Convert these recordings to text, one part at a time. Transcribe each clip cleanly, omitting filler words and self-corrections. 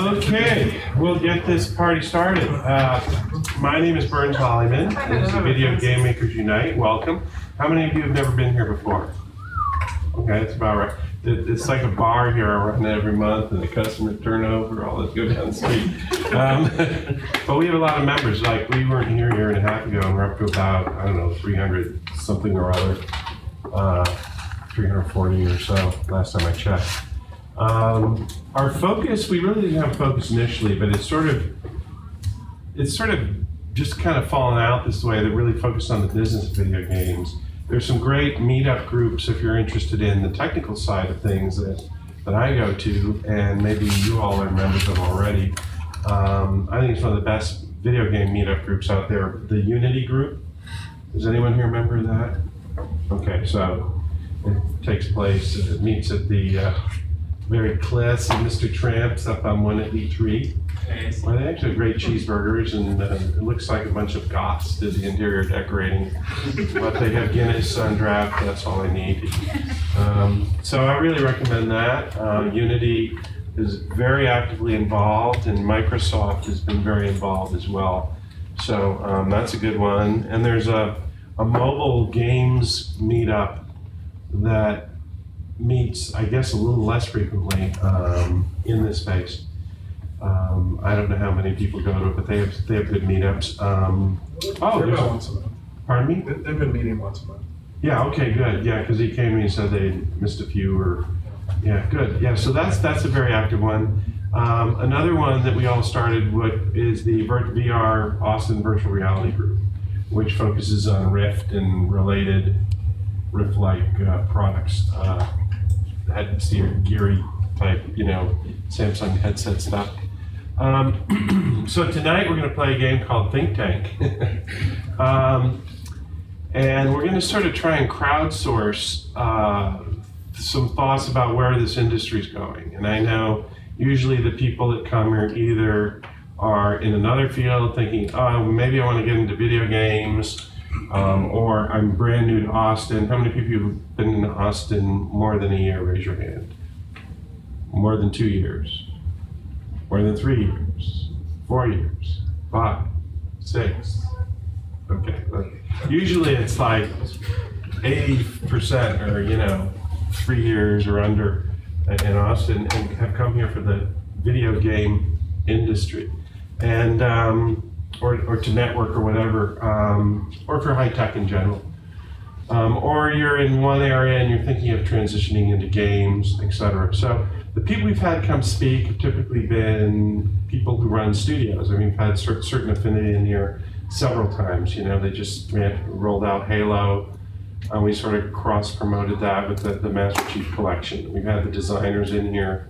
Okay, we'll get this party started. My name is Burns Hollyman. This is Video Game Makers Unite. Welcome. How many of you have never been here before? Okay, that's about right. It's like a bar here. I run every month, and the customers turn over. All that go down the street. But we have a lot of members. Like we weren't here a year and a half ago, and we're up to about 300 something or other, 340 or so. Last time I checked. Our focus, we really didn't have a focus initially, but it's sort of just kind of fallen out this way. That really focused on the business of video games. There's some great meetup groups if you're interested in the technical side of things that I go to, and maybe you all are members of already. I think it's one of the best video game meetup groups out there. The Unity group. Is anyone here a member of that? Okay, so it takes place, it meets at the very classy Mr. Tramp's up on 183. Well, they actually have great cheeseburgers, and it looks like a bunch of goths did the interior decorating. But they have Guinness on draft, that's all I need. So I really recommend that. Unity is very actively involved, and Microsoft has been very involved as well. So that's a good one. And there's a mobile games meetup that meets, I guess, a little less frequently in this space. I don't know how many people go to it, but they have good meetups. Once a month. Pardon me? They've been meeting once a month. Yeah. Okay. Good. Yeah, because he came and said they missed a few. Or yeah. Good. Yeah. So that's a very active one. Another one that we all started is the VR Austin Virtual Reality Group, which focuses on Rift and related Rift-like products. Geary type, Samsung headset stuff. So tonight we're going to play a game called Think Tank. And we're going to sort of try and crowdsource some thoughts about where this industry is going. And I know usually the people that come here either are in another field thinking, oh, maybe I want to get into video games, or I'm brand new to Austin. How many people have been in Austin more than a year? Raise your hand. More than 2 years. More than 3 years. 4 years. 5. 6. Okay. Usually it's like 80% or 3 years or under in Austin and have come here for the video game industry. And or to network or whatever, or for high tech in general. Or you're in one area and you're thinking of transitioning into games, etc. So the people we've had come speak have typically been people who run studios. I mean, we've had certain affinity in here several times. They just rolled out Halo. We sort of cross-promoted that with the Master Chief Collection. We've had the designers in here,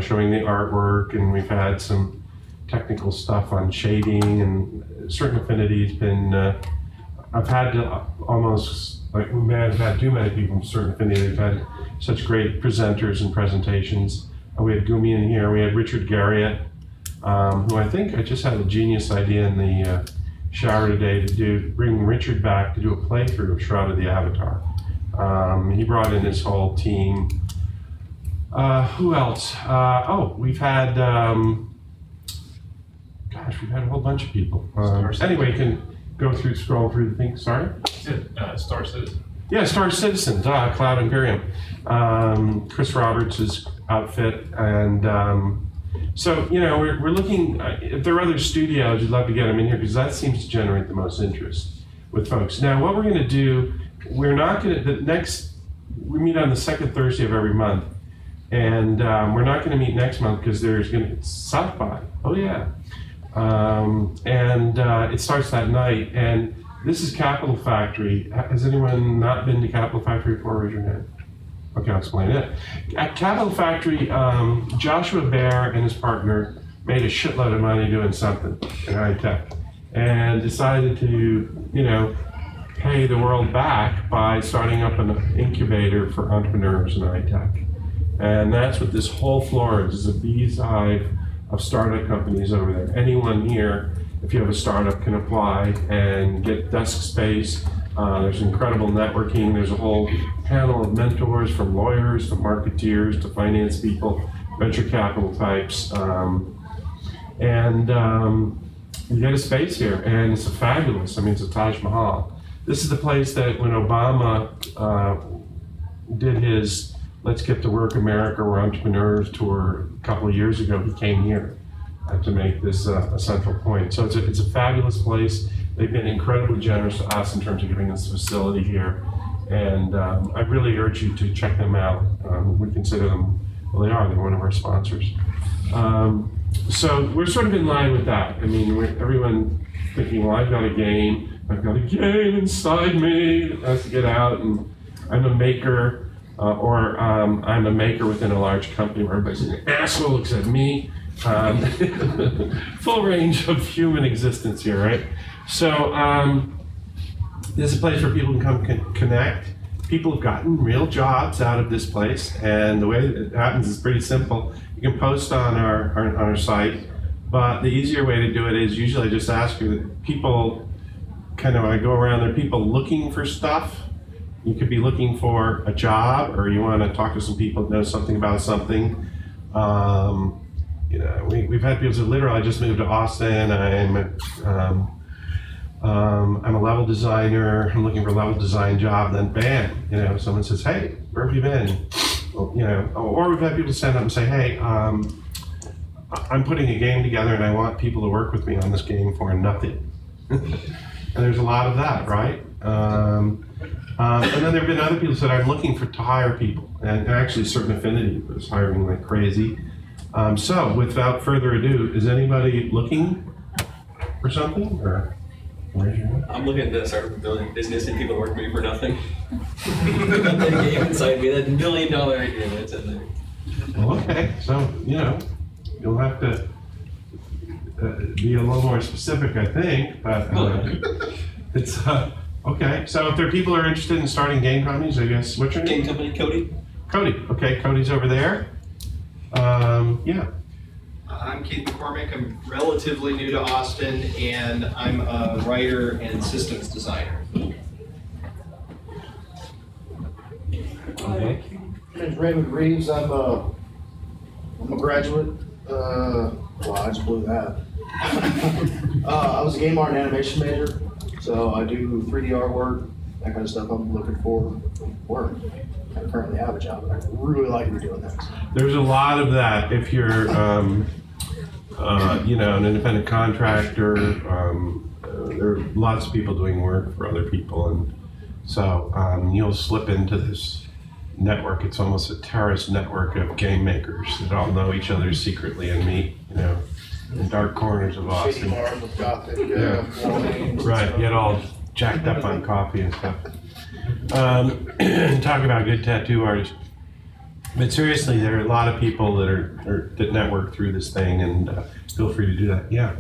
showing the artwork, and we've had some technical stuff on shading, and certain affinities been, I've had to almost, like we may have had too many people from certain affinity. They've had such great presenters and presentations. We had Gumi in here, we had Richard Garriott, who I think I just had a genius idea in the shower today to bring Richard back to do a playthrough of Shroud of the Avatar. He brought in his whole team. Who else? We've had, we've had a whole bunch of people. Anyway, you can scroll through the thing. Sorry? Star Citizen. Yeah, Star Citizen, Cloud Imperium. Chris Roberts' outfit. And so, we're looking, if there are other studios, we'd love to get them in here because that seems to generate the most interest with folks. Now, what we're going to do, we meet on the second Thursday of every month. And we're not going to meet next month because it's South by. Oh, yeah. It starts that night, and this is Capital Factory. Has anyone not been to Capital Factory before? Raise your hand. Okay, I'll explain it. At Capital Factory, Joshua Baer and his partner made a shitload of money doing something in high tech, and decided to, pay the world back by starting up an incubator for entrepreneurs in high tech. And that's what this whole floor is a beehive of startup companies over there. Anyone here, if you have a startup, can apply and get desk space. There's incredible networking. There's a whole panel of mentors from lawyers to marketeers to finance people venture capital types. You get a space here, and it's fabulous. I mean, it's a Taj Mahal. This is the place that when Obama did his Let's Get to Work America, We're Entrepreneurs tour a couple of years ago, he came here to make this a central point. So it's a fabulous place. They've been incredibly generous to us in terms of giving us a facility here. And I really urge you to check them out. We consider them, well, they're one of our sponsors. So we're sort of in line with that. I mean, everyone thinking, well, I've got a game inside me that has to get out, and I'm a maker, or I'm a maker within a large company where everybody's an asshole except me. Full range of human existence here, right? So this is a place where people can come connect. People have gotten real jobs out of this place, and the way it happens is pretty simple. You can post on our site, but the easier way to do it is usually I just ask you that people when I go around, there are people looking for stuff. You could be looking for a job, or you want to talk to some people that know something about something. We've had people say, literally, I just moved to Austin. I'm a level designer. I'm looking for a level design job. Then bam, someone says, hey, where have you been? Well, or we've had people stand up and say, hey, I'm putting a game together and I want people to work with me on this game for nothing. And there's a lot of that, right? And then there have been other people that said, I'm looking to hire people. And actually, Certain Affinity was hiring like crazy. So without further ado, is anybody looking for something? Or where's your name? I'm looking to start building business and people work for me for nothing. Got that game inside me, that $1 million idea that's in there. Well, okay, so, you'll have to be a little more specific, I think, but it's, okay. So if there are people who are interested in starting game companies, I guess, what's your name? Game company, Cody. Cody, okay, Cody's over there. Yeah. I'm Keith McCormick. I'm relatively new to Austin, and I'm a writer and systems designer. Okay. My name's Raymond Reeves. I'm a graduate. Well, I just blew that. I was a game art and animation major, so I do 3D artwork, that kind of stuff. I'm looking for work. I currently have a job, but I really like doing that. There's a lot of that if you're, an independent contractor. There are lots of people doing work for other people, and so you'll slip into this network. It's almost a terrorist network of game makers that all know each other secretly and meet, in dark corners of Austin. Shady bars with gothic, Right, get all jacked up on coffee and stuff. Talk about good tattoo artists. But seriously, there are a lot of people that network through this thing, and feel free to do that. Yeah.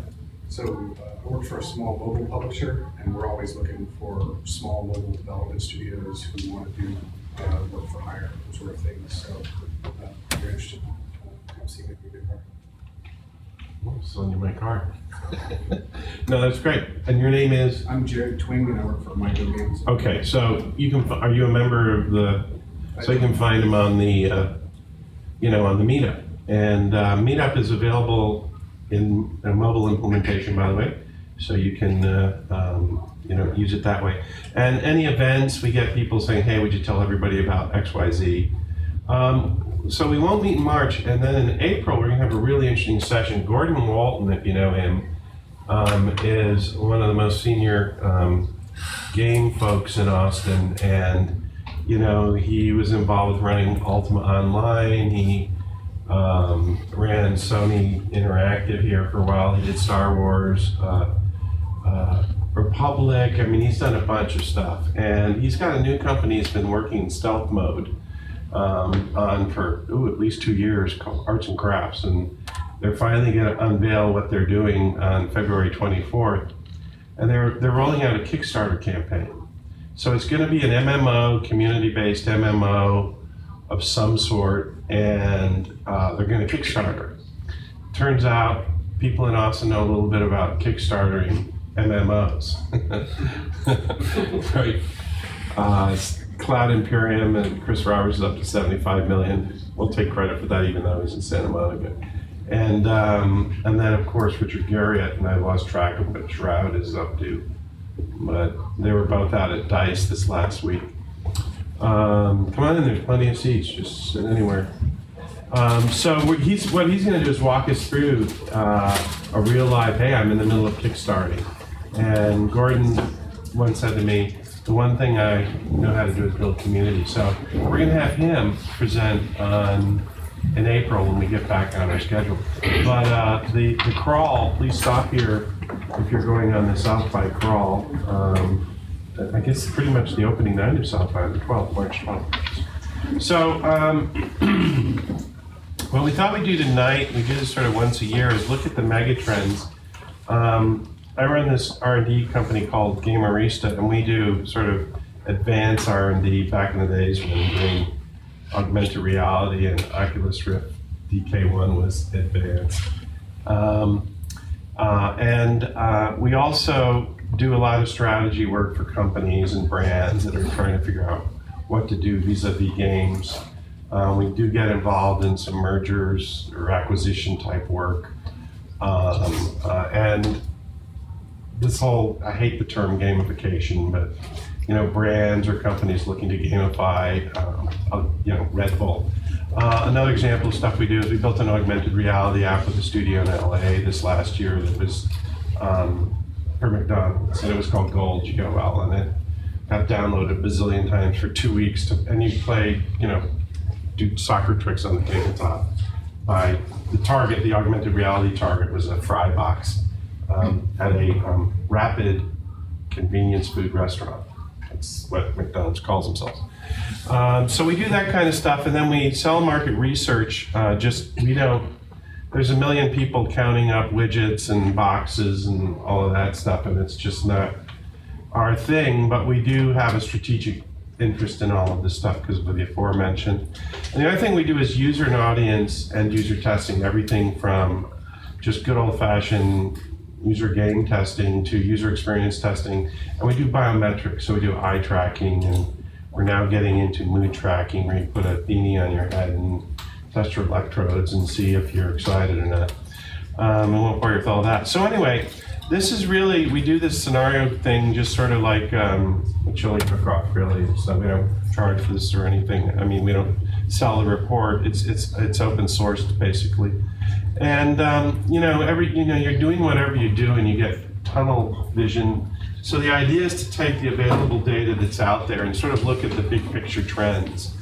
So I work for a small mobile publisher, and we're always looking for small mobile development studios who want to do work for hire, sort of things. So if you're interested, come see me if we do hire. I'll send you my card. No, that's great. And your name is? I'm Jared Twing, and I work for Micro Games. Okay, so are you a member of the? So you can find them on the, on the Meetup. And Meetup is available in a mobile implementation, by the way. So you can, use it that way. And any events, we get people saying, hey, would you tell everybody about XYZ? So we won't meet in March, and then in April, we're gonna have a really interesting session. Gordon Walton, if you know him, is one of the most senior game folks in Austin, and he was involved with running Ultima Online. He ran Sony Interactive here for a while. He did Star Wars, Republic. I mean, he's done a bunch of stuff. And he's got a new company he's been working in stealth mode on for at least 2 years, called Arts and Crafts. And they're finally going to unveil what they're doing on February 24th. And they're rolling out a Kickstarter campaign. So it's going to be an MMO, community-based MMO of some sort, and they're going to Kickstarter. Turns out people in Austin know a little bit about Kickstartering MMOs. Right? Cloud Imperium, and Chris Roberts is up to 75 million. We'll take credit for that, even though he's in Santa Monica. And then of course Richard Garriott, and I lost track of what Shroud is up to, but they were both out at DICE this last week. Come on in, there's plenty of seats, just sit anywhere. So what he's going to do is walk us through a real live, hey, I'm in the middle of Kickstarting. And Gordon once said to me, the one thing I know how to do is build community. So we're going to have him present in April when we get back on our schedule. But the crawl, please stop here if you're going on the South by crawl. I guess pretty much the opening night of South by, the 12th, March 12th. So what we thought we'd do tonight, we do this sort of once a year, is look at the mega trends. I run this R&D company called Gamerista, and we do sort of advanced R&D back in the days when we were doing augmented reality and Oculus Rift DK1 was advanced. We also do a lot of strategy work for companies and brands that are trying to figure out what to do vis-a-vis games. We do get involved in some mergers or acquisition type work. And this whole, I hate the term gamification, but brands or companies looking to gamify, Red Bull. Another example of stuff we do is we built an augmented reality app with a studio in LA this last year that was for McDonald's, and it was called Gold, you go well, and it got downloaded a bazillion times for 2 weeks, and you play, do soccer tricks on the tabletop. By the target, the augmented reality target was a fry box at a rapid convenience food restaurant. That's what McDonald's calls themselves. So we do that kind of stuff, and then we sell market research. There's a million people counting up widgets and boxes and all of that stuff, and it's just not our thing, but we do have a strategic interest in all of this stuff because of the aforementioned. And the other thing we do is user and audience and user testing, everything from just good old-fashioned user game testing to user experience testing. And we do biometrics, so we do eye tracking, and we're now getting into mood tracking, where you put a beanie on your head and test your electrodes and see if you're excited or not. I won't bore you with all that. So anyway, this is really, we do this scenario thing just sort of like a chili cook-off, really. So we don't charge for this or anything. I mean, we don't sell the report. It's open sourced, basically. And you're doing whatever you do, and you get tunnel vision. So the idea is to take the available data that's out there and sort of look at the big picture trends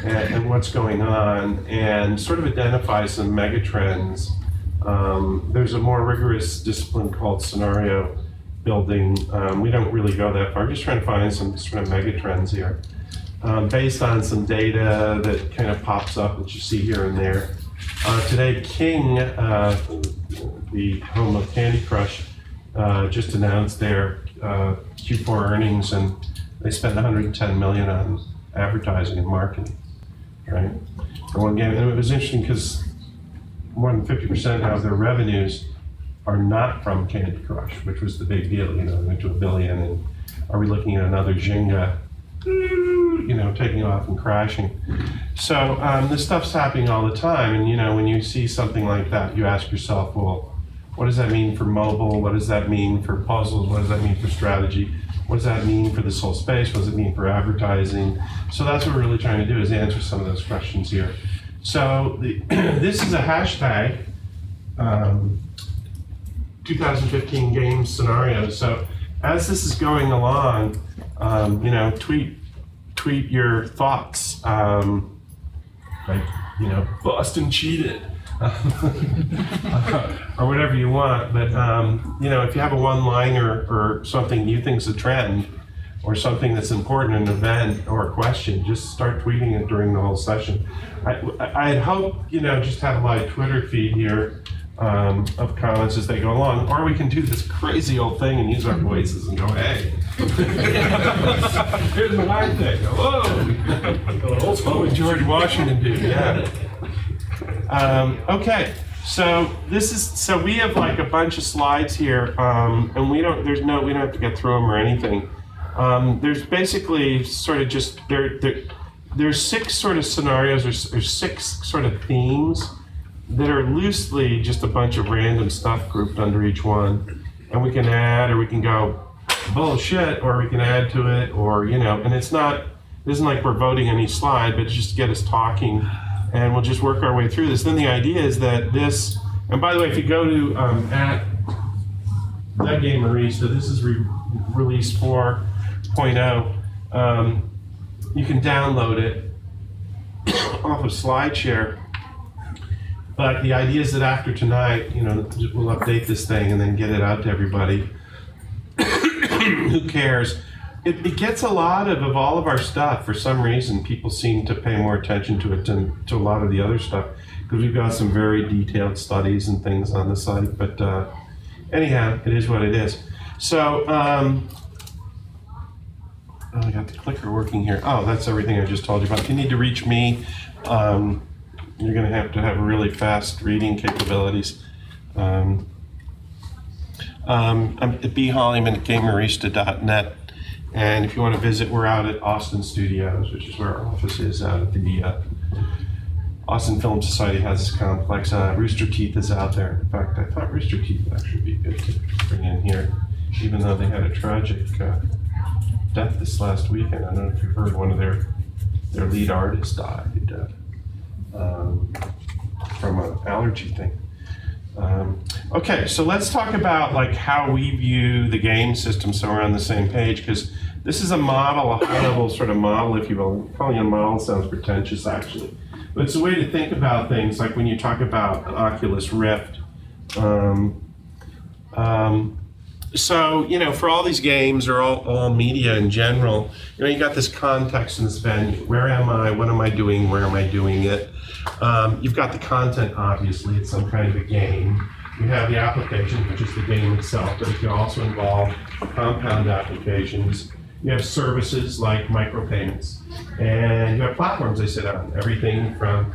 and what's going on, and sort of identify some mega trends. There's a more rigorous discipline called scenario building. We don't really go that far, just trying to find some sort of mega trends here, based on some data that kind of pops up that you see here and there. Today, King, the home of Candy Crush, just announced their Q4 earnings, and they spent $110 million on advertising and marketing, right? For one game. And it was interesting because more than 50% of their revenues are not from Candy Crush, which was the big deal. It went to $1 billion, and are we looking at another Jenga, taking off and crashing? So this stuff's happening all the time, and when you see something like that, you ask yourself, well, what does that mean for mobile? What does that mean for puzzles? What does that mean for strategy? What does that mean for this whole space? What does it mean for advertising? So that's what we're really trying to do, is answer some of those questions here. So this is a hashtag, 2015 game scenarios. So as this is going along, tweet your thoughts, Boston cheated, or whatever you want. But if you have a one-liner or something you think's a trend, or something that's important, an event or a question, just start tweeting it during the whole session. I'd hope, just have a live Twitter feed here of comments as they go along, or we can do this crazy old thing and use our voices and go, hey, here's what I think. Whoa, what would George Washington do? Yeah. Okay, so we have like a bunch of slides here, and we don't have to get through them or anything. There's basically sort of just, there's 6 sort of scenarios or 6 sort of themes that are loosely just a bunch of random stuff grouped under each one. And we can add, or we can go bullshit, or we can add to it, or, and it isn't like we're voting any slide, but it's just to get us talking, and we'll just work our way through this. Then the idea is that this, and by the way, if you go to at the gamerista, this is release 4.0, you can download it off of SlideShare. But the idea is that after tonight, we'll update this thing and then get it out to everybody. Who cares? It gets a lot of all of our stuff. For some reason, people seem to pay more attention to it than to a lot of the other stuff, because we've got some very detailed studies and things on the site. But anyhow, it is what it is. So, I got the clicker working here. Oh, that's everything I just told you about. If you need to reach me, you're going to have really fast reading capabilities. I'm at bhollyman at gamerista.net. And if you want to visit, we're out at Austin Studios, which is where our office is, out at the Austin Film Society has this complex. Rooster Teeth is out there. In fact, I thought Rooster Teeth would actually be good to bring in here, even though they had a tragic death this last weekend. I don't know if you heard, one of their lead artists died from an allergy thing. Okay, so let's talk about how we view the game system, so we're on the same page, because this is a model, a high-level sort of model, if you will. Calling it a model sounds pretentious, actually, but it's a way to think about things, like when you talk about an Oculus Rift. So, for all these games, or all media in general, you got this context and this venue. Where am I? What am I doing? Where am I doing it? You've got the content, obviously. It's some kind of a game. You have the application, which is the game itself, but it can also involve compound applications. You have services like micropayments. And you have platforms they sit on. Everything from,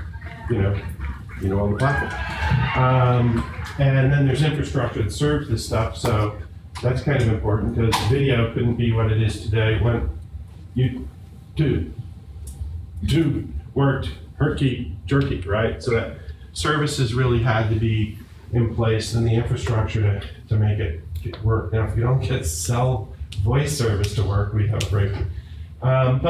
on the platform. And then there's infrastructure that serves this stuff. So that's kind of important, because video couldn't be what it is today when YouTube worked herky jerky, right? So that services really had to be in place, and the infrastructure to make it work. Now, if you don't get cell voice service to work, we have a breakthrough. And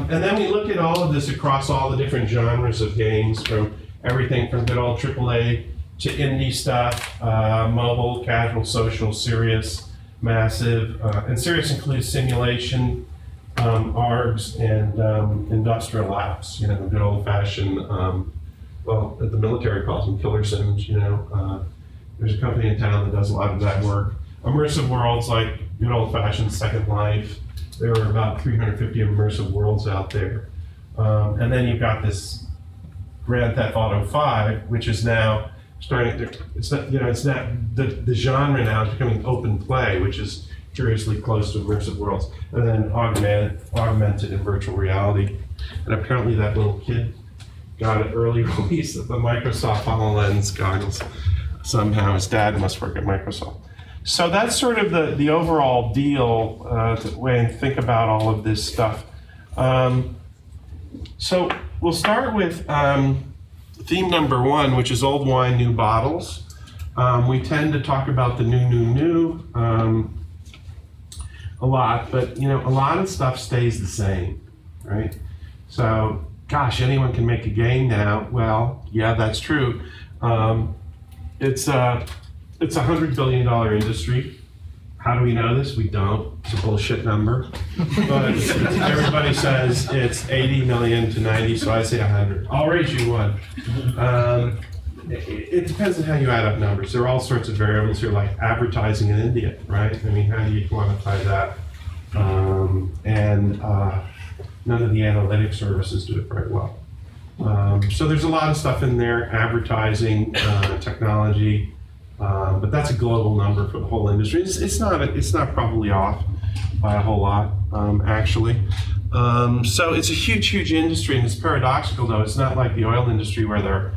then we look at all of this across all the different genres of games, from everything from good old AAA to indie stuff, mobile, casual, social, serious, massive, and serious includes simulation, ARGs, and industrial apps, good old-fashioned, the military calls them killer sims, There's a company in town that does a lot of that work. Immersive worlds, like good old-fashioned Second Life. There are about 350 immersive worlds out there. And then you've got this Grand Theft Auto 5, which is now starting to, the genre now is becoming open play, which is curiously close to immersive worlds, and then augmented and virtual reality. And apparently that little kid got an early release of the Microsoft HoloLens goggles. Somehow his dad must work at Microsoft. So that's sort of the overall deal, the way I think about all of this stuff. So we'll start with theme number 1, which is old wine, new bottles. We tend to talk about the new a lot, but a lot of stuff stays the same, right? So, gosh, anyone can make a game now. Well, yeah, that's true. It's a $100 billion industry. How do we know this? We don't. It's a bullshit number. But everybody says it's 80 million to 90, so I say 100. I'll raise you one. It depends on how you add up numbers. There are all sorts of variables here, like advertising in India, right? I mean, how do you quantify that? None of the analytic services do it very well. So there's a lot of stuff in there, advertising, technology, but that's a global number for the whole industry. It's not probably off by a whole lot, actually. So it's a huge industry, and it's paradoxical though. It's not like the oil industry where there are,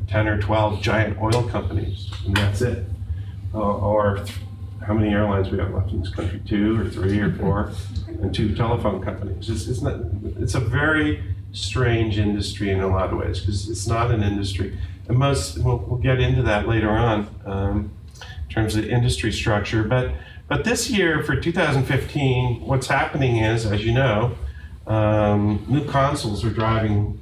10 or 12 giant oil companies, and that's it. Or how many airlines we have left in this country? 2 or 3 or 4, and 2 telephone companies. It's a very strange industry in a lot of ways because it's not an industry. And we'll get into that later on in terms of the industry structure. But this year for 2015, what's happening is, as you know, new consoles are driving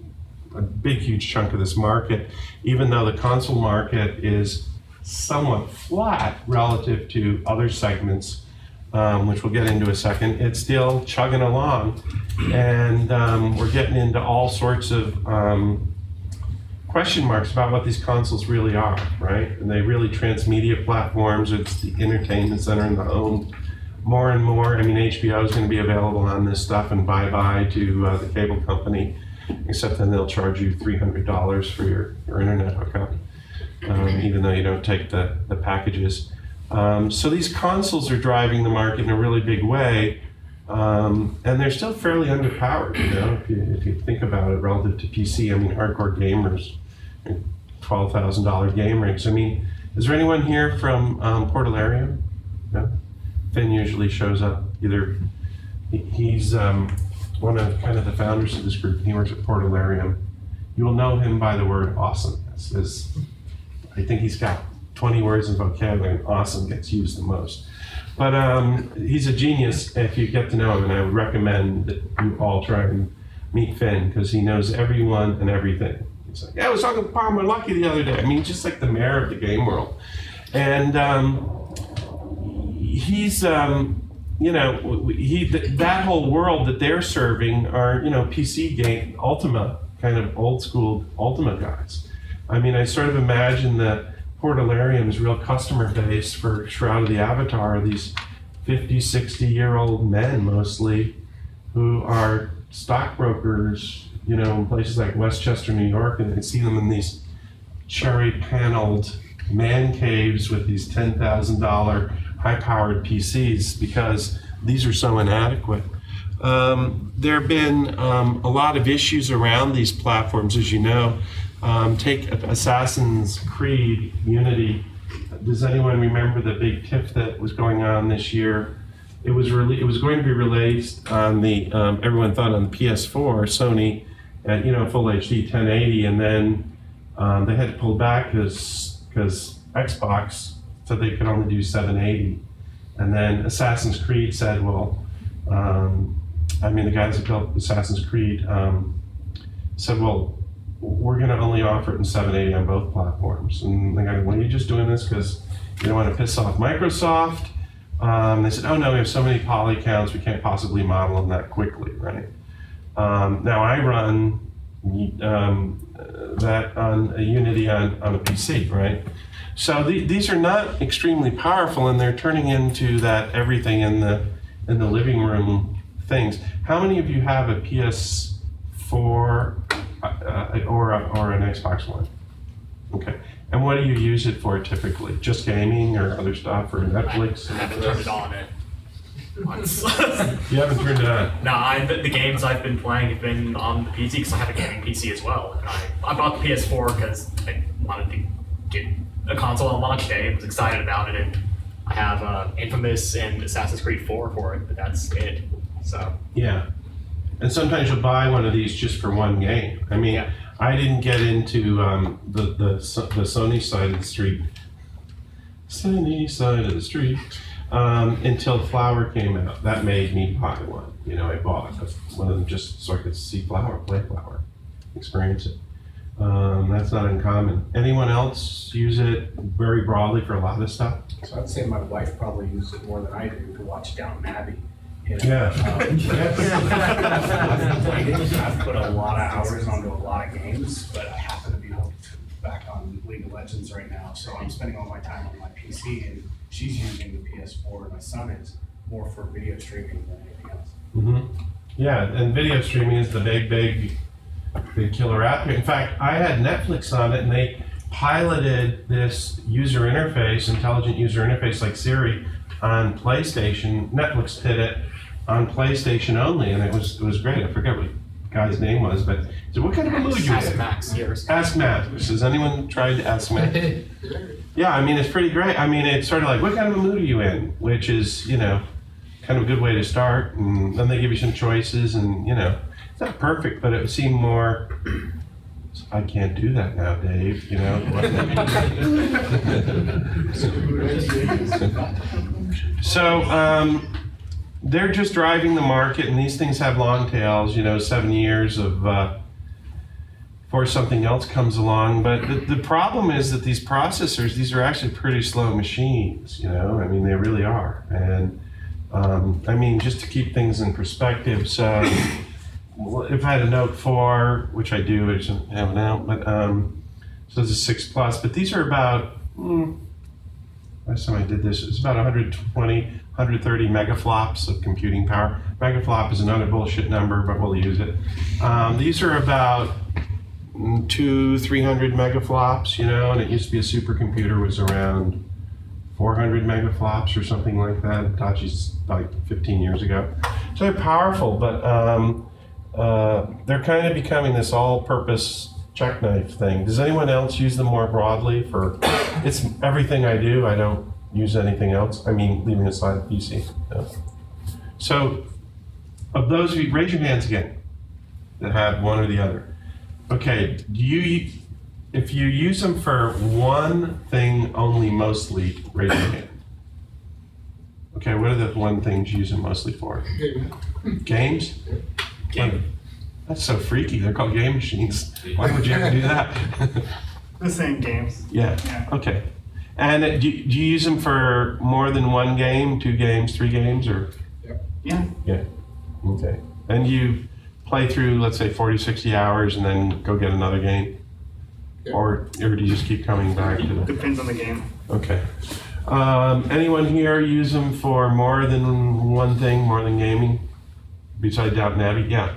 a big, huge chunk of this market, even though the console market is somewhat flat relative to other segments, which we'll get into a second. It's still chugging along, and we're getting into all sorts of question marks about what these consoles really are, right? And they really transmedia platforms. It's the entertainment center in the home. More and more, I mean, HBO is going to be available on this stuff, and bye-bye to the cable company, except then they'll charge you $300 for your internet hookup, even though you don't take the packages. So these consoles are driving the market in a really big way, and they're still fairly underpowered, you know, if you think about it relative to PC. I mean, hardcore gamers, $12,000 game rigs. I mean, is there anyone here from Portalarium? No? Finn usually shows up. Either he's one of kind of the founders of this group. He works at Portalarium. You will know him by the word awesome. I think he's got 20 words in vocabulary, and awesome gets used the most. But he's a genius if you get to know him, and I would recommend that you all try and meet Finn, because he knows everyone and everything. He's like, yeah, I was talking to Palmer Lucky the other day. I mean, just like the mayor of the game world. And he's, you know, that whole world that they're serving are, you know, PC game, Ultima, kind of old school Ultima guys. I mean, I sort of imagine that Portalarium's real customer base for Shroud of the Avatar are these 50, 60-year-old men mostly who are stockbrokers, you know, in places like Westchester, New York, and I see them in these cherry-paneled man caves with these $10,000 high-powered PCs because these are so inadequate. There have been a lot of issues around these platforms, as you know. Take Assassin's Creed Unity. Does anyone remember the big tiff that was going on this year? It was going to be released on the everyone thought on the PS4, Sony, at full HD 1080, and then they had to pull back because Xbox said they could only do 780, and then Assassin's Creed said, well, the guys that built Assassin's Creed said, well, we're going to only offer it in 780 on both platforms. And they go, well, you're just doing this because you don't want to piss off Microsoft. They said, oh no, we have so many poly counts, we can't possibly model them that quickly, right? Now I run that on a Unity on a PC, right? So these are not extremely powerful, and they're turning into that everything in the living room things. How many of you have a PS4 or an Xbox One? Okay. And what do you use it for typically? Just gaming or other stuff, or Netflix? I haven't turned it on it once. You haven't turned it on? No, the games I've been playing have been on the PC because I have a gaming PC as well. And I bought the PS4 because I wanted to get a console on launch day. I was excited about it, and I have Infamous and Assassin's Creed 4 for it, but that's it. So yeah, and sometimes you'll buy one of these just for one game. I mean, yeah. I didn't get into the Sony side of the street, until Flower came out. That made me buy one. I bought one of them just so I could see Flower, play Flower, experience it. That's not uncommon. Anyone else use it very broadly for a lot of stuff? So I'd say my wife probably uses it more than I do to watch Downton Abbey. Yeah. I've put a lot of hours onto a lot of games, but I happen to be hooked back on League of Legends right now, so I'm spending all my time on my PC, and she's using the PS4, and my son is more for video streaming than anything else. Mm-hmm. Yeah, and video streaming is the big killer app here. In fact, I had Netflix on it, and they piloted this user interface, intelligent user interface like Siri, on PlayStation. Netflix did it on PlayStation only, and it was great. I forget what the guy's name was, but so what kind of a mood you in? Ask Max. Ask Max. Has anyone tried Ask Max? Yeah, I mean, it's pretty great. I mean, it's sort of like, what kind of a mood are you in? Which is, you know, kind of a good way to start. And then they give you some choices and, you know, it's not perfect, but it would seem more, I can't do that now, Dave, you know. So they're just driving the market, and these things have long tails, you know, 7 years of before something else comes along. But the problem is that these processors, these are actually pretty slow machines, you know. I mean, they really are. And I mean, just to keep things in perspective, so if I had a Note 4, which I do, I just don't have it out, but so it's a 6 Plus, but these are about, last time I did this, it's about 120, 130 megaflops of computing power. Megaflop is another bullshit number, but we'll use it. These are about 200-300 megaflops, you know, and it used to be a supercomputer was around 400 megaflops or something like that. Hitachi's like 15 years ago. So they're powerful, but they're kind of becoming this all-purpose check knife thing. Does anyone else use them more broadly for, it's everything I do, I don't use anything else. I mean, leaving aside the PC. No. So, of those of you, raise your hands again that have one or the other. Okay, if you use them for one thing only mostly, raise your hand. Okay, what are the one things you use them mostly for? Games? Game. That's so freaky. They're called game machines. Why would you ever do that? The same games. Yeah. Yeah. Okay. And do you use them for more than one game, 2 games, 3 games, or? Yeah. Yeah. Okay. And you play through, let's say, 40, 60 hours and then go get another game? Or do you just keep coming back to them? Depends on the game. Okay. Anyone here use them for more than one thing, more than gaming? Besides Downton Abbey? Yeah.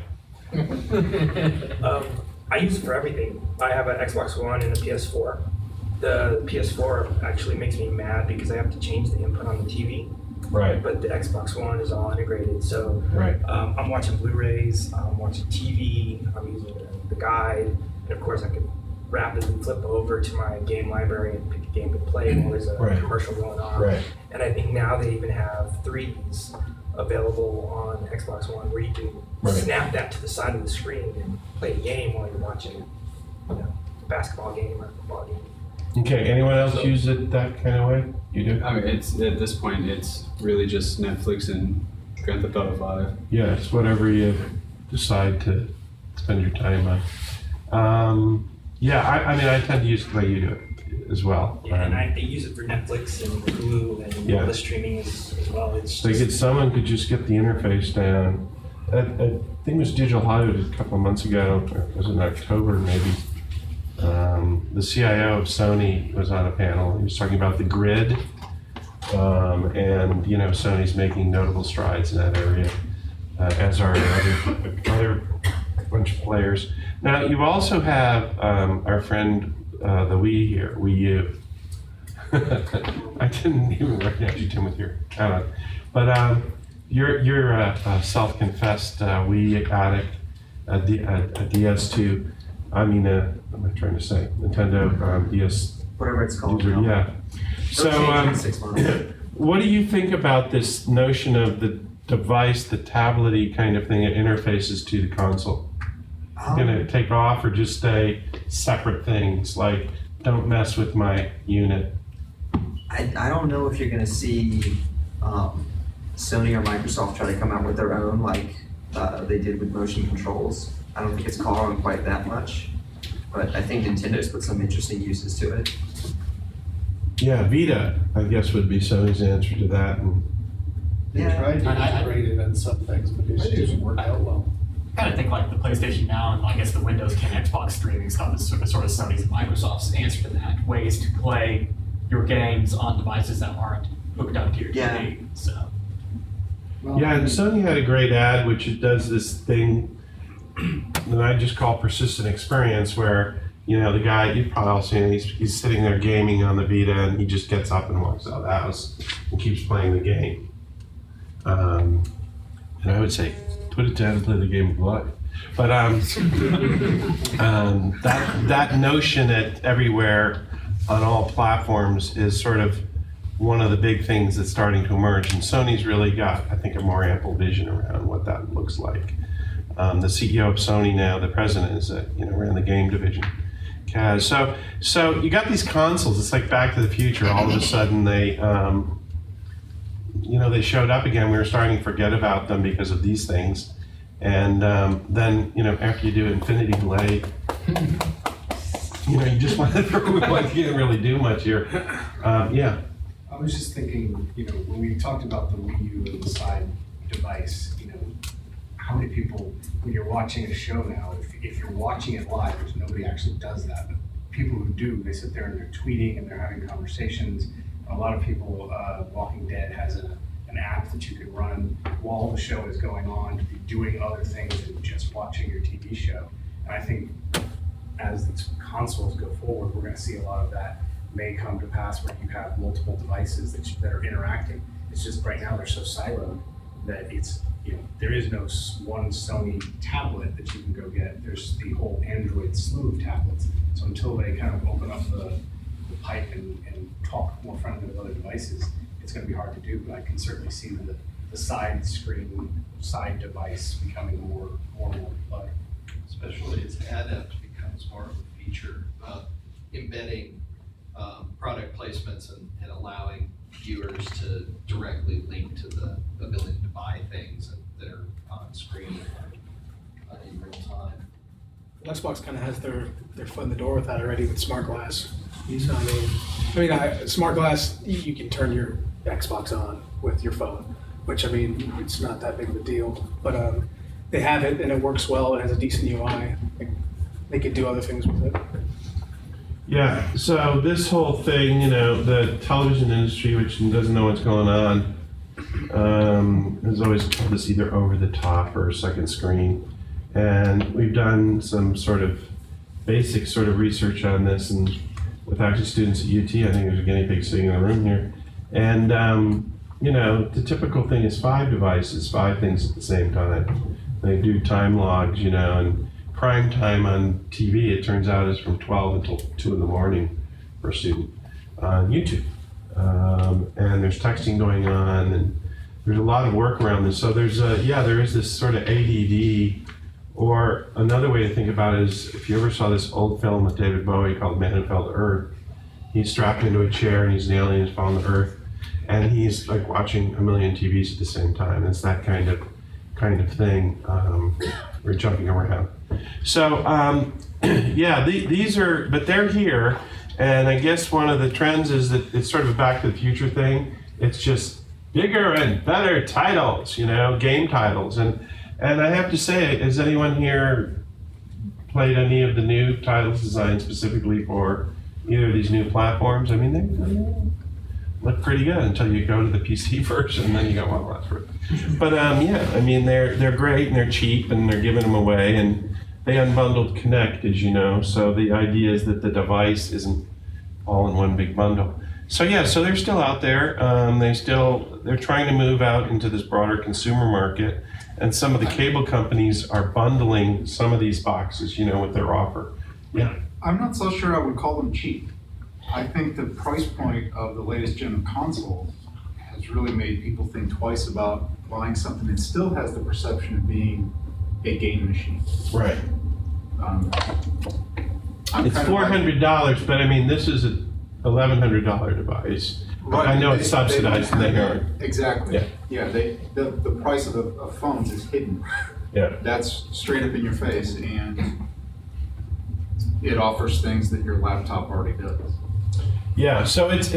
I use it for everything. I have an Xbox One and a PS4. The PS4 actually makes me mad because I have to change the input on the TV. Right. But the Xbox One is all integrated. So Right. I'm watching Blu-rays, I'm watching TV, I'm using the guide, and of course I can rapidly flip over to my game library and pick a game to play while there's a Right. commercial going on. Right. And I think now they even have 3s available on Xbox One where you can Right. snap that to the side of the screen and play a game while you're watching, you know, a basketball game or a football game. Okay. Anyone else use it that kind of way? You do? I mean, it's at this point, it's really just Netflix and Grand Theft Auto 5. Yeah, it's whatever you decide to spend your time on. Yeah, I mean, I tend to use it the way you do it as well. Yeah, and I use it for Netflix and Hulu and Yeah. all the streaming as well. It's So someone could just get the interface down. I think it was Digital Hollywood a couple of months ago, or was it in October maybe? The CIO of Sony was on a panel. He was talking about the grid, and you know, Sony's making notable strides in that area, as are other bunch of players. Now you also have our friend the Wii here, Wii U. I didn't even recognize you, Tim, with your hat on. But you're a self-confessed Wii addict, a DS2. I mean, what am I trying to say? Nintendo DS. Whatever it's called. User, now. yeah. So, in 6 months. what do you think about this notion of the device, the tablet-y kind of thing that interfaces to the console? Going to take off or just stay separate things, like don't mess with my unit? I don't know if you're going to see Sony or Microsoft try to come out with their own, like they did with motion controls. I don't think it's caught on quite that much, but I think Nintendo's put some interesting uses to it. Yeah, Vita, I guess, would be Sony's answer to that. And They tried to integrate it in some things, but it just didn't work out well. I kind of think like the PlayStation Now and I guess the Windows 10 Xbox streaming stuff is sort of Sony's and Microsoft's answer to that. Ways to play your games on devices that aren't hooked up to your TV. So. yeah, and Sony had a great ad which it does this thing that I just call persistent experience, where you know the guy, you've probably all seen it, he's sitting there gaming on the Vita and he just gets up and walks out of the house and keeps playing the game. And I would say, put it down and play the game of life. But that notion that everywhere on all platforms is sort of one of the big things that's starting to emerge. And Sony's really got, I think, a more ample vision around what that looks like. The CEO of Sony now, the president, is ran the game division. Kaz. So you got these consoles. It's like Back to the Future. All of a sudden they, they showed up again. We were starting to forget about them because of these things. And then, after you do Infinity Blade, you just want to you didn't really do much here. Yeah. I was just thinking, when we talked about the Wii U and the side device, how many people, when you're watching a show now, if you're watching it live, there's nobody actually does that. But people who do, they sit there and they're tweeting and they're having conversations. A lot of people, Walking Dead has an app that you can run while the show is going on to be doing other things than just watching your TV show. And I think as the consoles go forward, we're going to see a lot of that may come to pass where you have multiple devices that are interacting. It's just right now they're so siloed that it's, there is no one Sony tablet that you can go get. There's the whole Android slew of tablets. So until they kind of open up the pipe and talk more friendly with other devices, it's going to be hard to do. But I can certainly see the side screen, side device becoming more plug. Especially as Adept becomes more of a feature, embedding product placements and allowing viewers to directly link to the ability to buy things that are on screen in real time. Xbox kind of has their foot in the door with that already with smart glass. So, smart glass, you can turn your Xbox on with your phone, which it's not that big of a deal. But they have it and it works well. It has a decent UI. They could do other things with it. Yeah, so this whole thing, the television industry, which doesn't know what's going on, has always called this either over the top or second screen. And we've done some sort of basic sort of research on this, and with actually students at UT, I think there's a guinea pig sitting in the room here. And, the typical thing is 5 devices, 5 things at the same time. They do time logs, and prime time on TV, it turns out, is from 12 until 2 in the morning for a student on YouTube. And there's texting going on, and there's a lot of work around this. So there is this sort of ADD, or another way to think about it is, if you ever saw this old film with David Bowie called Man Who Fell to Earth, he's strapped into a chair and he's an alien who's fallen to Earth, and he's like watching a million TVs at the same time. It's that kind of thing. We're jumping around. So these are, but they're here, and I guess one of the trends is that it's sort of a Back to the Future thing. It's just bigger and better titles, game titles. And I have to say, has anyone here played any of the new titles designed specifically for either of these new platforms? They look pretty good until you go to the PC version, and then you go, well, that's right. But they're great and they're cheap and they're giving them away, and they unbundled Connect, as you know. So the idea is that the device isn't all in one big bundle. So so they're still out there. They're trying to move out into this broader consumer market, and some of the cable companies are bundling some of these boxes, with their offer. Yeah. I'm not so sure I would call them cheap. I think the price point of the latest gen of consoles has really made people think twice about buying something that still has the perception of being a game machine. Right. It's $400, but this is a $1,100 device. Right. I know it's subsidized and they aren't. Exactly. Yeah. The price of phones is hidden. Yeah. That's straight up in your face, and it offers things that your laptop already does. Yeah, so it's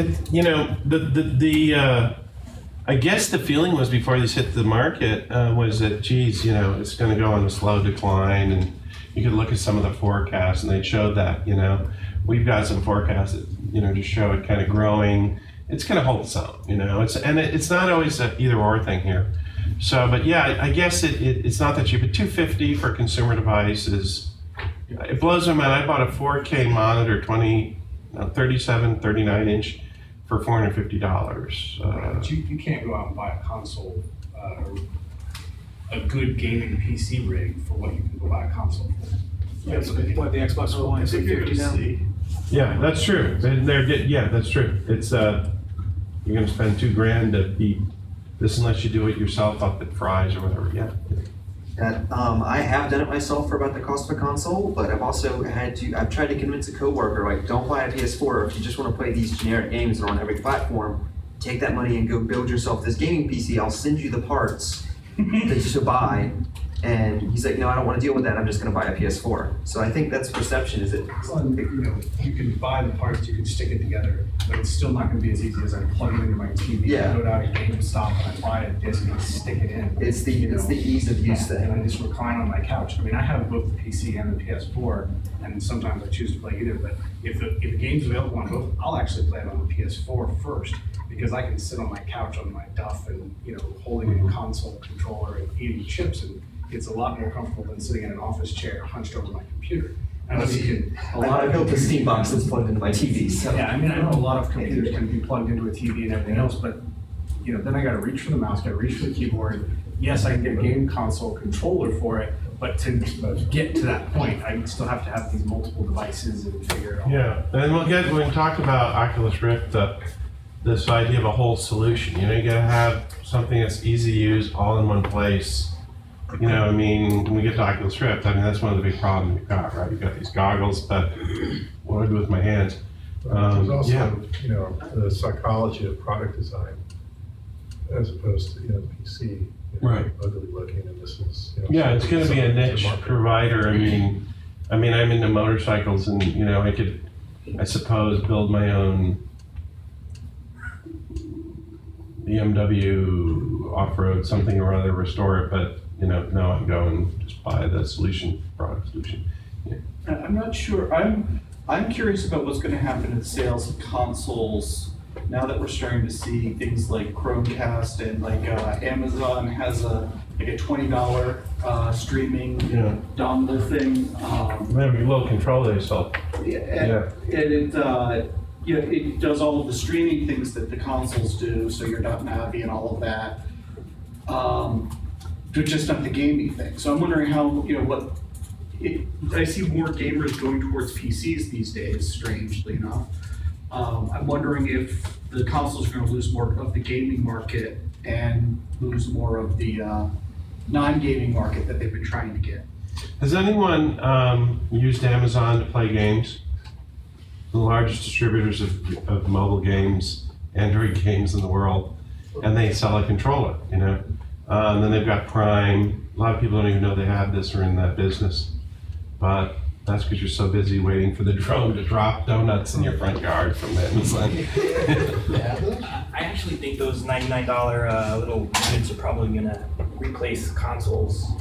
I guess the feeling was before these hit the market was that, geez, it's going to go on a slow decline, and you could look at some of the forecasts, and they showed that, we've got some forecasts that, just show it kind of growing. It's going to hold its own, it's not always an either or thing here. So, but yeah, I guess it's not that cheap, but $250 for a consumer device it blows my mind. I bought a 4K monitor, 37, 39-inch for $450. But you can't go out and buy a console or a good gaming PC rig for what you can go buy a console for. Yeah, so what the Xbox One is $50 now. Yeah, that's true. Yeah, that's true. It's, you're gonna spend $2,000 to beat this unless you do it yourself up at Fry's or whatever, yeah. I have done it myself for about the cost of a console, but I've also I've tried to convince a coworker, like, don't buy a PS4 if you just want to play these generic games that are on every platform. Take that money and go build yourself this gaming PC. I'll send you the parts that you should buy. And he's like, no, I don't want to deal with that. I'm just going to buy a PS4. So I think that's perception, is it? Well, you can buy the parts, you can stick it together, but it's still not going to be as easy as I plug it into my TV, Yeah. go down to GameStop, and I buy a disc and stick it in. It's the ease of use thing. And I just recline on my couch. I mean, I have both the PC and the PS4, and sometimes I choose to play either. But if a game's available on both, I'll actually play it on the PS4 first, because I can sit on my couch on my duff and holding a console controller and eating chips, and it's a lot more comfortable than sitting in an office chair hunched over my computer. And I built a Steam box that's plugged into my TV. So. Yeah, I mean, I know a lot of computers can be plugged into a TV and everything else, but then I got to reach for the mouse, got to reach for the keyboard. Yes, I can get a game console controller for it, but to get to that point, I still have to have these multiple devices and figure it out. Yeah, and when we talk about Oculus Rift, this idea of a whole solution, you gotta have something that's easy to use, all in one place. When we get to Oculus Rift, that's one of the big problems you've got, right? You've got these goggles, but what do I do with my hands? There's also, the psychology of product design, as opposed to, the PC, right, ugly looking, and this is, yeah, it's going to be a niche provider. I'm into motorcycles, and I could, I suppose, build my own BMW off-road something or other, restore it, but no, I go and just buy the product solution. Yeah. I'm not sure. I'm curious about what's going to happen in sales of consoles now that we're starting to see things like Chromecast and like Amazon has a $20 streaming dongle thing. Maybe a little controller yourself. And it does all of the streaming things that the consoles do, so your Navi and all of that. But just not the gaming thing. So I'm wondering how, I see more gamers going towards PCs these days, strangely enough. I'm wondering if the consoles are going to lose more of the gaming market and lose more of the non-gaming market that they've been trying to get. Has anyone used Amazon to play games? The largest distributors of mobile games, Android games in the world, and they sell a controller, Then they've got Prime. A lot of people don't even know they have this or in that business, but that's because you're so busy waiting for the drone to drop donuts in your front yard from Amazon. I actually think those $99 little units are probably going to replace consoles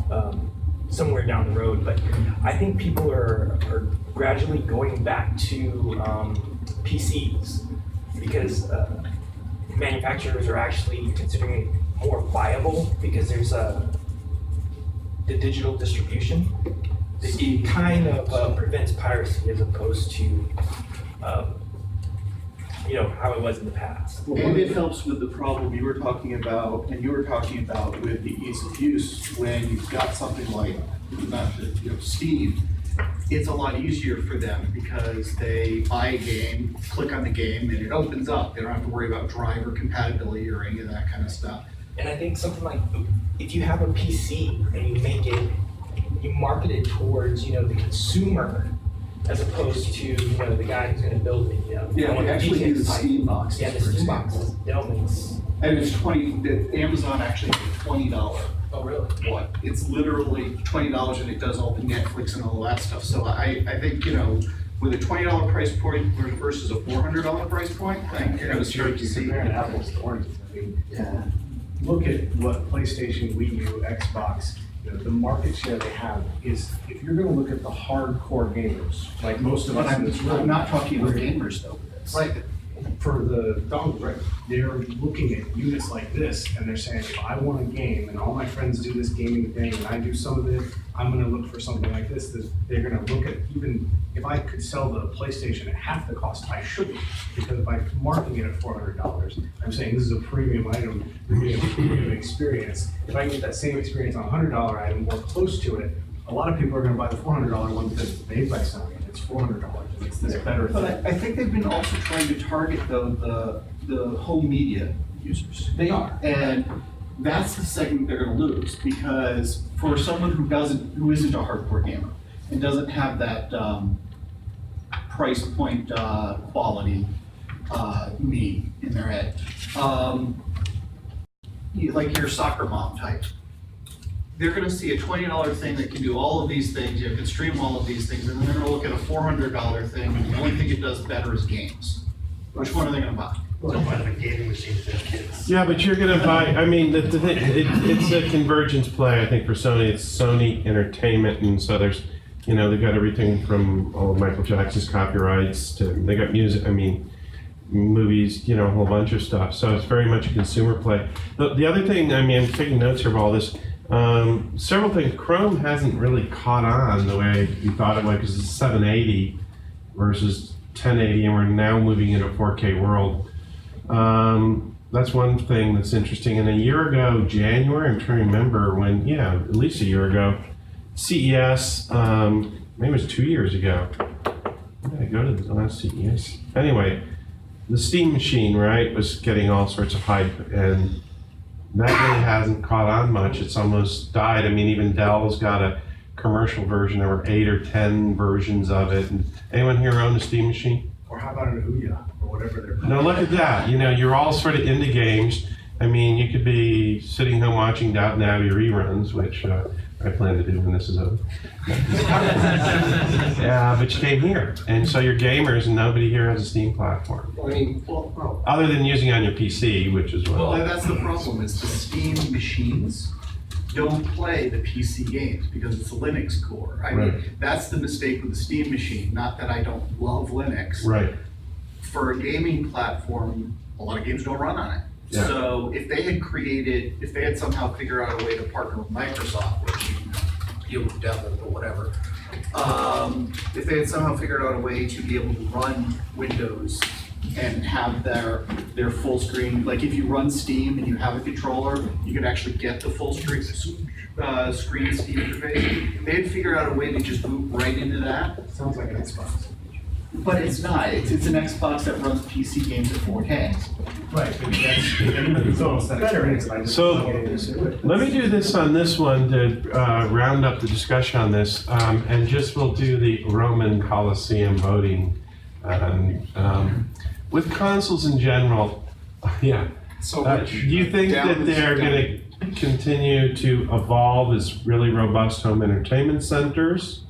somewhere down the road, but I think people are gradually going back to PCs because manufacturers are actually considering it more viable because there's the digital distribution. It kind of prevents piracy as opposed to how it was in the past. And it helps with the problem you were talking about, and you were talking about with the ease of use when you've got something like Steam. It's a lot easier for them because they buy a game, click on the game, and it opens up. They don't have to worry about driver compatibility or any of that kind of stuff. And I think something like, if you have a PC and you make it, you market it towards, the consumer as opposed to, the guy who's going to build it, Yeah, we actually do the Steam boxes. Yeah, the Steam boxes. And it's Amazon actually did $20. Oh, really? What? It's literally $20 and it does all the Netflix and all that stuff. So I think, with a $20 price point versus a $400 price point, I think you're going to start to see. Comparing apples to oranges, look at what PlayStation, Wii U, Xbox, the market share they have is, if you're going to look at the hardcore gamers, like most of us, I'm not talking about gamers though. Right. For the dongle, right? They're looking at units like this and they're saying, if I want a game and all my friends do this gaming thing and I do some of it, I'm going to look for something like this. They're going to look at, even if I could sell the PlayStation at half the cost, I shouldn't, because if I'm marketing it at $400, I'm saying this is a premium item, you're getting a premium experience. If I can get that same experience on a $100 item or close to it, a lot of people are going to buy the $400 one because it's made by Sony and it's $400. it's this better thing. But I think they've been also trying to target though the home media users. They are. And that's the segment they're gonna lose, because for someone who isn't a hardcore gamer and doesn't have that price point quality need in their head, like your soccer mom type, they're gonna see a $20 thing that can do all of these things, you can stream all of these things, and then they're gonna look at a $400 thing, and the only thing it does better is games. Which one are they gonna buy? Don't buy the gaming machine for their kids. Yeah, but you're gonna buy, I mean, the thing, it's a convergence play, I think, for Sony. It's Sony Entertainment, and so there's, you know, they've got everything from all of Michael Jackson's copyrights to, they got music, I mean, movies, you know, a whole bunch of stuff. So it's very much a consumer play. The other thing, I mean, I'm taking notes here of all this, several things. Chrome hasn't really caught on the way we thought it would, because it's 780 versus 1080, and we're now moving into a 4K world. That's one thing that's interesting. And a year ago, January, I'm trying to remember when, yeah, at least a year ago, CES, maybe it was 2 years ago. When did I go to the last CES? Anyway, the Steam machine, right, was getting all sorts of hype, and that really hasn't caught on much. It's almost died. I mean, even Dell's got a commercial version. There were 8 or 10 versions of it. And anyone here own a Steam machine? Or how about an Ouya, or whatever they're called? Now look at that. You know, you're all sort of into games. I mean, you could be sitting home watching Downton Abbey reruns, which I plan to do when this is over. Yeah, but you came here, and so you're gamers, and nobody here has a Steam platform. I mean, well, Other than using it on your PC, which is what. well, that's the problem, is the Steam machines don't play the PC games because it's a Linux core. I mean, that's the mistake with the Steam machine, not that I don't love Linux. Right. For a gaming platform, a lot of games don't run on it. Yeah. So if they had somehow figured out a way to partner with Microsoft, which you devil or whatever, if they had somehow figured out a way to be able to run Windows and have their full screen, like if you run Steam and you have a controller, you can actually get the full screen Steam interface. They had figured out a way to just boot right into that. Sounds like an Xbox. But it's not. It's an Xbox that runs PC games at 4K. Right, but it's almost that experience. So let me do this on this one to round up the discussion on this, and just we'll do the Roman Colosseum voting. With consoles in general, yeah. So do you think that they're going to continue to evolve as really robust home entertainment centers?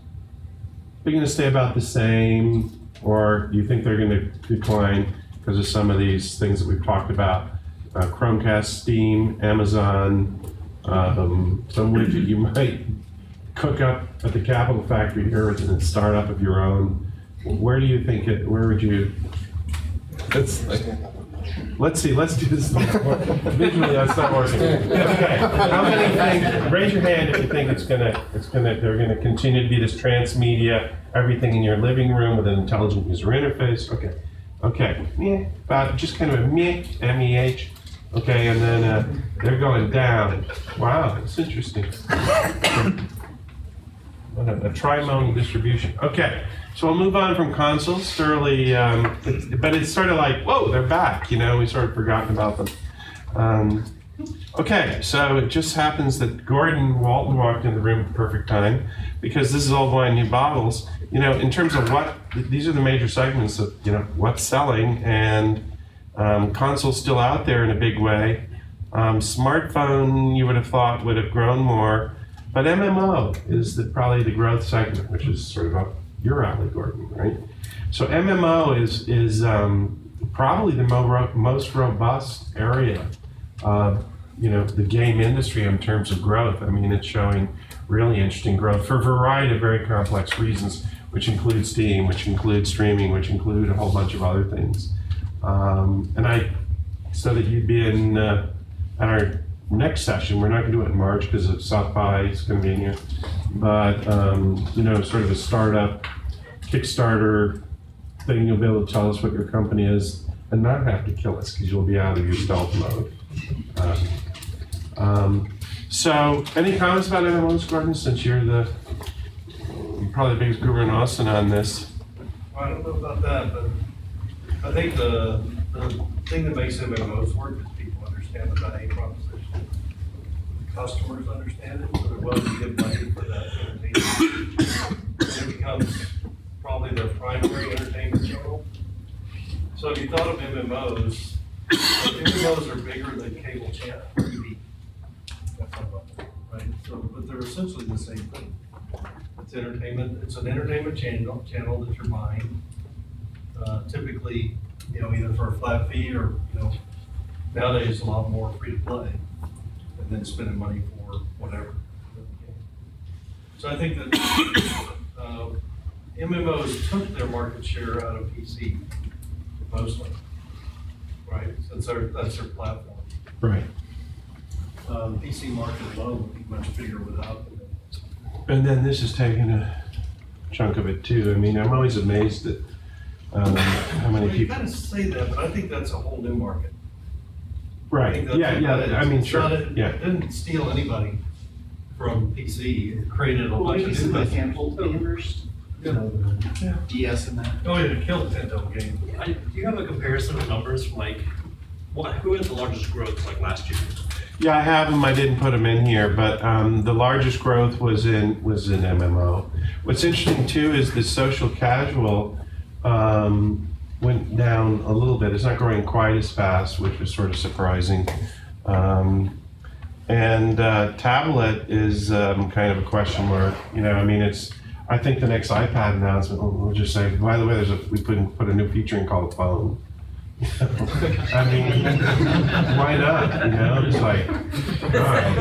They're going to stay about the same, or do you think they're going to decline because of some of these things that we've talked about? Chromecast, Steam, Amazon, some widget you might cook up at the Capital Factory here with a startup of your own. Where do you think it, where would you? Let's see, let's do this visually, that's not working. Okay, how many think, raise your hand if you think they're gonna continue to be this transmedia, everything in your living room with an intelligent user interface. Okay, meh, about just kind of a meh, M-E-H. Okay, and then they're going down. Wow, that's interesting. A trimodal distribution. Okay, so we'll move on from consoles. Thoroughly, but it's sort of like, whoa, they're back. You know, we sort of forgotten about them. Okay, so it just happens that Gordon Walton walked in the room at the perfect time, because this is old wine, new bottles. You know, in terms of what, these are the major segments of, you know, what's selling, and consoles still out there in a big way. Smartphone, you would have thought, would have grown more. But MMO is probably the growth segment, which is sort of up your alley, Gordon, right? So MMO is probably the most robust area of, you know, the game industry in terms of growth. I mean, it's showing really interesting growth for a variety of very complex reasons, which include Steam, which include streaming, which include a whole bunch of other things. And I said that you'd be in at our next session. We're not going to do it in March because of South by, it's going to be in here. But, you know, sort of a startup, Kickstarter thing, you'll be able to tell us what your company is and not have to kill us because you'll be out of your stealth mode. So, any comments about MMOs, Gordon, since you're probably the biggest guru in Austin on this? I don't know about that, but I think the thing that makes MMOs work is people understand the value proposition. Customers understand it, so they're willing to give money for that entertainment. It becomes probably their primary entertainment channel. So if you thought of MMOs, MMOs are bigger than cable channel TV. That's not about that, right? So, but they're essentially the same thing. It's entertainment. It's an entertainment channel that you're buying. Typically, either for a flat fee or, nowadays a lot more free to play, and then spending money for whatever. So I think that MMOs took their market share out of PC mostly, right? That's their platform. Right. PC market alone would be much bigger without them. And then this is taking a chunk of it too. I mean, I'm always amazed at how many You people. kind of say that, but I think that's a whole new market. Right. Yeah. I mean, sure. It didn't steal anybody from PC. It created a Well, bunch maybe of some new of the business. handheld gamers, the DS and that. Oh, yeah, it killed handheld game. Do you have a comparison of numbers from who had the largest growth last year? Yeah, I have them. I didn't put them in here, but the largest growth was in MMO. What's interesting too is the social casual went down a little bit. It's not growing quite as fast, which was sort of surprising. And tablet is kind of a question mark. I think the next iPad announcement will just say, by the way, we put a new feature in called a phone. I mean, why not? It's like, all right.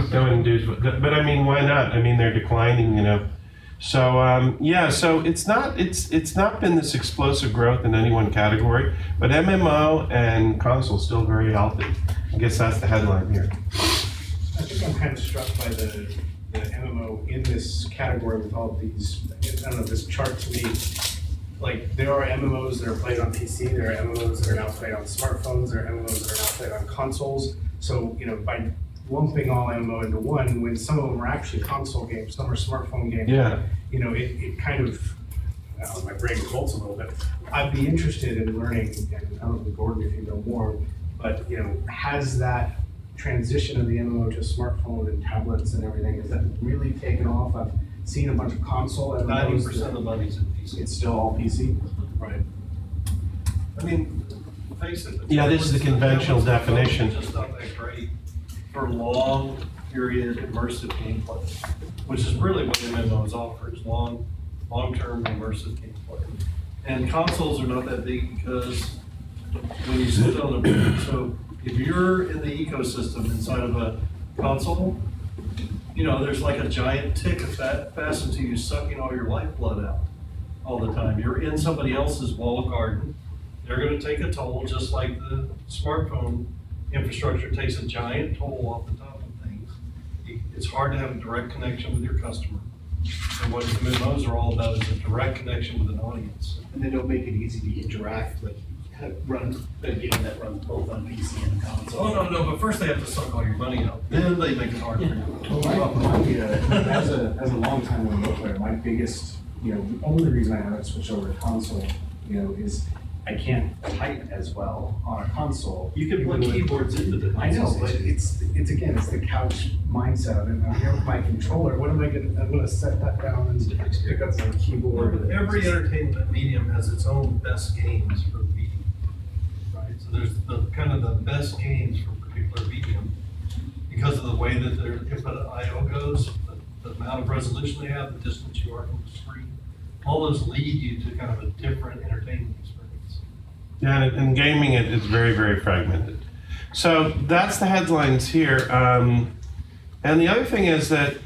No one does, but I mean, why not? I mean, they're declining, So so it's not been this explosive growth in any one category, but MMO and console still very healthy. I guess that's the headline here. I think I'm kind of struck by the MMO in this category with all of these, I don't know, this chart to me. Like, there are MMOs that are played on PC, there are MMOs that are now played on smartphones, there are MMOs that are now played on consoles. So, by lumping all MMO into one, when some of them are actually console games, some are smartphone games. Yeah. It kind of, my brain revolts a little bit. I'd be interested in learning, and I don't know, Gordon, if you know more, but, has that transition of the MMO to smartphone and tablets and everything, has that really taken off? I've seen a bunch of console MMOs. 90% of the money's in PC. It's still all PC? Right. I mean, face it. Yeah, this is the conventional definition. It's just not that great for long period immersive gameplay, which is really what MMOs offers, long-term immersive gameplay. And consoles are not that big because when you sit on so if you're in the ecosystem inside of a console, there's like a giant tick of that fastened to you, sucking all your lifeblood out all the time. You're in somebody else's walled garden. They're going to take a toll, just like the smartphone infrastructure takes a giant toll off the top of things. It's hard to have a direct connection with your customer. And what MMOs are all about is a direct connection with an audience. And they don't make it easy to interact, like run a game that runs both on PC and console. Oh, no, but first they have to suck all your money out. Then they make it hard for you. As a long-time remote player, my biggest, the only reason I haven't switched over to console, is I can't type as well on a console. You can plug keyboards into the I know, but it's the couch mindset of it. I'm here with my controller. What am I gonna? I'm gonna set that down and pick up my keyboard. Every entertainment medium has its own best games for the medium, right? So there's the best games for a particular medium because of the way that their input I/O goes, the amount of resolution they have, the distance you are from the screen. All those lead you to kind of a different entertainment experience. Yeah, and gaming it's very, very fragmented. So that's the headlines here. And the other thing is that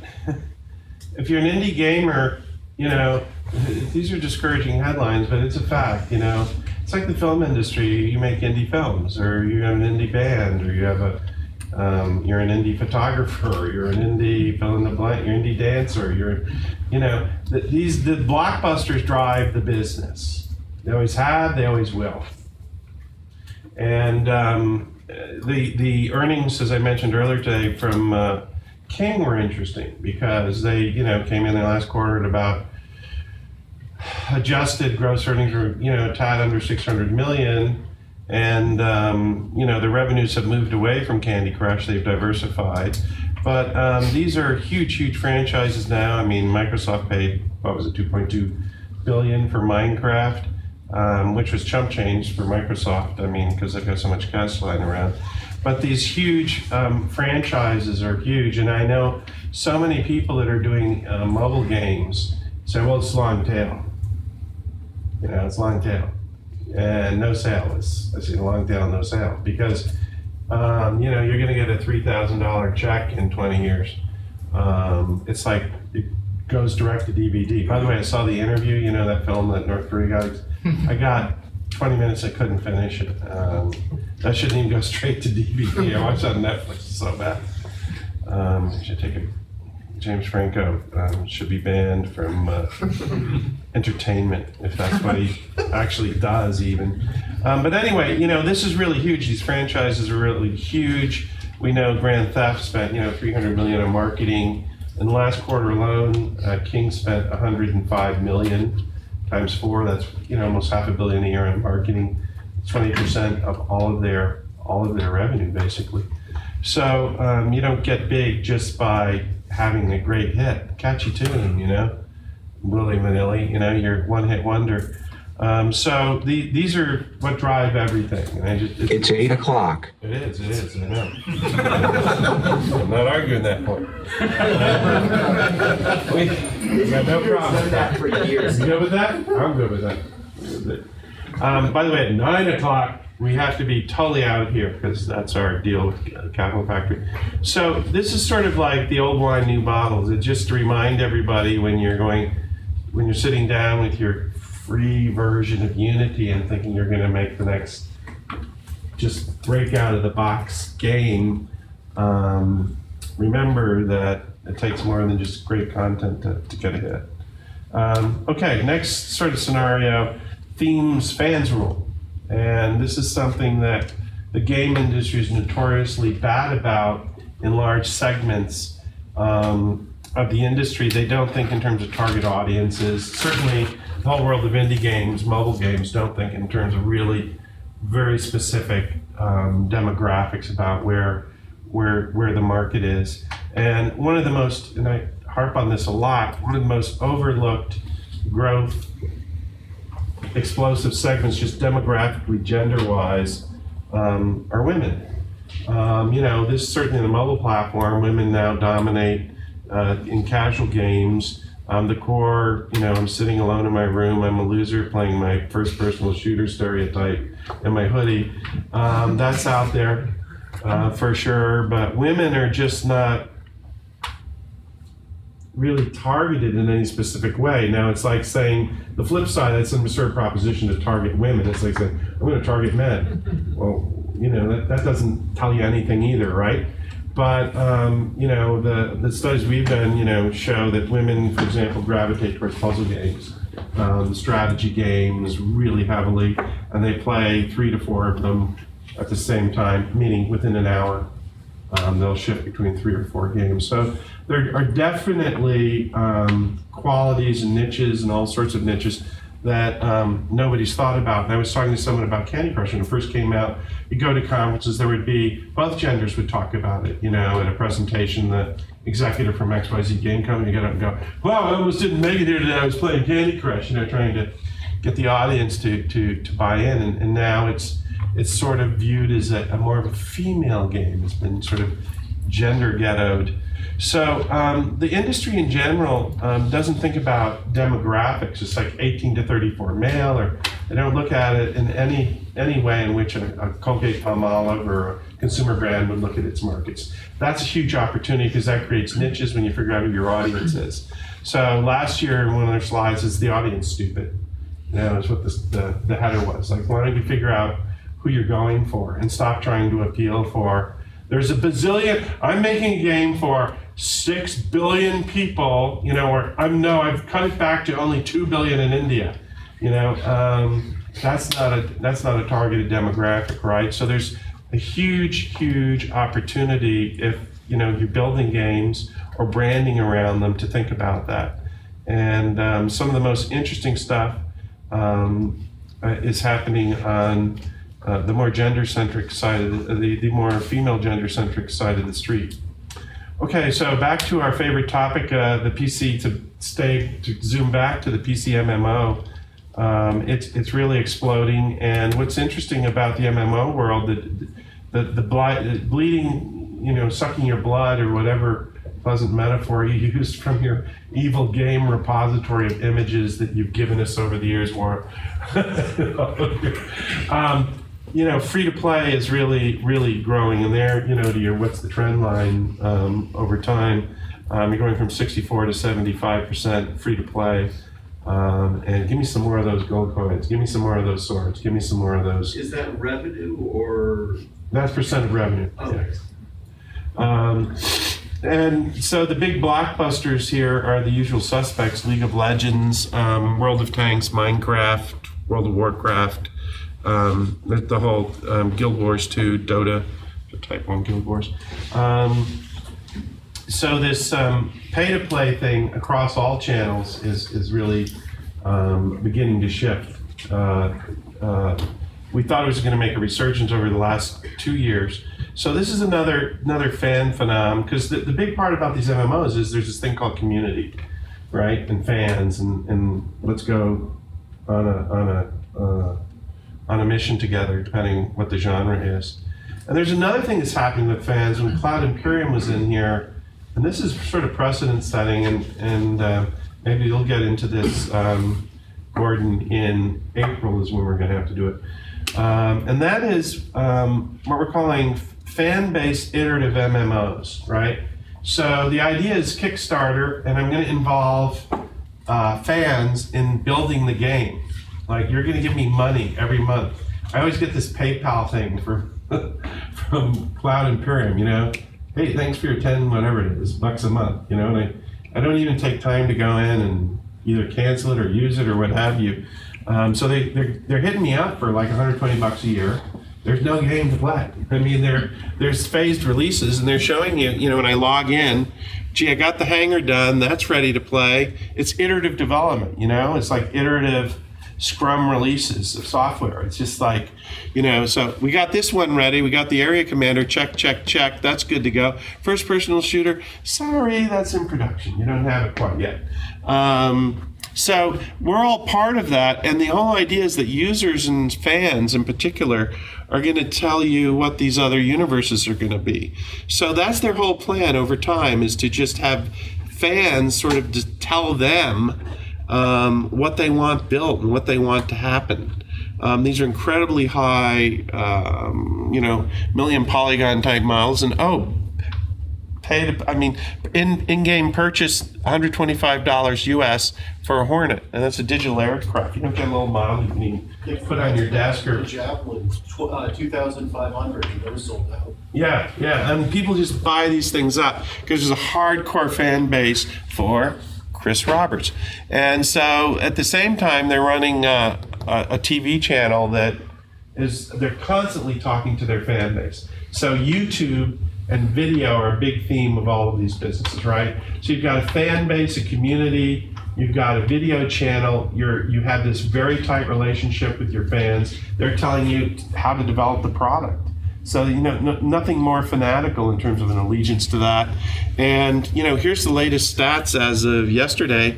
if you're an indie gamer, these are discouraging headlines, but it's a fact, It's like the film industry. You make indie films, or you have an indie band, or you have you're an indie photographer, you're an indie fill in the blank, you're an indie dancer, the blockbusters drive the business. They always have, they always will. And the earnings, as I mentioned earlier today, from King were interesting because they, came in the last quarter at about adjusted gross earnings are, a tad under 600 million. And, the revenues have moved away from Candy Crush. They've diversified. But these are huge franchises now. I mean, Microsoft paid, what was it, 2.2 billion for Minecraft, which was chump change for Microsoft. I mean, because they've got so much cash lying around. But these huge franchises are huge. And I know so many people that are doing mobile games say, well, it's long tail. It's long tail. And no sale is, I see the long tail, no sale. Because, you're going to get a $3,000 check in 20 years. It's like, it goes direct to DVD. By the way, I saw the interview, that film that North Korea got. I got 20 minutes, I couldn't finish it. That shouldn't even go straight to DVD. I watched that on Netflix, it's so bad. I should take it. James Franco should be banned from entertainment, if that's what he actually does even. But anyway, this is really huge. These franchises are really huge. We know Grand Theft spent, $300 million on marketing. In the last quarter alone, King spent $105 million times 4. That's, almost $500 million a year on marketing. 20% of all of their revenue, basically. So you don't get big just by having a great hit, catchy tune, Willy Vanilli, your one-hit wonder. So these are what drive everything. And it's 8 o'clock. It is, I know. I'm not arguing that point. We got no problem with that. For years. You good with that? I'm good with that. By the way, at 9 o'clock, we have to be totally out of here because that's our deal with Capital Factory. So this is sort of like the old wine, new bottles. It's just to remind everybody when you're sitting down with your free version of Unity and thinking you're going to make the next just break out of the box game, remember that it takes more than just great content to get a hit. Okay, next sort of scenario, themes fans rule. And this is something that the game industry is notoriously bad about in large segments of the industry. They don't think in terms of target audiences. Certainly, the whole world of indie games, mobile games, don't think in terms of really very specific demographics about where the market is. And one of the most, and I harp on this a lot, one of the most overlooked growth explosive segments, just demographically, gender-wise, are women. This is certainly the mobile platform. Women now dominate in casual games. The core, I'm sitting alone in my room. I'm a loser playing my first-person shooter stereotype in my hoodie. That's out there for sure. But women are just not really targeted in any specific way. Now, it's like saying the flip side, that's an absurd proposition to target women. It's like saying, I'm going to target men. Well, that doesn't tell you anything either, right? But, the studies we've done, show that women, for example, gravitate towards puzzle games, strategy games really heavily, and they play 3 to 4 of them at the same time, meaning within an hour. They'll shift between 3 or 4 games. So there are definitely qualities and niches and all sorts of niches that nobody's thought about. And I was talking to someone about Candy Crush when it first came out. You go to conferences, there would be, both genders would talk about it, at a presentation. The executive from XYZ Game Company got up and go, wow, I almost didn't make it here today. I was playing Candy Crush, trying to get the audience to buy in. And now it's sort of viewed as a more of a female game. It's been sort of gender ghettoed. So the industry in general doesn't think about demographics. It's like 18 to 34 male, or they don't look at it in any way in which a Colgate-Palmolive or a consumer brand would look at its markets. That's a huge opportunity because that creates niches when you figure out who your audience is. So last year, one of their slides is the audience stupid. Is what the header was. Like, why don't you figure out who you're going for and stop trying to appeal for. There's a bazillion, I'm making a game for 6 billion people, or I've cut it back to only 2 billion in India. That's not a targeted demographic, right? So there's a huge opportunity if you're building games or branding around them to think about that. And some of the most interesting stuff is happening on the more gender-centric side of the more female gender-centric side of the street. Okay, so back to our favorite topic, the PC. To zoom back to the PC MMO, it's really exploding. And what's interesting about the MMO world, the bleeding, sucking your blood or whatever pleasant metaphor you used from your evil game repository of images that you've given us over the years, Warren. Free to play is really growing, and there, to your what's the trend line over time, you're going from 64 to 75% free to play, and give me some more of those gold coins, give me some more of those swords, give me some more of those. Is that revenue or? That's percent of revenue. Okay. And so the big blockbusters here are the usual suspects: League of Legends, World of Tanks, Minecraft, World of Warcraft. The whole Guild Wars 2, Dota, Type 1 Guild Wars. So this pay-to-play thing across all channels is really beginning to shift. We thought it was going to make a resurgence over the last 2 years. So this is another fan phenomenon, because the big part about these MMOs is there's this thing called community, right? And fans, and let's go on a mission together, depending what the genre is. And there's another thing that's happening with fans. When Cloud Imperium was in here, and this is sort of precedent setting, and maybe you'll get into this, Gordon, in April is when we're going to have to do it. And that is what we're calling fan-based iterative MMOs, right? So the idea is Kickstarter, and I'm going to involve fans in building the game. Like, you're going to give me money every month. I always get this PayPal thing from Cloud Imperium, Hey, thanks for your 10, whatever it is, bucks a month, and I don't even take time to go in and either cancel it or use it or what have you. So they're hitting me up for like $120 a year. There's no game to play. I mean, there's phased releases, and they're showing you, when I log in, gee, I got the hangar done, that's ready to play. It's iterative development, it's like iterative Scrum releases of software. It's just like, so we got this one ready. We got the area commander, check. That's good to go. First personal shooter, sorry, that's in production. You don't have it quite yet. So we're all part of that. And the whole idea is that users and fans in particular are going to tell you what these other universes are going to be. So that's their whole plan over time, is to just have fans sort of just tell them what they want built and what they want to happen. These are incredibly high, million polygon type models, and in-game purchase $125 US for a Hornet, and that's a digital aircraft. You don't get a little model you can put on your desk or. The Javelin, 2,500, and those sold out. Yeah, and people just buy these things up because there's a hardcore fan base for Chris Roberts. And so at the same time, they're running a TV channel that they're constantly talking to their fan base. So YouTube and video are a big theme of all of these businesses, right? So you've got a fan base, a community, you've got a video channel, you have this very tight relationship with your fans. They're telling you how to develop the product. So, nothing more fanatical in terms of an allegiance to that. And, here's the latest stats as of yesterday.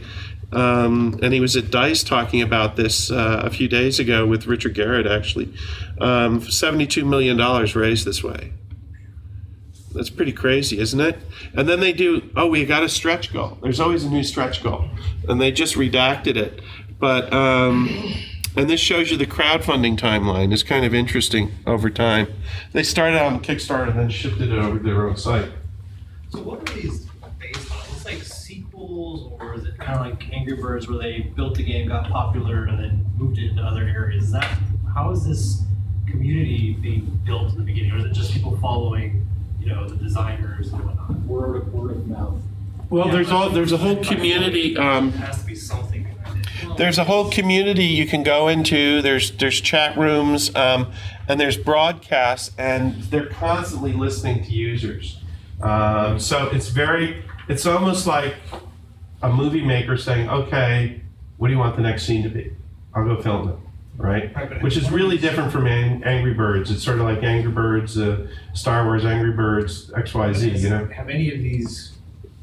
And he was at DICE talking about this a few days ago with Richard Garrett, actually. $72 million raised this way. That's pretty crazy, isn't it? And then they do, we got a stretch goal. There's always a new stretch goal. And they just redacted it. But, and this shows you the crowdfunding timeline. It's kind of interesting over time. They started out on Kickstarter and then shifted it over to their own site. So what are these based on? It's like sequels, or is it kind of like Angry Birds where they built the game, got popular, and then moved it into other areas? How is this community being built in the beginning? Or is it just people following, the designers and whatnot? Word of mouth. Well, there's a whole community. There has to be something. There's a whole community you can go into. There's chat rooms, and there's broadcasts, and they're constantly listening to users. So it's almost like a movie maker saying, okay, what do you want the next scene to be? I'll go film it, right? Which is really different from Angry Birds. It's sort of like Angry Birds, Star Wars, Angry Birds, XYZ, you know? Have any of these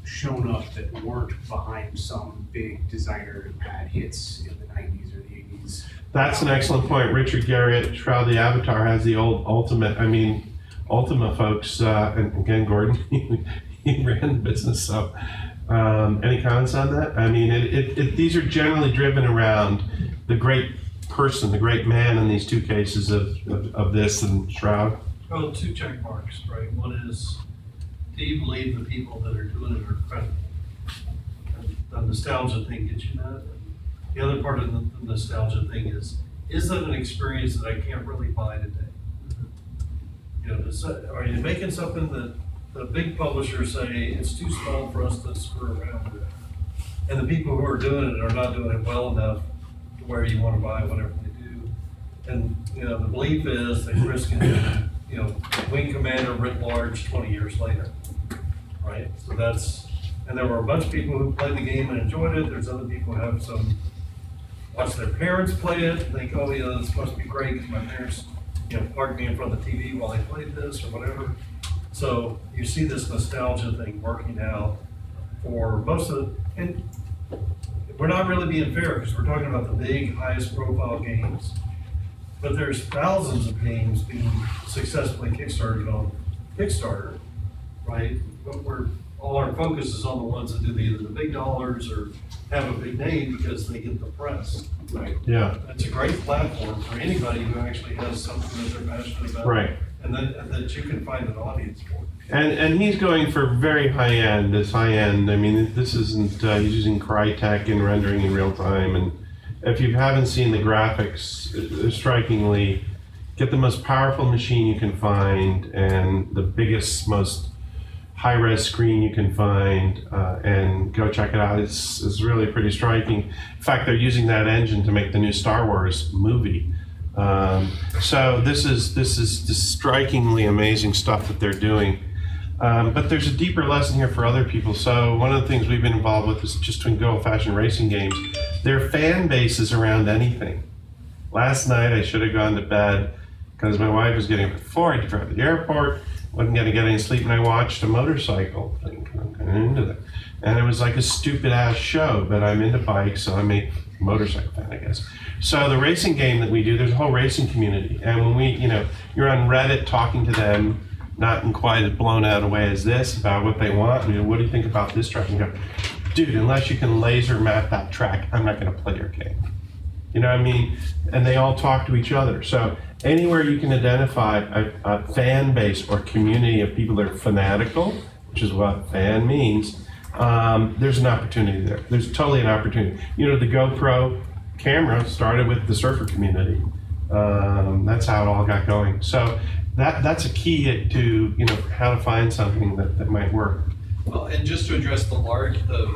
shown up that weren't behind some big designer who had hits in the 90s or the 80s? That's an excellent point. Richard Garriott, Shroud the Avatar, has the old Ultima folks, and again, Gordon, he ran the business, so any comments on that? I mean, these are generally driven around the great person, the great man in these two cases of this and Shroud. Well, two check marks, right? One is, do you believe the people that are doing it are credible? And the nostalgia thing gets you that. The other part of the nostalgia thing is that an experience that I can't really buy today? You know, are you making something that the big publishers say it's too small for us to screw around with? And the people who are doing it are not doing it well enough to where you want to buy whatever they do. And, you know, the belief is they risk it, you know, Wing Commander writ large 20 years later, right? So that's, and there were a bunch of people who played the game and enjoyed it. There's other people who have watch their parents play it, and think, oh, you know, this must be great because my parents, you know, parked me in front of the TV while I played this or whatever. So you see this nostalgia thing working out for most of the, and we're not really being fair because we're talking about the big, highest profile games. But there's thousands of games being successfully kickstarted on Kickstarter, right? But all our focus is on the ones that do either the big dollars or have a big name because they get the press. Right. Yeah. It's a great platform for anybody who actually has something that they're passionate about. Right. And that you can find an audience for. And he's going for very high end. This high end. I mean, this isn't. He's using Crytek and rendering in real time. And if you haven't seen the graphics, strikingly, get the most powerful machine you can find and the biggest, most high-res screen you can find, and go check it out. It's really pretty striking. In fact, they're using that engine to make the new Star Wars movie. So this is just strikingly amazing stuff that they're doing. But there's a deeper lesson here for other people. So one of the things we've been involved with is just doing good old-fashioned racing games. Their fan base is around anything. Last night I should have gone to bed because my wife was getting up at 4. I had to drive to the airport. Wasn't going to get any sleep, and I watched a motorcycle thing. I'm kind of into that. And it was like a stupid ass show, but I'm into bikes, so I'm a motorcycle fan, I guess. So the racing game that we do, there's a whole racing community. And when we, you know, you're on Reddit talking to them, not in quite as blown out a way as this, about what they want. You know, what do you think about this track? And you go, dude, unless you can laser map that track, I'm not going to play your game. You know what I mean? And they all talk to each other. So anywhere you can identify a fan base or community of people that are fanatical, which is what fan means, there's an opportunity there. There's totally an opportunity. You know, the GoPro camera started with the surfer community. That's how it all got going. So that's a key to, you know, how to find something that might work. Well, and just to address the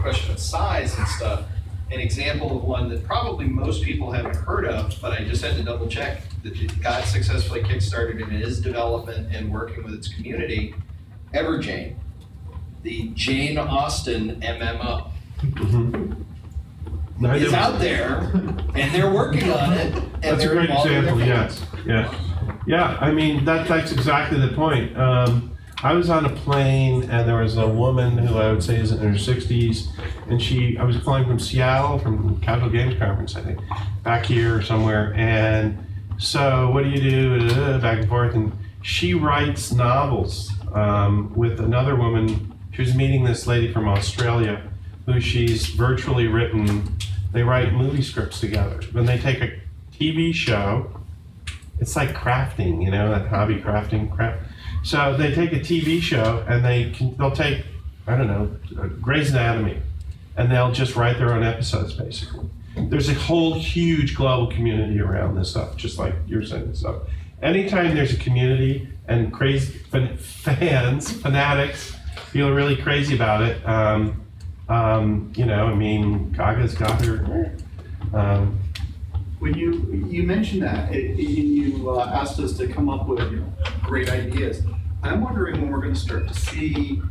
question of size and stuff, an example of one that probably most people haven't heard of, but I just had to double check that it got successfully kickstarted and is development and working with its community, Everjane, the Jane Austen MMO. Mm-hmm. It's out there, and they're working on it. And that's a great example, yes. Yeah, I mean, that's exactly the point. I was on a plane, and there was a woman who I would say is in her 60s, and I was flying from Seattle, from Casual Games Conference, I think, back here or somewhere, and so what do you do, back and forth, and she writes novels with another woman. She was meeting this lady from Australia, who she's virtually written. They write movie scripts together. When they take a TV show, it's like crafting, you know, that hobby crafting crap. So they take a TV show and they'll take, I don't know, Grey's Anatomy, and they'll just write their own episodes, basically. There's a whole huge global community around this stuff, just like you're saying. So anytime there's a community and crazy fanatics, feel really crazy about it, you know, I mean, Gaga's got her. When you mentioned that, and you asked us to come up with, you know, great ideas, I'm wondering when we're going to start to see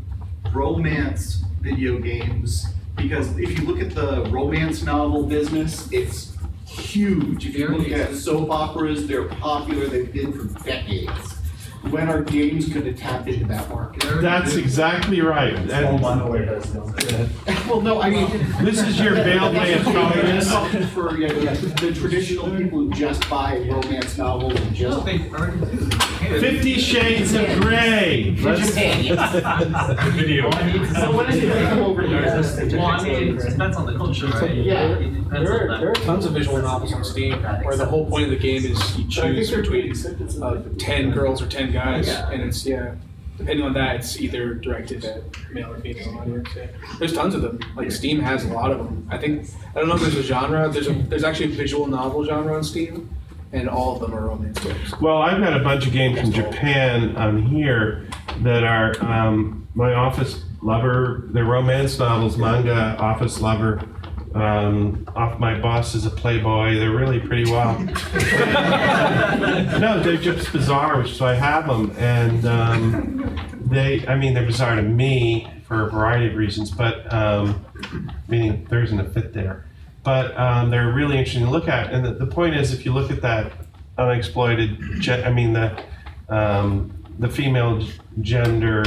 romance video games Because if you look at the romance novel business, it's huge. If you look at soap operas, they're popular, they've been for decades. When are games gonna tap into that market? That's exactly right. And, Well, no, I mean. this is your veiled way of showing this. For the traditional people who just buy romance novels and just. 50 Shades of Grey. Video. So when did they come over here? Well, I mean, it depends on the culture, right? Yeah. It depends on There that. are tons of visual novels on Steam where the whole point of the game is you choose between 10 girls or 10 guys, and it's depending on that, it's either directed at male or female audience. Yeah. There's tons of them. Like Steam has a lot of them. I don't know if there's a genre. There's actually a visual novel genre on Steam, and all of them are romance games. Well, I've got a bunch of games from Japan on here that are my office lover. They're romance novels, manga, office lover. Off my boss is a playboy. They're really pretty wild. No, they're just bizarre, which is why I have them. And they're bizarre to me for a variety of reasons, but meaning there isn't a fit there. But they're really interesting to look at. And the point is, if you look at that unexploited, the female gender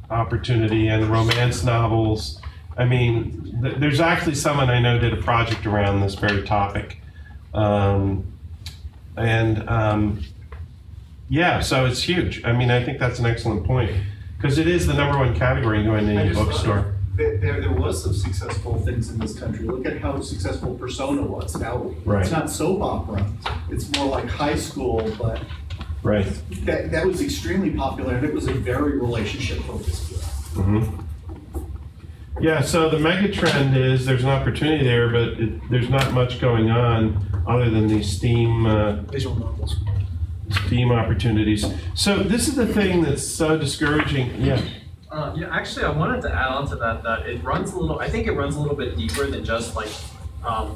opportunity and romance novels. I mean, there's actually someone I know did a project around this very topic. So it's huge. I mean, I think that's an excellent point, because it is the #1 category going to any bookstore. There was some successful things in this country. Look at how successful Persona was. Now, it's not soap opera. It's more like high school, but right. That was extremely popular, and it was a very relationship-focused game. Mm-hmm. Yeah, so the mega trend is there's an opportunity there, but there's not much going on other than these Steam visual novels. Steam opportunities. So this is the thing that's so discouraging. Yeah. Actually, I wanted to add on to that it runs a little. I think it runs a little bit deeper than just like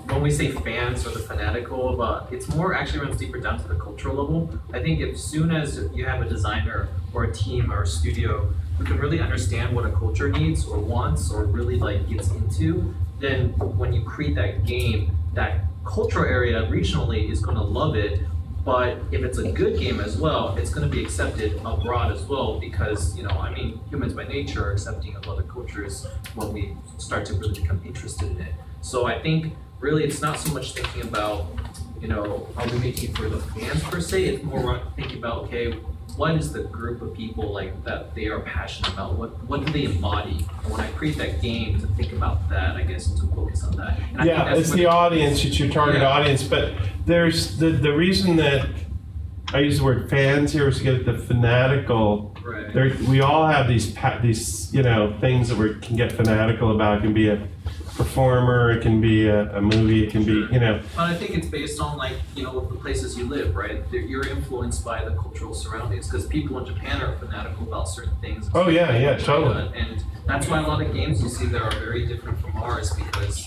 when we say fans or the fanatical, but it's more actually runs deeper down to the cultural level. I think as soon as you have a designer or a team or a studio who can really understand what a culture needs or wants or really like gets into, then when you create that game, that cultural area regionally is going to love it. But if it's a good game as well, it's going to be accepted abroad as well, because humans by nature are accepting of other cultures when we start to really become interested in it. So I think really it's not so much thinking about are we making it for the fans per se? It's more thinking about, okay, what is the group of people like that they are passionate about? What do they embody? And when I create that game, to think about that, I guess, to focus on that. And I think that's it's the audience, it's your target audience, but there's the reason that I use the word fans here is to get at the fanatical. Right. We all have these things that we can get fanatical about. It can be a performer, it can be a movie, it can be, But I think it's based on the places you live, right? You're influenced by the cultural surroundings, because people in Japan are fanatical about certain things. Oh yeah, totally. And that's why a lot of games you see that are very different from ours, because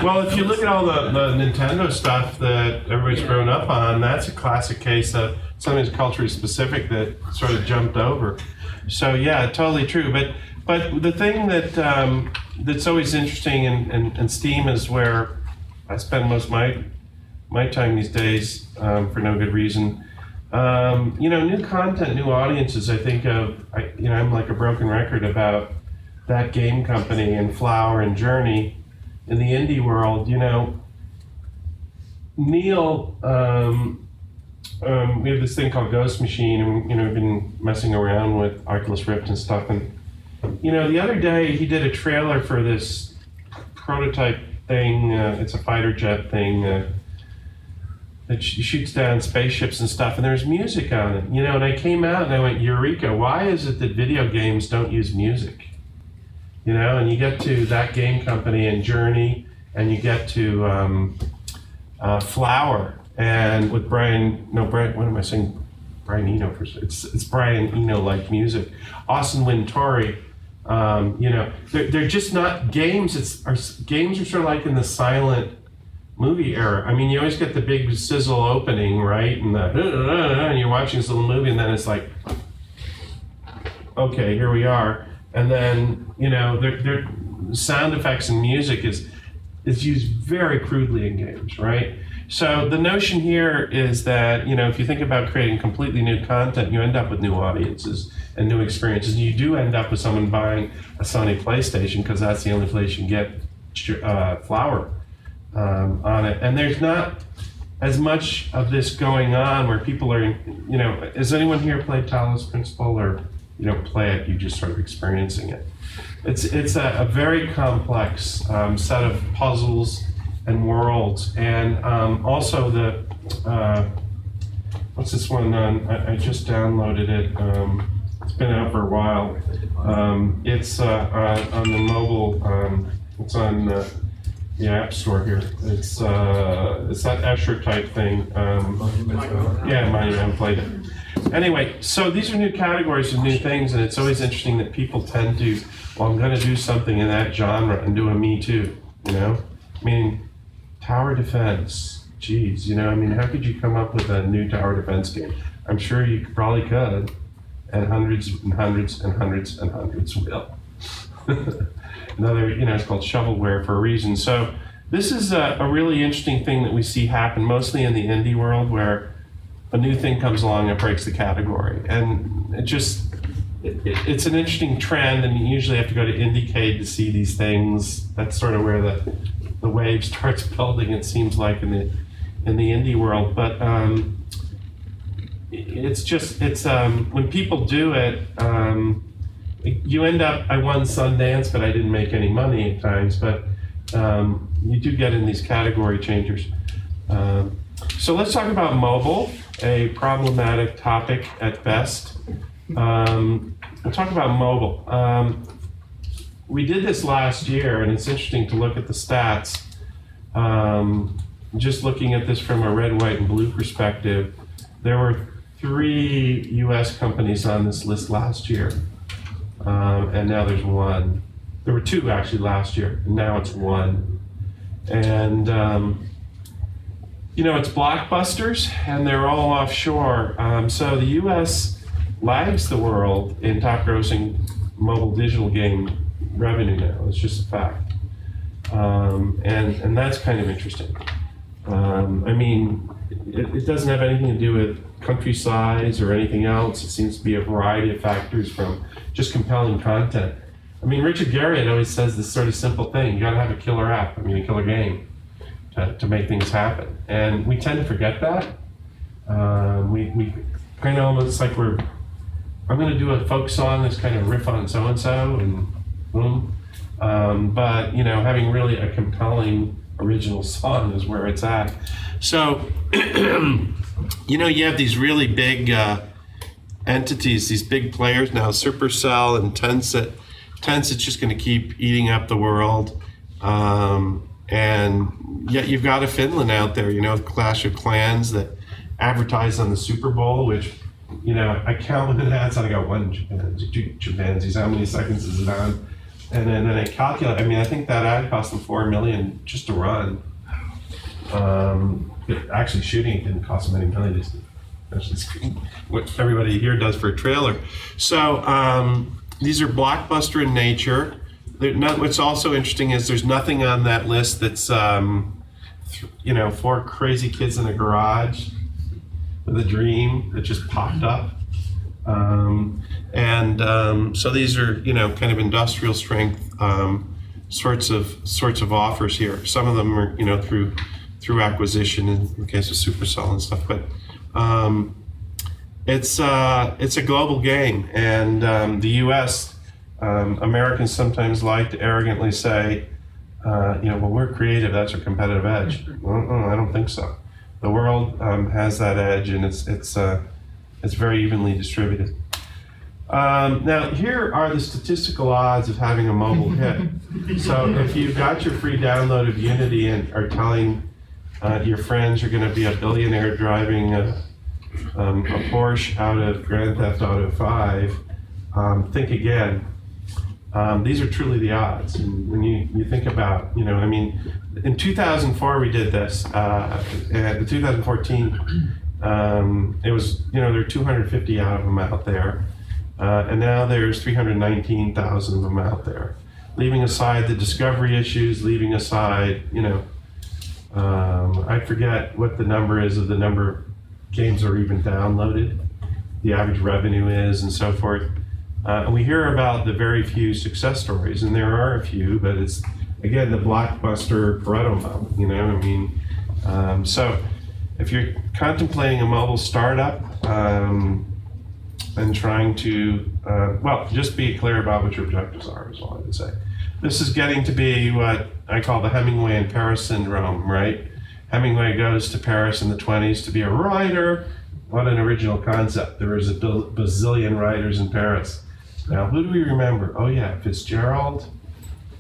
well, if you look at all the Nintendo stuff that everybody's grown up on, that's a classic case of something that's culturally specific that sort of jumped over. So yeah, totally true. But the thing that's always interesting in Steam is where I spend most of my time these days for no good reason. New content, new audiences. I think I'm like a broken record about that game company and Flower and Journey in the indie world. Neil, we have this thing called Ghost Machine, and we've been messing around with Oculus Rift and stuff, and the other day he did a trailer for this prototype thing. It's a fighter jet thing that shoots down spaceships and stuff, and there's music on it. And I came out and I went, Eureka! Why is it that video games don't use music? And you get to that game company and Journey, and you get to Flower, and with Brian Eno first. It's Brian Eno like music. Austin Wintory. They're just not games. Games are sort of like in the silent movie era. I mean, you always get the big sizzle opening, right? And and you're watching this little movie, and then it's like, okay, here we are. And then, their sound effects and music is used very crudely in games, right? So the notion here is that, if you think about creating completely new content, you end up with new audiences and new experiences. And you do end up with someone buying a Sony PlayStation because that's the only place you can get flour on it. And there's not as much of this going on where people are, has anyone here played Talos Principle, or you don't play it, you just sort of experiencing it? It's a very complex set of puzzles and worlds, and also the what's this one on? I just downloaded it. It's been out for a while. It's on the mobile. It's on the App Store here. It's that Escher type thing. Yeah, I haven't played it. Anyway, so these are new categories of new things, and it's always interesting that people tend to, well, I'm going to do something in that genre and do a Me Too, Meaning, tower defense, geez, how could you come up with a new tower defense game? I'm sure you probably could, and hundreds and hundreds and hundreds and hundreds will. Another, it's called shovelware for a reason. So this is a really interesting thing that we see happen mostly in the indie world, where a new thing comes along that breaks the category. And it's an interesting trend, and you usually have to go to Indiecade to see these things. That's sort of where the wave starts building, it seems like, in the indie world. But it's when people do it, you end up, I won Sundance, but I didn't make any money at times, but you do get in these category changers. So let's talk about mobile, a problematic topic at best. We'll talk about mobile. We did this last year, and it's interesting to look at the stats. Just looking at this from a red, white, and blue perspective, there were 3 US companies on this list last year, and now there's 1. There were 2 actually last year, and now it's 1. And it's blockbusters, and they're all offshore. So the US lags the world in top grossing mobile digital game revenue now. It's just a fact. And that's kind of interesting. It doesn't have anything to do with country size or anything else. It seems to be a variety of factors, from just compelling content. Richard Garriott always says this sort of simple thing: you gotta have a killer app, a killer game to make things happen. And we tend to forget that. We kind of almost like I'm gonna do a folk song that's kind of riff on so-and-so, and boom. But having really a compelling original song is where it's at. So, you have these really big entities, these big players now, Supercell and Tencent. Tencent's just going to keep eating up the world. And yet you've got a Finland out there, Clash of Clans, that advertised on the Super Bowl, which, I count when it ads, I got 1 chimpanzee, 2 chimpanzees, how many seconds is it on? And then I calculate, I think that ad cost them $4 million just to run. Actually, shooting it didn't cost them any money. That's what everybody here does for a trailer. So these are blockbuster in nature. What's also interesting is there's nothing on that list that's, 4 crazy kids in a garage with a dream that just popped up. So these are, kind of industrial strength sorts of offers here. Some of them are, through acquisition in the case of Supercell and stuff. But it's a global game, and the U.S. Americans sometimes like to arrogantly say, well, we're creative, that's our competitive edge. I don't think so. The world has that edge, and it's very evenly distributed. Now, here are the statistical odds of having a mobile hit. So if you've got your free download of Unity and are telling your friends you're going to be a billionaire driving a Porsche out of Grand Theft Auto 5, think again. These are truly the odds. And when you think about, in 2004 we did this. In 2014, it was, there were 250 of them out there. And now there's 319,000 of them out there. Leaving aside the discovery issues, leaving aside, I forget what the number is of the number of games that are even downloaded, the average revenue is, and so forth. And we hear about the very few success stories, and there are a few, but it's, again, the blockbuster Pareto model, so if you're contemplating a mobile startup and trying to, just be clear about what your objectives are, is all I would say. This is getting to be what I call the Hemingway in Paris syndrome, right? Hemingway goes to Paris in the 20s to be a writer. What an original concept. There was a bazillion writers in Paris. Now, who do we remember? Oh yeah, Fitzgerald,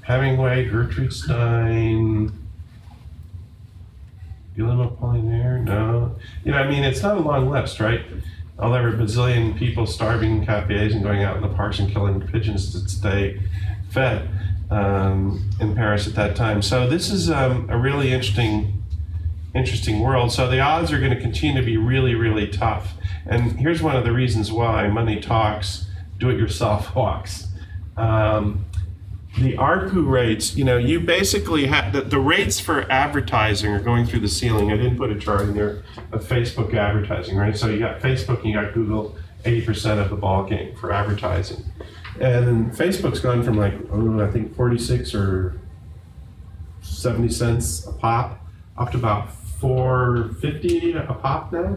Hemingway, Gertrude Stein, Guillaume Apollinaire, no. It's not a long list, right? All there were a bazillion people starving in cafes and going out in the parks and killing pigeons to stay fed in Paris at that time. So this is a really interesting world. So the odds are going to continue to be really, really tough. And here's one of the reasons why money talks, do-it-yourself walks. The ARPU rates, you basically have, the rates for advertising are going through the ceiling. I didn't put a chart in there of Facebook advertising, right? So you got Facebook and you got Google, 80% of the ball game for advertising. And then Facebook's gone from I think 46 or 70 cents a pop up to about 4.50 a pop now.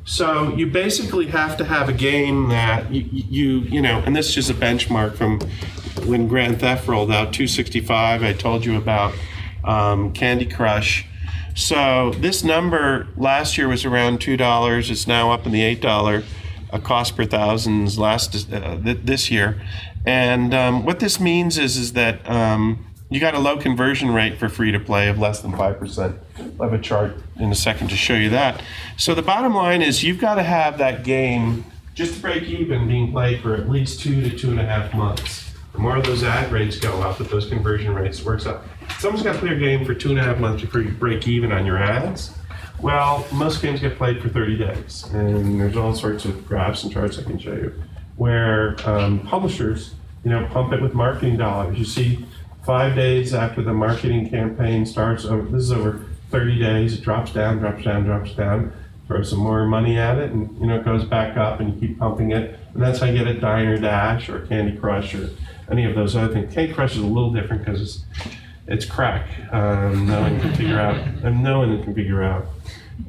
So you basically have to have a game that you know, and this is just a benchmark from when Grand Theft rolled out, 265. I told you about Candy Crush. So this number last year was around $2. It's now up in the $8 cost per thousands this year. And what this means is that you got a low conversion rate for free to play of less than 5%. I'll have a chart in a second to show you that. So the bottom line is you've got to have that game just to break even being played for at least 2 to 2.5 months. The more those ad rates go up, with those conversion rates works out. Someone's got to play a game for 2.5 months before you break even on your ads. Well, most games get played for 30 days, and there's all sorts of graphs and charts I can show you where publishers, pump it with marketing dollars. You see 5 days after the marketing campaign starts, this is over 30 days, it drops down, throw some more money at it, and it goes back up, and you keep pumping it, and that's how you get a Diner Dash or Candy Crush or any of those other things. Candy Crush is a little different because it's crack. No one can figure out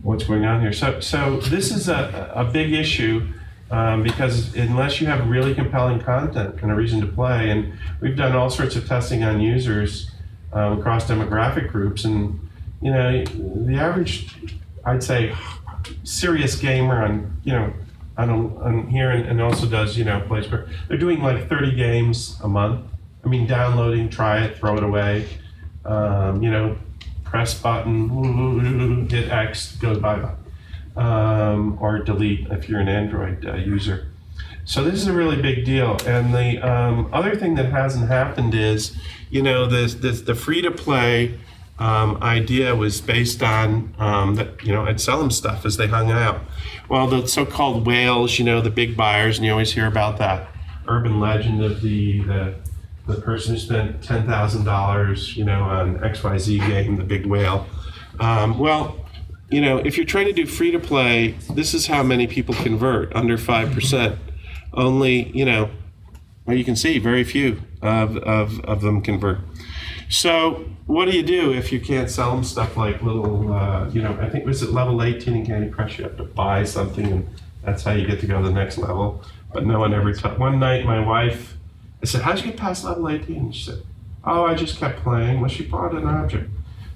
what's going on here. So this is a big issue because unless you have really compelling content and a reason to play, and we've done all sorts of testing on users across demographic groups, and the average, I'd say, serious gamer on here and also does plays where they're doing like 30 games a month. I mean, downloading, try it, throw it away. Press button, hit X, goes bye-bye. Or delete if you're an Android user. So this is a really big deal. And the other thing that hasn't happened is, the free-to-play idea was based on I'd sell them stuff as they hung out. Well, the so-called whales, the big buyers, and you always hear about that urban legend of the person who spent $10,000, on XYZ game, the big whale. If you're trying to do free to play, this is how many people convert, under 5%. Only, you can see very few of them convert. So what do you do if you can't sell them stuff like little, I think was it level 18 in Candy Crush, you have to buy something and that's how you get to go to the next level. But no one ever, one night my wife, I said, how'd you get past level 18? And she said, oh, I just kept playing. Well, she bought an object.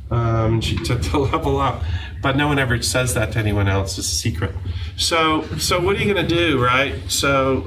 And she took the level up. But no one ever says that to anyone else. It's a secret. So what are you going to do, right? So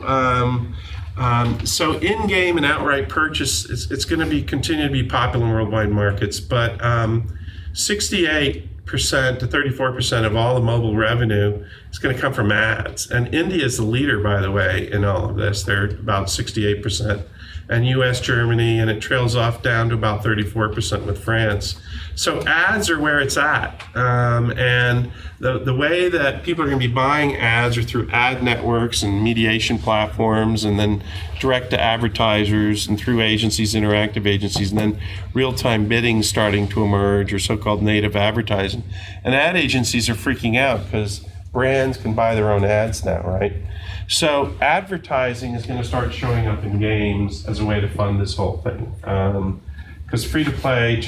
in-game and outright purchase, it's going to continue to be popular in worldwide markets. But 68% to 34% of all the mobile revenue is going to come from ads. And India is the leader, by the way, in all of this. They're about 68%. and US, Germany, and it trails off down to about 34% with France. So ads are where it's at. And the way that people are going to be buying ads are through ad networks and mediation platforms, and then direct to advertisers and through agencies, interactive agencies, and then real-time bidding starting to emerge, or so-called native advertising. And ad agencies are freaking out because brands can buy their own ads now, right? So advertising is going to start showing up in games as a way to fund this whole thing. Because free-to-play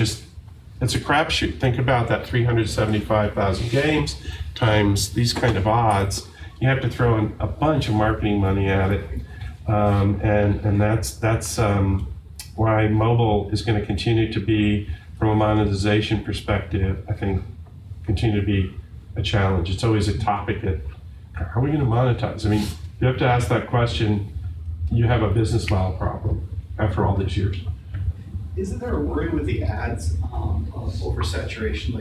it's a crapshoot. Think about that 375,000 games times these kind of odds. You have to throw in a bunch of marketing money at it. And that's why mobile is going to continue to be, from a monetization perspective, I think, continue to be a challenge. It's always a topic that, how are we going to monetize? I mean, you have to ask that question, you have a business model problem after all these years. Isn't there a worry with the ads of oversaturation?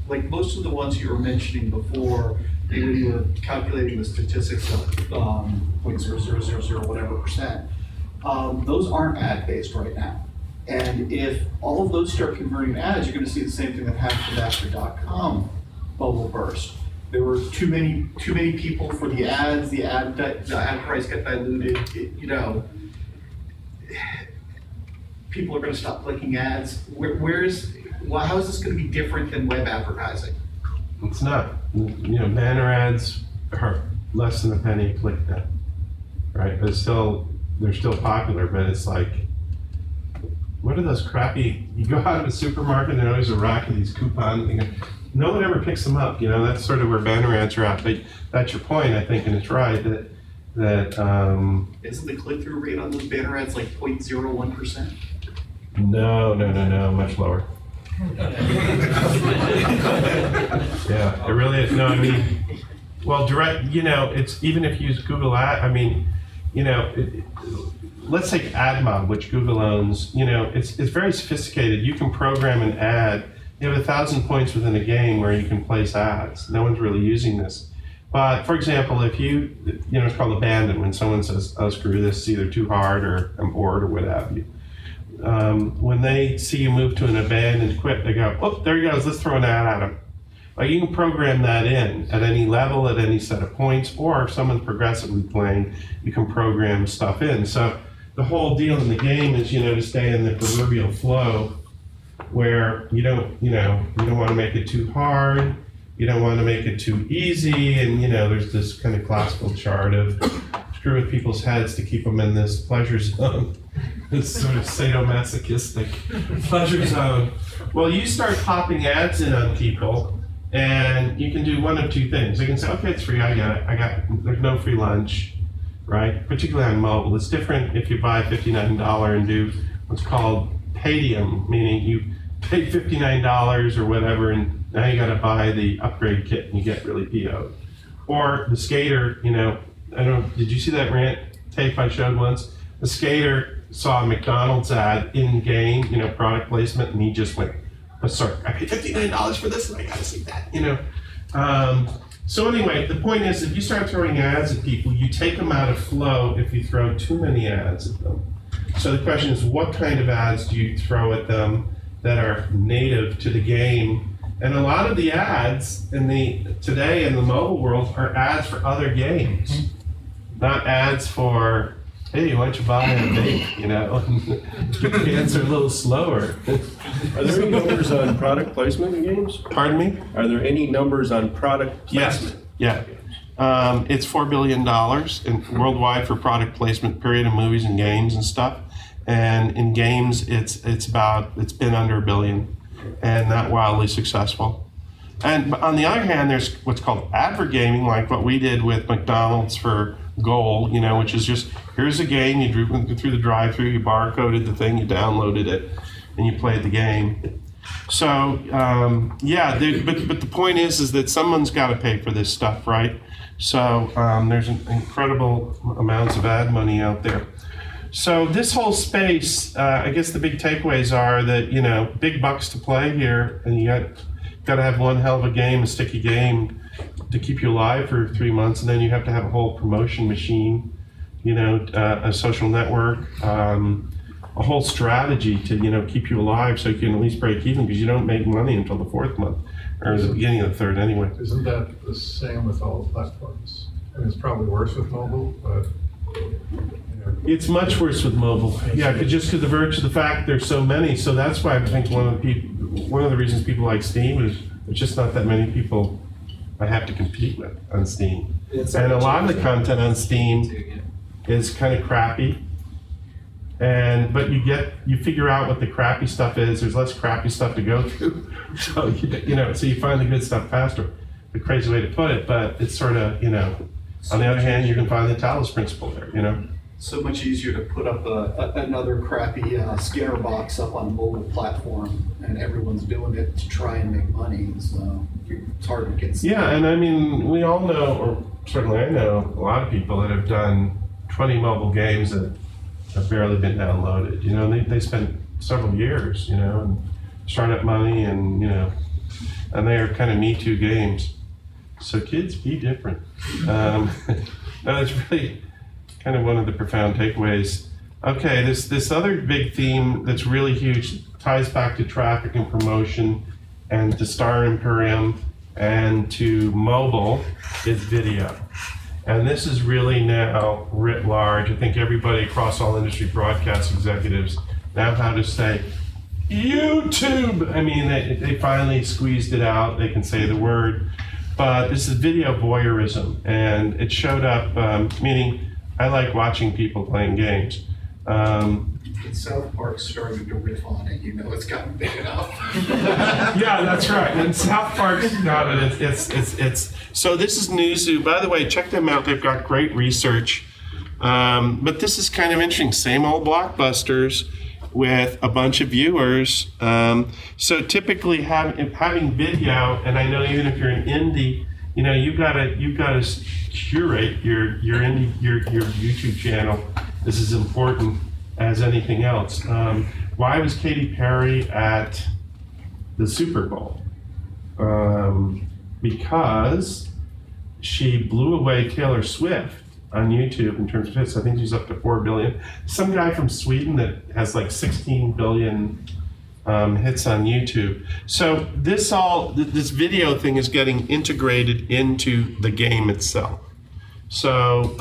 Like most of the ones you were mentioning before, when you were calculating the statistics of 0.0000 whatever percent, those aren't ad-based right now. And if all of those start converting to ads, you're going to see the same thing that happened after .com bubble burst. There were too many people for the ads. The ad price got diluted. People are going to stop clicking ads. How is this going to be different than web advertising? It's not. Banner ads are less than a penny a click now, right? But they're still popular. But it's like, what are those crappy? You go out of a supermarket and there's always a rack of these coupon things. No one ever picks them up. That's sort of where banner ads are at. But that's your point, I think, and it's right that. Isn't the click-through rate on those banner ads like 0.01%? No, much lower. Yeah, it really is. No, I mean, well, direct, it's, even if you use Google Ad, I mean, let's take AdMob, which Google owns. It's very sophisticated. You can program an ad. You have 1,000 points within a game where you can place ads. No one's really using this. But for example, if it's called abandon, when someone says, oh, screw this, it's either too hard or I'm bored or what have you. When they see you move to an abandoned quit, they go, oh, there he goes, let's throw an ad at him. Like, you can program that in at any level, at any set of points, or if someone's progressively playing, you can program stuff in. So the whole deal in the game is, to stay in the proverbial flow where you don't want to make it too hard, you don't want to make it too easy, and there's this kind of classical chart of screw with people's heads to keep them in this pleasure zone, this sort of sadomasochistic pleasure zone. Well, you start popping ads in on people, and you can do one of two things. They can say, okay, it's free, I got it. There's no free lunch, right? Particularly on mobile. It's different if you buy $59 and do what's called paydium, meaning you pay $59 or whatever, and now you got to buy the upgrade kit and you get really PO'd. Or the skater, did you see that rant tape I showed once? The skater saw a McDonald's ad in game, product placement, and he just went berserk. I paid $59 for this and I got to see that, So anyway, the point is, if you start throwing ads at people, you take them out of flow if you throw too many ads at them. So the question is, what kind of ads do you throw at them that are native to the game? And a lot of the ads today in the mobile world are ads for other games, not ads for, hey, why don't you buy a vape, The ads are a little slower. Are there any numbers on product placement in games? Pardon me? Are there any numbers on product placement? Yes. Yeah. It's $4 billion worldwide for product placement, period, in movies and games and stuff. And in games, it's been under $1 billion, and not wildly successful. And on the other hand, there's what's called advergaming, like what we did with McDonald's for Goal, which is just, here's a game, you drew through the drive-through, you barcoded the thing, you downloaded it, and you played the game. So, but the point is that someone's got to pay for this stuff, right? So there's incredible amounts of ad money out there. So this whole space, I guess the big takeaways are that, big bucks to play here, and you got to have one hell of a game, a sticky game, to keep you alive for 3 months, and then you have to have a whole promotion machine, a social network, a whole strategy to, you know, keep you alive so you can at least break even, because you don't make money until the 4th month, or the beginning of the 3rd anyway. Isn't that the same with all platforms? I mean, it's probably worse with mobile, but. It's much worse with mobile. Yeah, just because the virtue of the fact there's so many. So that's why I think one of the reasons people like Steam is there's just not that many people I have to compete with on Steam. And a lot of the content on Steam is kind of crappy. But you figure out what the crappy stuff is. There's less crappy stuff to go through. So so you find the good stuff faster. The crazy way to put it, but it's sort of, on the other hand, you can find the Talos principle there, So much easier to put up another crappy scanner box up on a mobile platform, and everyone's doing it to try and make money, so it's hard to get. Yeah, and I mean, we all know, or certainly I know, a lot of people that have done 20 mobile games that have barely been downloaded. They spent several years, and startup money, and and they are kind of Me Too games. So kids, be different. No, it's really kind of one of the profound takeaways. Okay, this other big theme that's really huge ties back to traffic and promotion and to Star Imperium and to mobile is video. And this is really now writ large. I think everybody across all industry broadcast executives now how to say YouTube. I mean, they finally squeezed it out. They can say the word. But this is video voyeurism, and it showed up, meaning I like watching people playing games. South Park's starting to riff on it, it's gotten big enough. Yeah, that's right. And South Park's got it. It's so this is Newzoo. By the way, check them out. They've got great research. But this is kind of interesting. Same old blockbusters with a bunch of viewers. So typically having video, and I know even if you're an indie, you've got to curate your YouTube channel. This is important as anything else. Why was Katy Perry at the Super Bowl? Because she blew away Taylor Swift on YouTube in terms of hits. I think she's up to 4 billion. Some guy from Sweden that has like 16 billion hits on YouTube. So this video thing is getting integrated into the game itself. So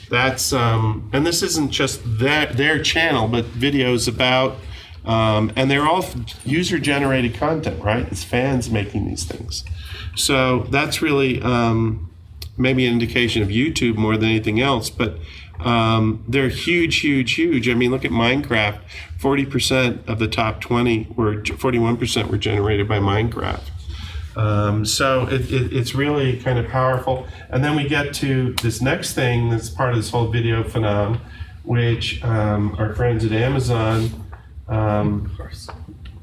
that's and this isn't just their channel, but videos about and they're all user-generated content, right? It's fans making these things. So that's really maybe an indication of YouTube more than anything else, but they're huge. I mean, look at Minecraft. 40% of the top 20 41% were generated by Minecraft. So it's really kind of powerful. And then we get to this next thing that's part of this whole video phenomenon, which our friends at Amazon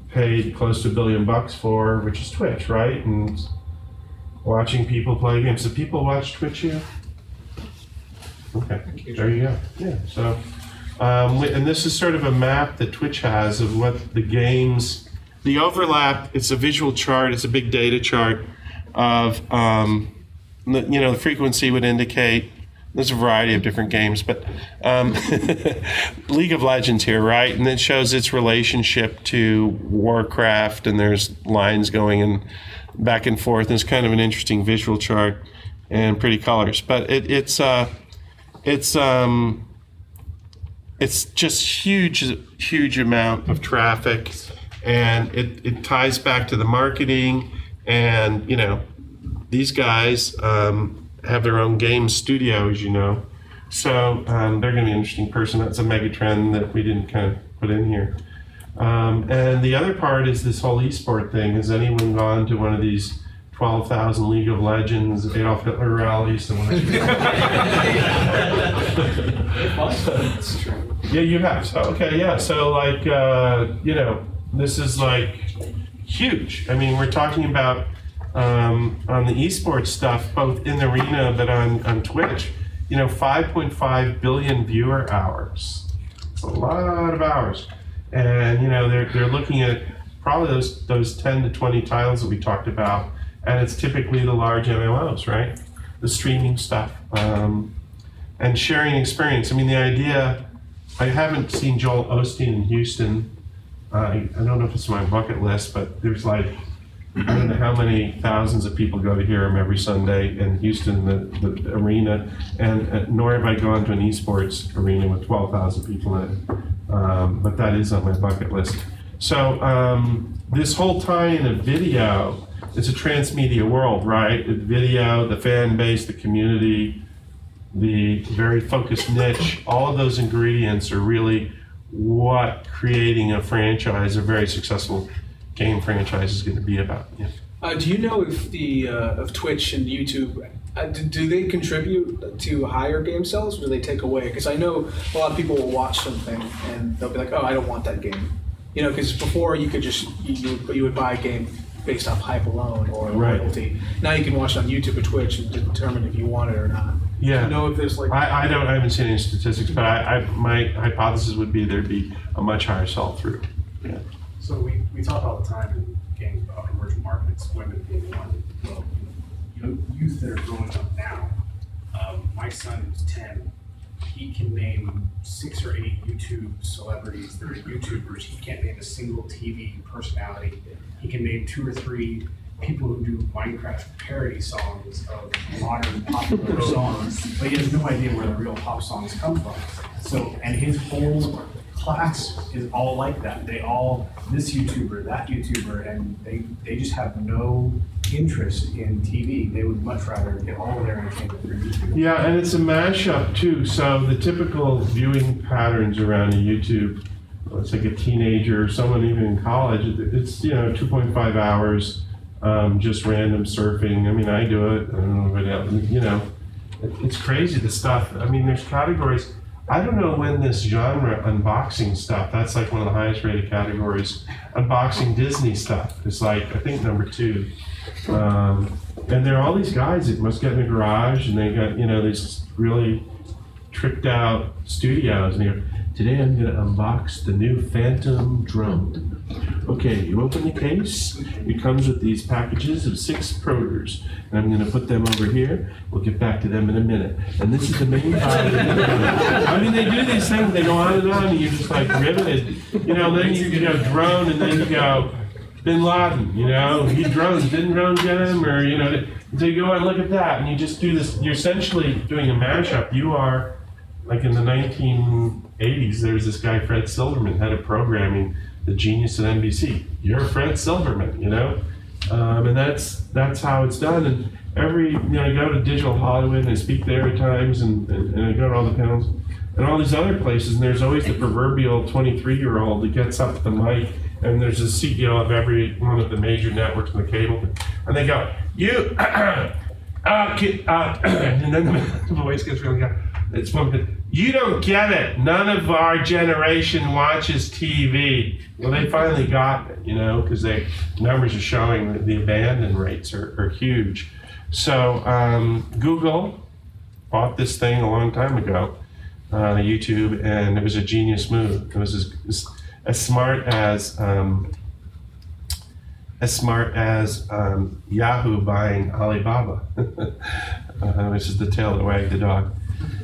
paid close to $1 billion for, which is Twitch, right? And watching people play games. Do people watch Twitch here? Okay, there you go. Yeah, so, and this is sort of a map that Twitch has of what the games, the overlap, it's a visual chart, it's a big data chart of, the frequency would indicate, there's a variety of different games, but League of Legends here, right? And it shows its relationship to Warcraft, and there's lines going in back and forth. And it's kind of an interesting visual chart and pretty colors, but it's just huge amount of traffic, and it ties back to the marketing, and these guys have their own game studios, so they're going to be an interesting person. That's a mega trend that we didn't kind of put in here. And the other part is this whole esport thing. Has anyone gone to one of these 12,000 League of Legends Adolf Hitler rallies? Yeah, you have. So, okay, yeah. So like, this is like huge. I mean, we're talking about on the esports stuff, both in the arena but on Twitch, 5.5 billion viewer hours. It's a lot of hours. And they're looking at probably those 10 to 20 titles that we talked about, and it's typically the large MMOs, right? The streaming stuff, and sharing experience. I mean, the idea I haven't seen Joel Osteen in Houston. I don't know if it's on my bucket list, but there's like, I don't know how many thousands of people go to hear him every Sunday in Houston, the arena, and nor have I gone to an esports arena with 12,000 people in it. But that is on my bucket list. So this whole tie-in of video, it's a transmedia world, right? The video, the fan base, the community, the very focused niche, all of those ingredients are really what creating a franchise, a very successful game franchise, is going to be about. Yeah. Do you know if the of Twitch and YouTube, do they contribute to higher game sales, or do they take away? Because I know a lot of people will watch something and they'll be like, "Oh, I don't want that game," because before you could just you would buy a game based off hype alone or loyalty. Now you can watch it on YouTube or Twitch and determine if you want it or not. Yeah. Do you know if there's like I haven't seen any statistics, but my hypothesis would be there'd be a much higher sell through. Yeah. So we talk all the time in games about emerging markets, women being one. Well, youth that are growing up now. My son who's 10, he can name 6 or 8 YouTube celebrities that are YouTubers. He can't name a single TV personality. He can name 2 or 3 people who do Minecraft parody songs of modern popular songs, but he has no idea where the real pop songs come from. So, and his whole class is all like that. They all, this YouTuber, that YouTuber, and they just have no interest in TV. They would much rather get all of their entertainment through YouTube. Yeah, and it's a mashup too. So the typical viewing patterns around a YouTube, it's like a teenager, someone even in college, it's 2.5 hours, just random surfing. I mean, I do it. I don't know, but it's crazy, the stuff. I mean, there's categories. I don't know when this genre unboxing stuff, that's like one of the highest rated categories. Unboxing Disney stuff is like, I think number 2. And there are all these guys that must get in the garage and they got, these really tricked out studios. And today I'm going to unbox the new Phantom drone. Okay, you open the case. It comes with these packages of 6 Krogers. And I'm going to put them over here. We'll get back to them in a minute. And this is the main part of the video. I mean, they do these things. They go on, and you're just like riveted. Then you go drone, and then you go Bin Laden. He drones. Didn't drones get him? Or so you go and look at that, and you just do this. You're essentially doing a mashup. You are like in the 1980s. There's this guy Fred Silverman, head of programming, the genius at NBC. You're Fred Silverman, and that's how it's done. And I go to Digital Hollywood and I speak there at times, and I go to all the panels and all these other places, and there's always the proverbial 23-year-old that gets up at the mic, and there's a CEO of every one of the major networks and the cable, and they go, you, and then the voice gets really good. It's fun. You don't get it. None of our generation watches TV. Well, they finally got it, because the numbers are showing that the abandon rates are huge. So Google bought this thing a long time ago, YouTube, and it was a genius move. It was as smart as Yahoo buying Alibaba, which is the tail that wagged the dog.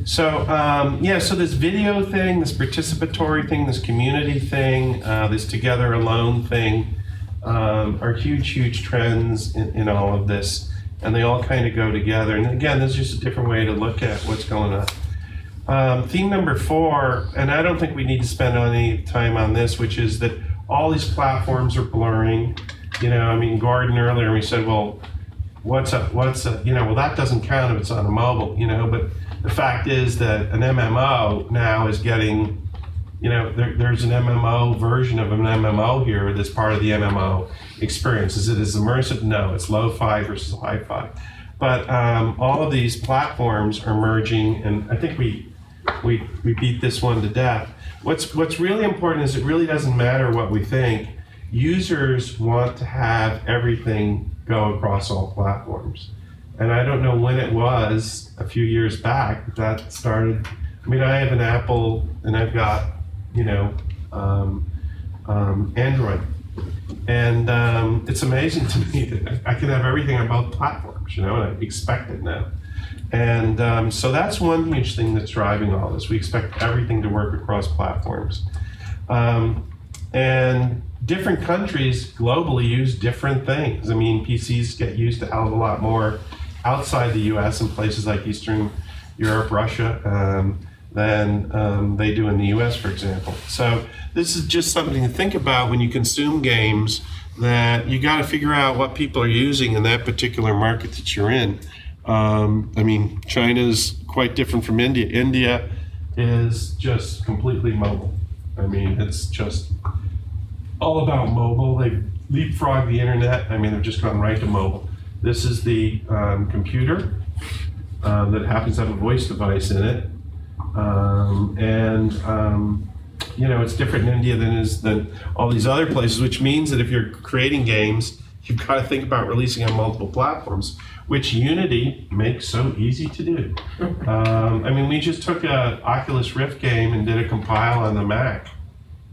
So so this video thing, this participatory thing, this community thing, this together alone thing, are huge trends in all of this, and they all kind of go together. And again, this is just a different way to look at what's going on. Theme number 4, and I don't think we need to spend any time on this, which is that all these platforms are blurring. Gordon earlier, we said, well, what's a well, that doesn't count if it's on a mobile, but the fact is that an MMO now is getting, there's an MMO version of an MMO here that's part of the MMO experience. Is it as immersive? No, it's low-fi versus high-fi. But all of these platforms are merging, and I think we beat this one to death. What's really important is it really doesn't matter what we think. Users want to have everything go across all platforms. And I don't know when it was, a few years back, that started. I have an Apple, and I've got, Android. And it's amazing to me that I can have everything on both platforms, and I expect it now. And so that's one huge thing that's driving all this. We expect everything to work across platforms. And different countries globally use different things. I mean, PCs get used a hell of a lot more outside the US in places like Eastern Europe, Russia, than they do in the US, for example. So this is just something to think about when you consume games, that you got to figure out what people are using in that particular market that you're in. I mean, China's quite different from India. India is just completely mobile. I mean, it's just all about mobile. They've leapfrogged the internet. I mean, they've just gone right to mobile. This is the computer that happens to have a voice device in it. You know, it's different in India than all these other places, which means that if you're creating games, you've got to think about releasing on multiple platforms, which Unity makes so easy to do. I mean, we just took a Oculus Rift game and did a compile on the Mac.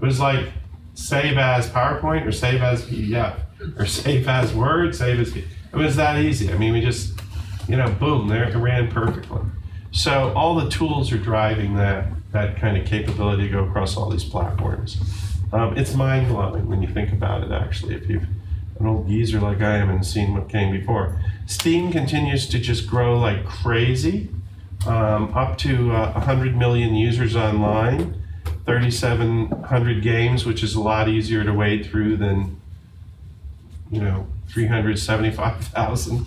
It was like save as PowerPoint or save as PDF or save as Word, save as... It was that easy. I mean, we just, you know, boom, there it ran perfectly. So all the tools are driving that kind of capability to go across all these platforms. It's mind-blowing when you think about it, actually, if you've an old geezer like I am and seen what came before. Steam continues to just grow like crazy, up to 100 million users online, 3,700 games, which is a lot easier to wade through than, you know, 375,000.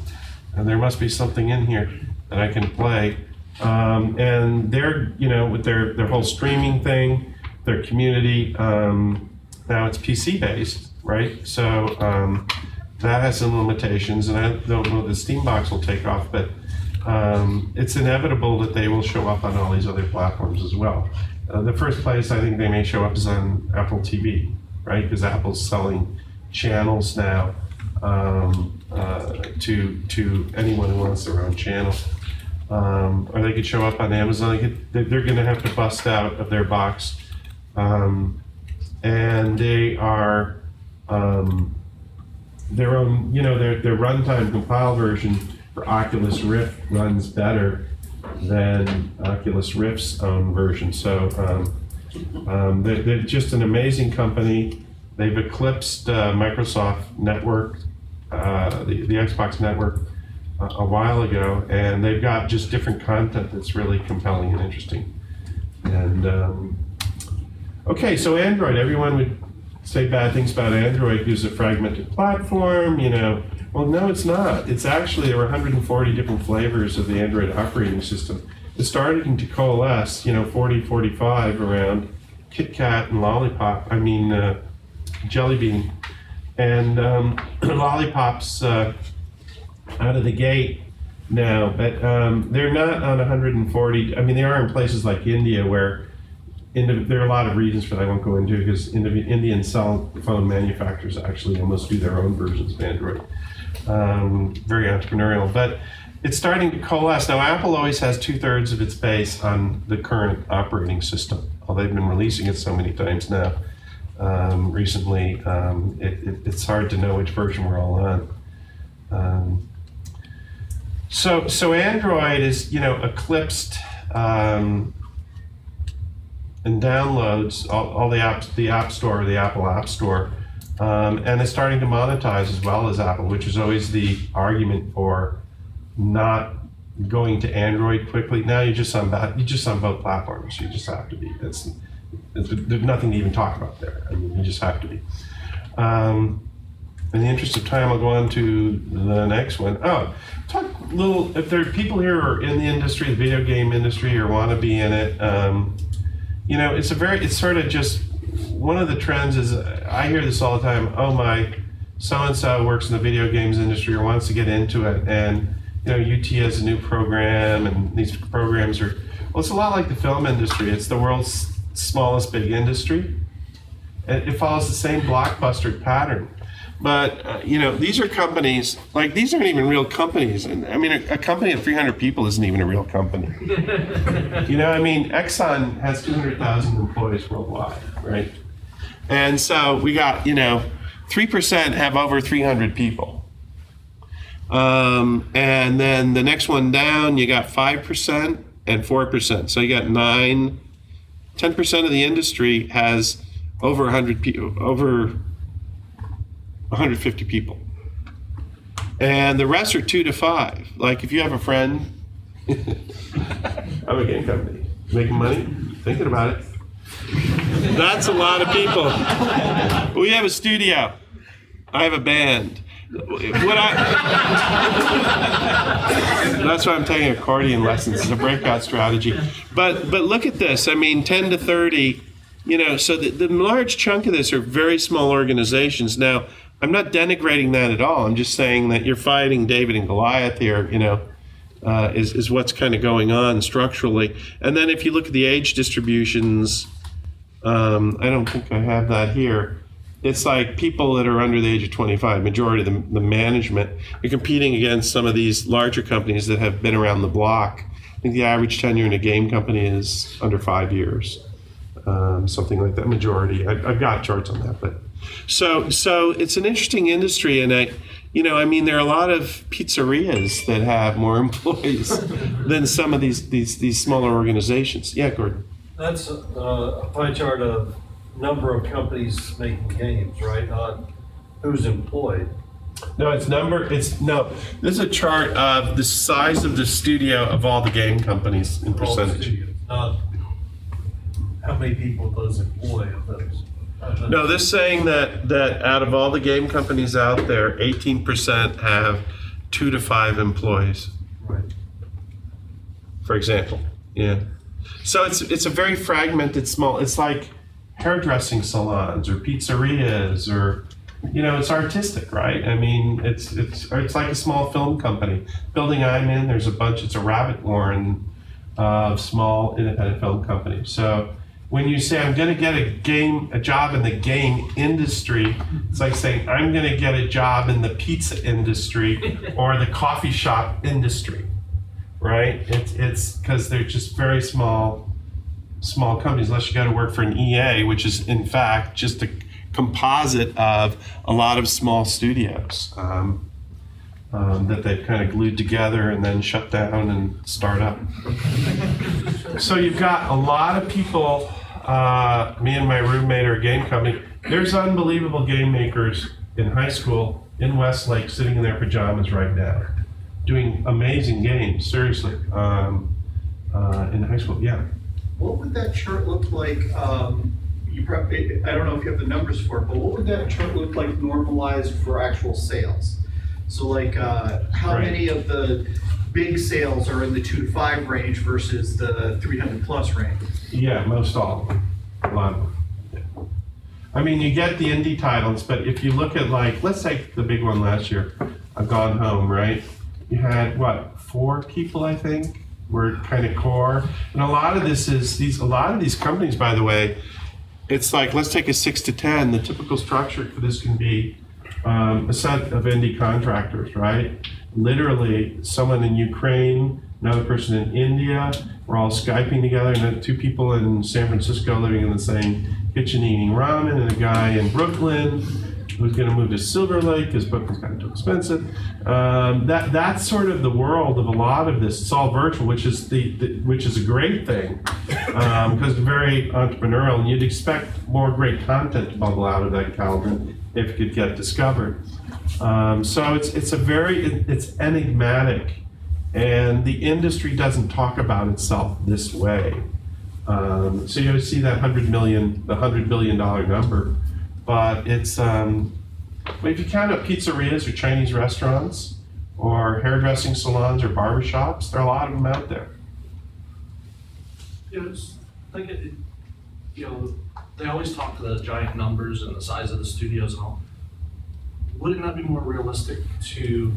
And there must be something in here that I can play. And they're, you know, with their whole streaming thing, their community, now it's PC based, right? So that has some limitations, and I don't know if the Steambox will take off, but it's inevitable that they will show up on all these other platforms as well. The first place I think they may show up is on Apple TV, right? Because Apple's selling channels now to anyone who wants their own channel. Or they could show up on Amazon. They're going to have to bust out of their box. And they are their own, you know, their runtime compile version for Oculus Rift runs better than Oculus Rift's own version. So they're just an amazing company. They've eclipsed Microsoft Network, the Xbox Network, a while ago, and they've got just different content that's really compelling and interesting. And okay, so Android, everyone would say bad things about Android because it's a fragmented platform, you know. Well, no, it's not. It's actually, there were 140 different flavors of the Android operating system. It's starting to coalesce, you know, 40, 45 around Kit Kat and Lollipop, Jelly Bean. And Lollipop's out of the gate now, but they're not on 140. I mean, they are in places like India where there are a lot of reasons for that I won't go into, because Indian cell phone manufacturers actually almost do their own versions of Android. Very entrepreneurial, but it's starting to coalesce. Now, Apple always has 2/3 of its base on the current operating system. Well, they've been releasing it so many times now. Recently, it's hard to know which version we're all on. So Android is, you know, eclipsed and downloads all the apps, the App Store, the Apple App Store, and it's starting to monetize as well as Apple, which is always the argument for not going to Android quickly. Now you're just on both platforms. You just have to be. There's nothing to even talk about there. I mean, you just have to be. In the interest of time, I'll go on to the next one. Oh, talk a little, if there are people here who are in the industry, the video game industry, or want to be in it, you know, it's sort of just, one of the trends is, I hear this all the time, oh my, so-and-so works in the video games industry or wants to get into it, and, you know, UT has a new program, and these programs are, well, it's a lot like the film industry. It's the world's smallest big industry. It follows the same blockbuster pattern. But, you know, these are companies, like, these aren't even real companies. And I mean, a company of 300 people isn't even a real company. You know, I mean, Exxon has 200,000 employees worldwide, right? And so we got, you know, 3% have over 300 people. And then the next one down, you got 5% and 4%. So you got 10% of the industry has over 150 people. And the rest are 2 to 5. Like if you have a friend, I'm a game company, making money, thinking about it. That's a lot of people. We have a studio. I have a band. That's why I'm taking accordion lessons. It's a breakout strategy. But look at this. I mean, 10 to 30. So the large chunk of this are very small organizations. Now, I'm not denigrating that at all. I'm just saying that you're fighting David and Goliath here, is what's kind of going on structurally. And then if you look at the age distributions, I don't think I have that here. It's like people that are under the age of 25, majority of the management, you're competing against some of these larger companies that have been around the block. I think the average tenure in a game company is under 5 years, something like that, majority. I've got charts on that, but so it's an interesting industry, and there are a lot of pizzerias that have more employees than some of these smaller organizations. Yeah, Gordon. That's a pie chart of number of companies making games, right? Not who's employed. No, this is a chart of the size of the studio of all the game companies in percentage. Not how many people those employ of those. No, this is saying that out of all the game companies out there, 18% have 2 to 5 employees. Right. For example, yeah. So it's a very fragmented, small. It's like hairdressing salons or pizzerias, or it's artistic, right? I mean, it's like a small film company. Building I'm in, there's a bunch. It's a rabbit warren of small independent film companies. So when you say I'm going to get a job in the game industry, it's like saying I'm going to get a job in the pizza industry or the coffee shop industry, right? It's because they're just very small companies, unless you got to work for an EA, which is in fact just a composite of a lot of small studios that they've kind of glued together and then shut down and start up. So you've got a lot of people. Me and my roommate are a game company. There's unbelievable game makers in high school in Westlake sitting in their pajamas right now, doing amazing games, seriously, in high school, yeah. What would that chart look like? I don't know if you have the numbers for it, but what would that chart look like normalized for actual sales? So like how many of the big sales are in the 2 to 5 range versus the 300 plus range? Yeah, most all of them. A lot of them. Yeah. I mean, you get the indie titles, but if you look at, like, let's take the big one last year, Gone Home, right? You had, 4 people, I think, were kind of core. And a lot of this is, a lot of these companies, by the way, it's like, let's take a 6 to 10. The typical structure for this can be a set of indie contractors, right? Literally, someone in Ukraine, another person in India, we're all Skyping together, and then 2 people in San Francisco living in the same kitchen eating ramen, and a guy in Brooklyn who's going to move to Silver Lake because Brooklyn's kind of too expensive. That's sort of the world of a lot of this. It's all virtual, which is which is a great thing because it's very entrepreneurial, and you'd expect more great content to bubble out of that cauldron if it could get discovered. So it's enigmatic. And the industry doesn't talk about itself this way. So you see that $100 billion number, but it's, if you count up pizzerias or Chinese restaurants or hairdressing salons or barbershops, there are a lot of them out there. They always talk to the giant numbers and the size of the studios and all. Would it not be more realistic to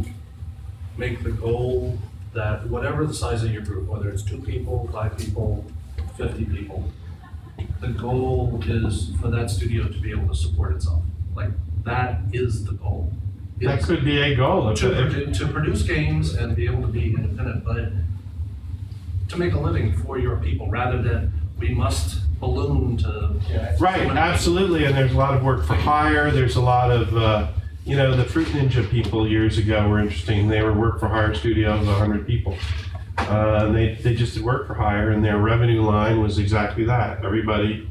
make the goal that whatever the size of your group, whether it's 2 people, 5 people, 50 people, the goal is for that studio to be able to support itself. Like, that is the goal. That could be a goal. To produce games and be able to be independent, but to make a living for your people rather than we must balloon to... Right, absolutely, and there's a lot of work for hire. There's a lot of you know, the Fruit Ninja people years ago were interesting. They were work for hire studios, 100 people. They just did work for hire, and their revenue line was exactly that. Everybody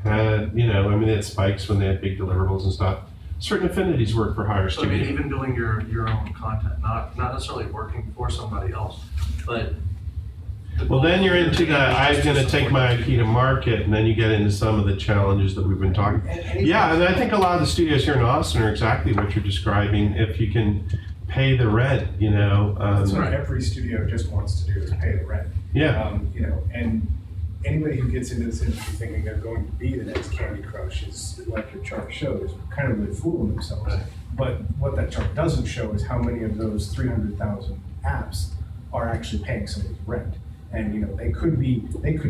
had, you know, I mean, they had spikes when they had big deliverables and stuff. Certain affinities work for hire So I mean, studios. even building your own content, not necessarily working for somebody else, but. Well, then you're into the, I'm going to take my IP to market, and then you get into some of the challenges that we've been talking. Yeah, and I think a lot of the studios here in Austin are exactly what you're describing. If you can pay the rent, you know. That's what every studio just wants to do, is pay the rent. Yeah. You know, and anybody who gets into this industry thinking they're going to be the next Candy Crush is, like your chart shows, kind of really fooling themselves. But what that chart doesn't show is how many of those 300,000 apps are actually paying somebody's rent. And you know, they could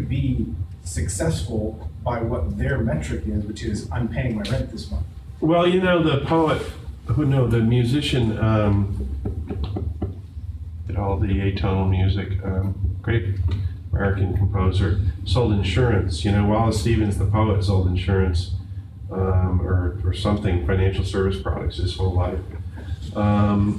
be successful by what their metric is, which is I'm paying my rent this month. Well, you know, the poet, the musician, did all the atonal music, great American composer, sold insurance. You know, Wallace Stevens, the poet, sold insurance or something, financial service products his whole life.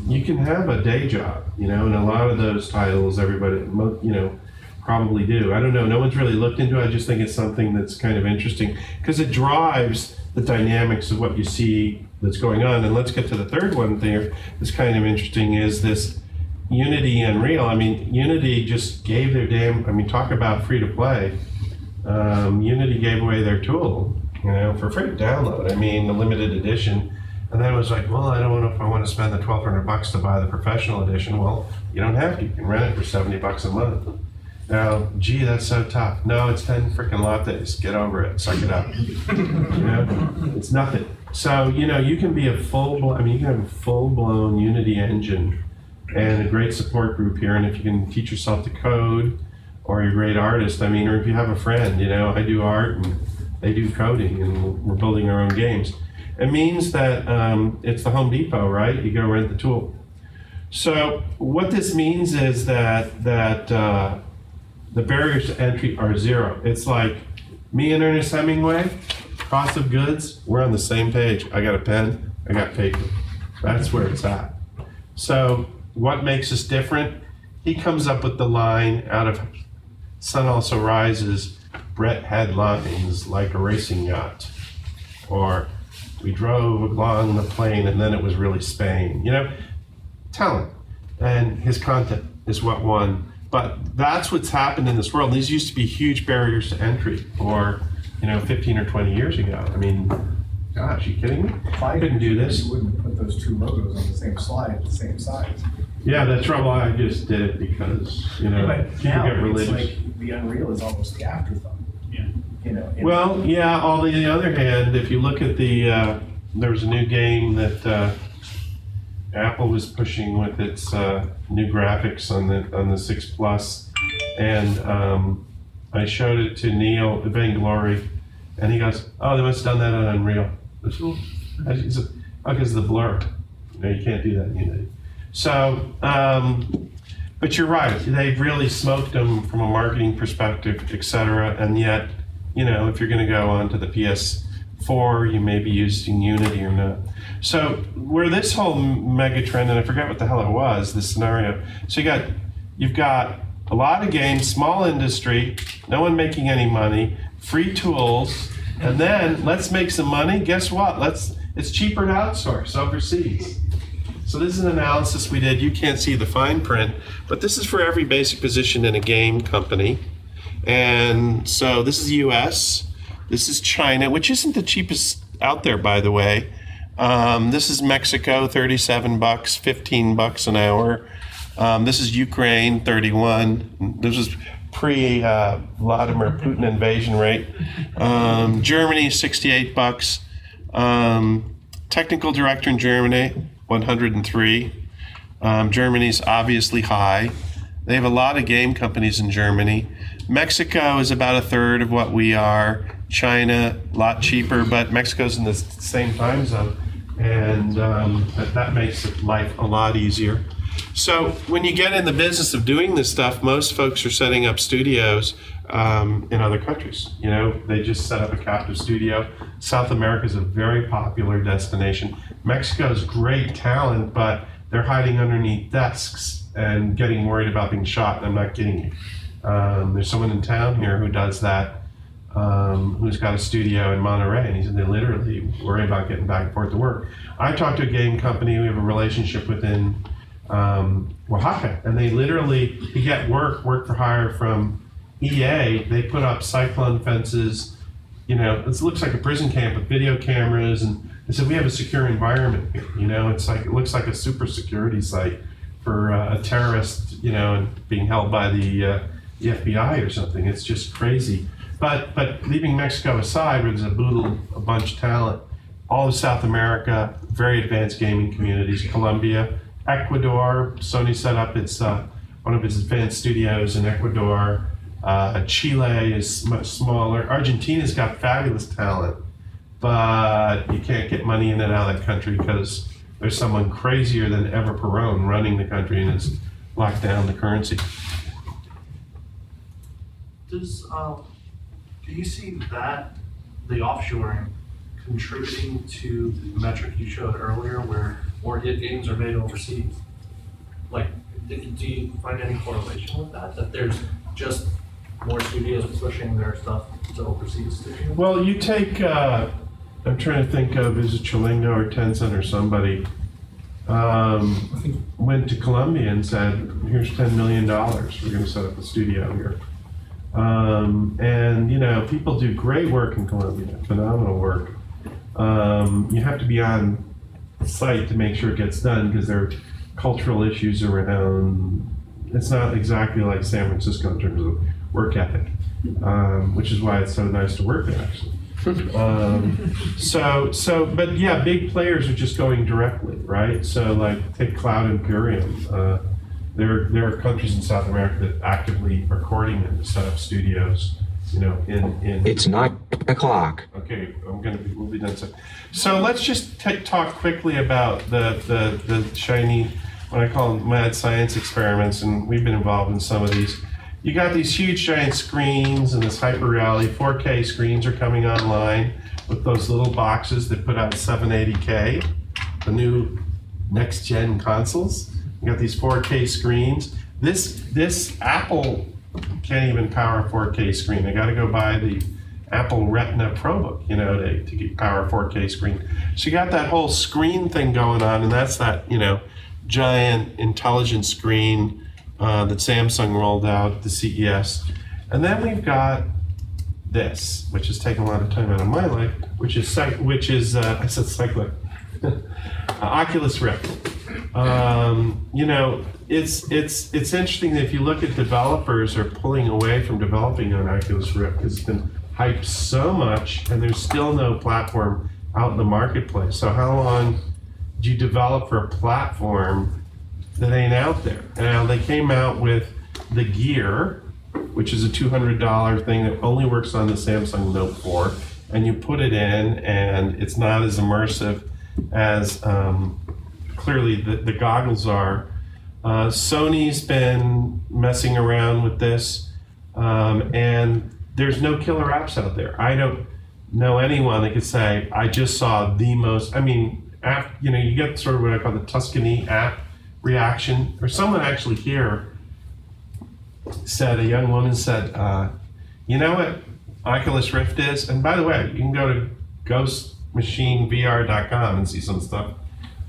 You can have a day job, you know, and a lot of those titles, everybody, you know, probably do. I don't know, no one's really looked into it. I just think it's something that's kind of interesting because it drives the dynamics of what you see that's going on. And let's get to the third one there that's kind of interesting is this Unity and Unreal. I mean, Unity just gave their talk about free to play. Unity gave away their tool, you know, for free to download. I mean, the limited edition. And then it was like, well, I don't know if I want to spend the $1,200 to buy the professional edition. Well, you don't have to. You can rent it for $70 a month. Now, gee, that's so tough. No, it's 10 freaking lattes. Get over it. Suck it up. You know, it's nothing. So, you know, you can be you can have a full-blown Unity engine and a great support group here. And if you can teach yourself to code, or you're a great artist, I mean, or if you have a friend, you know, I do art and they do coding and we're building our own games. It means that it's the Home Depot, right? You go rent the tool. So what this means is that the barriers to entry are zero. It's like me and Ernest Hemingway, cost of goods, we're on the same page. I got a pen, I got paper. That's where it's at. So what makes us different? He comes up with the line out of Sun Also Rises, Brett had lines like a racing yacht. Or we drove along the plane and then it was really Spain. You know, talent and his content is what won. But that's what's happened in this world. These used to be huge barriers to entry, or, you know, 15 or 20 years ago. I mean, gosh, you kidding me? I couldn't do this. You wouldn't put those two logos on the same slide, the same size. Yeah, that's trouble. I just did it because, you know, but people now get religious. it's like the Unreal is almost the afterthought. Yeah. You know. Well, yeah. On the other hand, if you look at there was a new game that Apple was pushing with its new graphics on the 6 Plus, and I showed it to Neil Vainglory, and he goes, "Oh, they must have done that on Unreal." I said, "Oh, because of the blur. You know, you can't do that in Unity." So, but you're right. They've really smoked them from a marketing perspective, etc. And yet, you know, if you're going to go onto the PS4, you may be using Unity or not. So where this whole mega trend, and I forget what the hell it was, this scenario. So you've got a lot of games, small industry, no one making any money, free tools, and then let's make some money. Guess what? It's cheaper to outsource overseas. So this is an analysis we did. You can't see the fine print, but this is for every basic position in a game company. And so this is US, this is China, which isn't the cheapest out there, by the way. This is Mexico, $37, $15 an hour. This is Ukraine, 31. This is pre-Vladimir Putin invasion rate. Germany, $68. Technical director in Germany, 103. Germany's obviously high. They have a lot of game companies in Germany. Mexico is about a third of what we are. China, a lot cheaper, but Mexico's in the same time zone. And that makes life a lot easier. So when you get in the business of doing this stuff, most folks are setting up studios in other countries. You know, they just set up a captive studio. South America is a very popular destination. Mexico's great talent, but they're hiding underneath desks and getting worried about being shot, and I'm not kidding you. There's someone in town here who does that, who's got a studio in Monterey, and he said they literally worry about getting back and forth to work. I talked to a game company we have a relationship with in Oaxaca, and they literally, you get work for hire from EA. They put up cyclone fences, you know, it looks like a prison camp with video cameras, and they said we have a secure environment here. You know, it's like, it looks like a super security site for a terrorist, you know, and being held by the FBI or something. It's just crazy. But leaving Mexico aside, where there's a bunch of talent, all of South America, very advanced gaming communities, Colombia, Ecuador, Sony set up its one of its advanced studios in Ecuador. Chile is much smaller. Argentina's got fabulous talent, but you can't get money in and out of that country because there's someone crazier than ever Perón running the country and has locked down the currency. Do you see that, the offshoring, contributing to the metric you showed earlier where more hit games are made overseas? Like, do you find any correlation with that? That there's just more studios pushing their stuff to overseas studios? Well, you take, I'm trying to think of, is it Chilingo or Tencent or somebody, went to Colombia and said, here's $10 million, we're gonna set up a studio here. And you know, people do great work in Colombia, phenomenal work. You have to be on site to make sure it gets done because there are cultural issues around. It's not exactly like San Francisco in terms of work ethic, which is why it's so nice to work there actually. But yeah, big players are just going directly, right? So like take Cloud Imperium. There are countries in South America that actively are courting them to set up studios, you know, in It's 9 o'clock. Okay, we'll be done soon. So let's just talk quickly about the shiny, what I call mad science experiments, and we've been involved in some of these. You got these huge giant screens and this hyper reality, 4K screens are coming online with those little boxes that put out 780K, the new next gen consoles. You got these 4K screens. This Apple can't even power a 4K screen. They got to go buy the Apple Retina ProBook, you know, to get power a 4K screen. So you got that whole screen thing going on, and that's that, you know, giant intelligent screen that Samsung rolled out at the CES. And then we've got this, which has taken a lot of time out of my life, which is I said cyclic, Oculus Rift. You know, it's interesting that if you look at developers are pulling away from developing on Oculus Rift because it's been hyped so much and there's still no platform out in the marketplace. So how long do you develop for a platform that ain't out there? Now they came out with the Gear, which is a $200 thing that only works on the Samsung Note 4, and you put it in and it's not as immersive as clearly the goggles are. Sony's been messing around with this, and there's no killer apps out there. I don't know anyone that could say, I just saw the most, I mean, you know, you get sort of what I call the Tuscany app reaction, or someone actually here said, a young woman said, you know what Oculus Rift is? And by the way, you can go to ghostmachinevr.com and see some stuff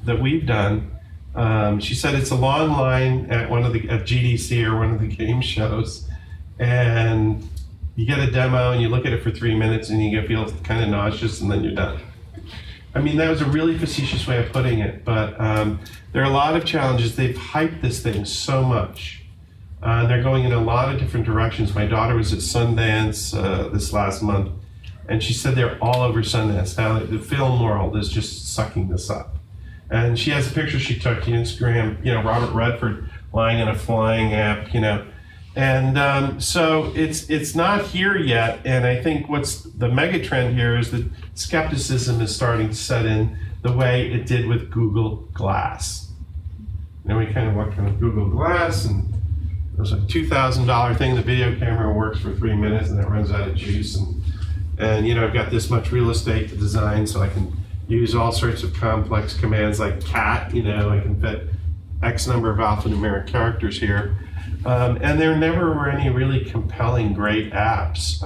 that we've done. She said it's a long line at at GDC or one of the game shows, and you get a demo and you look at it for 3 minutes and you feel kind of nauseous and then you're done. I mean, that was a really facetious way of putting it, but there are a lot of challenges. They've hyped this thing so much. They're going in a lot of different directions. My daughter was at Sundance this last month, and she said they're all over Sundance. Now the film world is just sucking this up. And she has a picture she took to Instagram, you know, Robert Redford lying in a flying app, you know. And so it's not here yet, and I think what's the mega trend here is that skepticism is starting to set in the way it did with Google Glass. You know, we kind of looked at Google Glass, and was a $2,000 thing. The video camera works for 3 minutes and it runs out of juice. And you know, I've got this much real estate to design, so I can use all sorts of complex commands like cat. You know, I can fit X number of alphanumeric characters here. And there never were any really compelling, great apps.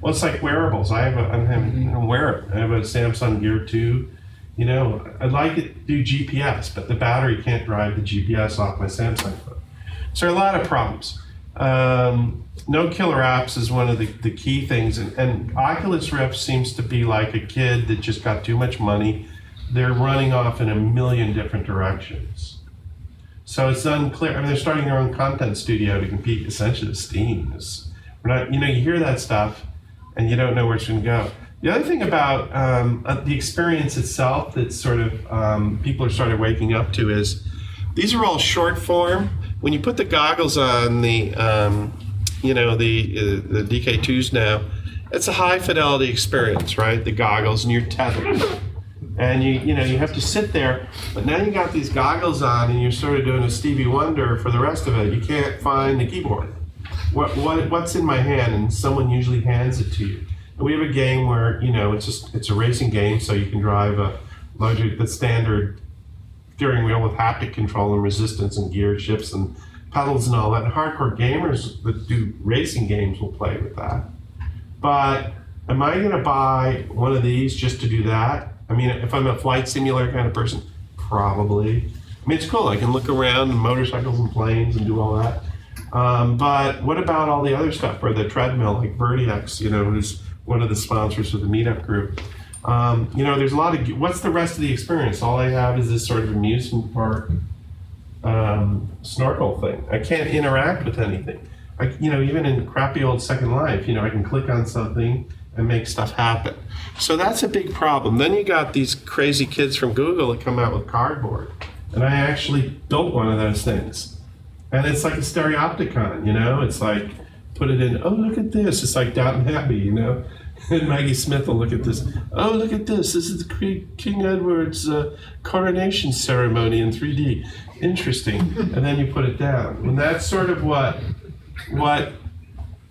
Well, it's like wearables. I have a wearable. I have a Samsung Gear 2. You know, I'd like it to do GPS, but the battery can't drive the GPS off my Samsung phone. So there are a lot of problems. No killer apps is one of the key things. And Oculus Rift seems to be like a kid that just got too much money. They're running off in a million different directions. So it's unclear. I mean, they're starting their own content studio to compete essentially with Steam. We're not, you know, you hear that stuff and you don't know where it's going to go. The other thing about the experience itself that sort of people are started waking up to is these are all short form. When you put the goggles on the DK2s now, it's a high fidelity experience, right? The goggles and you're tethered. And you have to sit there, but now you got these goggles on and you're sort of doing a Stevie Wonder for the rest of it. You can't find the keyboard. What's in my hand? And someone usually hands it to you. And we have a game where, you know, it's a racing game, so you can drive the standard steering wheel with haptic control and resistance and gear shifts and pedals and all that. And hardcore gamers that do racing games will play with that. But am I going to buy one of these just to do that? I mean, if I'm a flight simulator kind of person, probably. I mean, it's cool. I can look around and motorcycles and planes and do all that. But what about all the other stuff, or the treadmill, like Vertix, you know, who's one of the sponsors of the meetup group. You know, there's a lot of, what's the rest of the experience? All I have is this sort of amusement park snorkel thing. I can't interact with anything. You know, even in crappy old Second Life, you know, I can click on something and make stuff happen. So that's a big problem. Then you got these crazy kids from Google that come out with cardboard. And I actually built one of those things. And it's like a stereopticon, you know? It's like, put it in, oh, look at this. It's like Downton Abbey, you know? And Maggie Smith will look at this. Oh, look at this. This is King Edward's coronation ceremony in 3D. Interesting. And then you put it down. And that's sort of what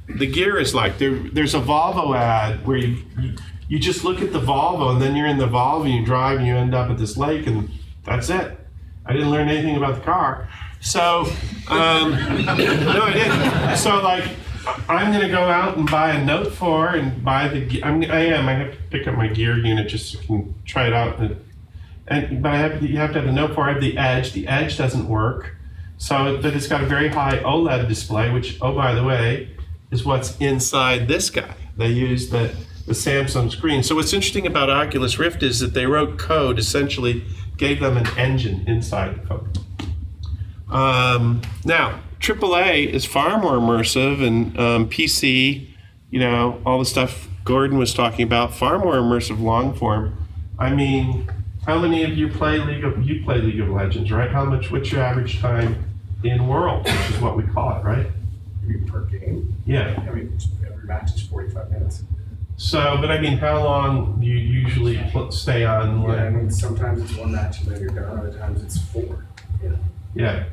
the gear is like. There's a Volvo ad where you just look at the Volvo and then you're in the Volvo and you drive and you end up at this lake and that's it. I didn't learn anything about the car. So, no, I didn't. So like, I'm gonna go out and buy a Note 4 and buy the, I have to pick up my gear unit just so I can try it out. But you have to have the Note 4, I have the Edge. The Edge doesn't work. So, but it's got a very high OLED display, which, oh, by the way, is what's inside this guy. They use the Samsung screen. So what's interesting about Oculus Rift is that they wrote code, essentially gave them an engine inside the phone. Now, AAA is far more immersive, and PC, you know, all the stuff Gordon was talking about, far more immersive long form. I mean, how many of you play League of Legends, right? What's your average time in World, which is what we call it, right? Per game? Yeah. I mean, every match is 45 minutes. So, but I mean, how long do you usually stay on? Yeah, I mean, sometimes it's one match and then you're done, other times it's 4. Yeah. Yeah.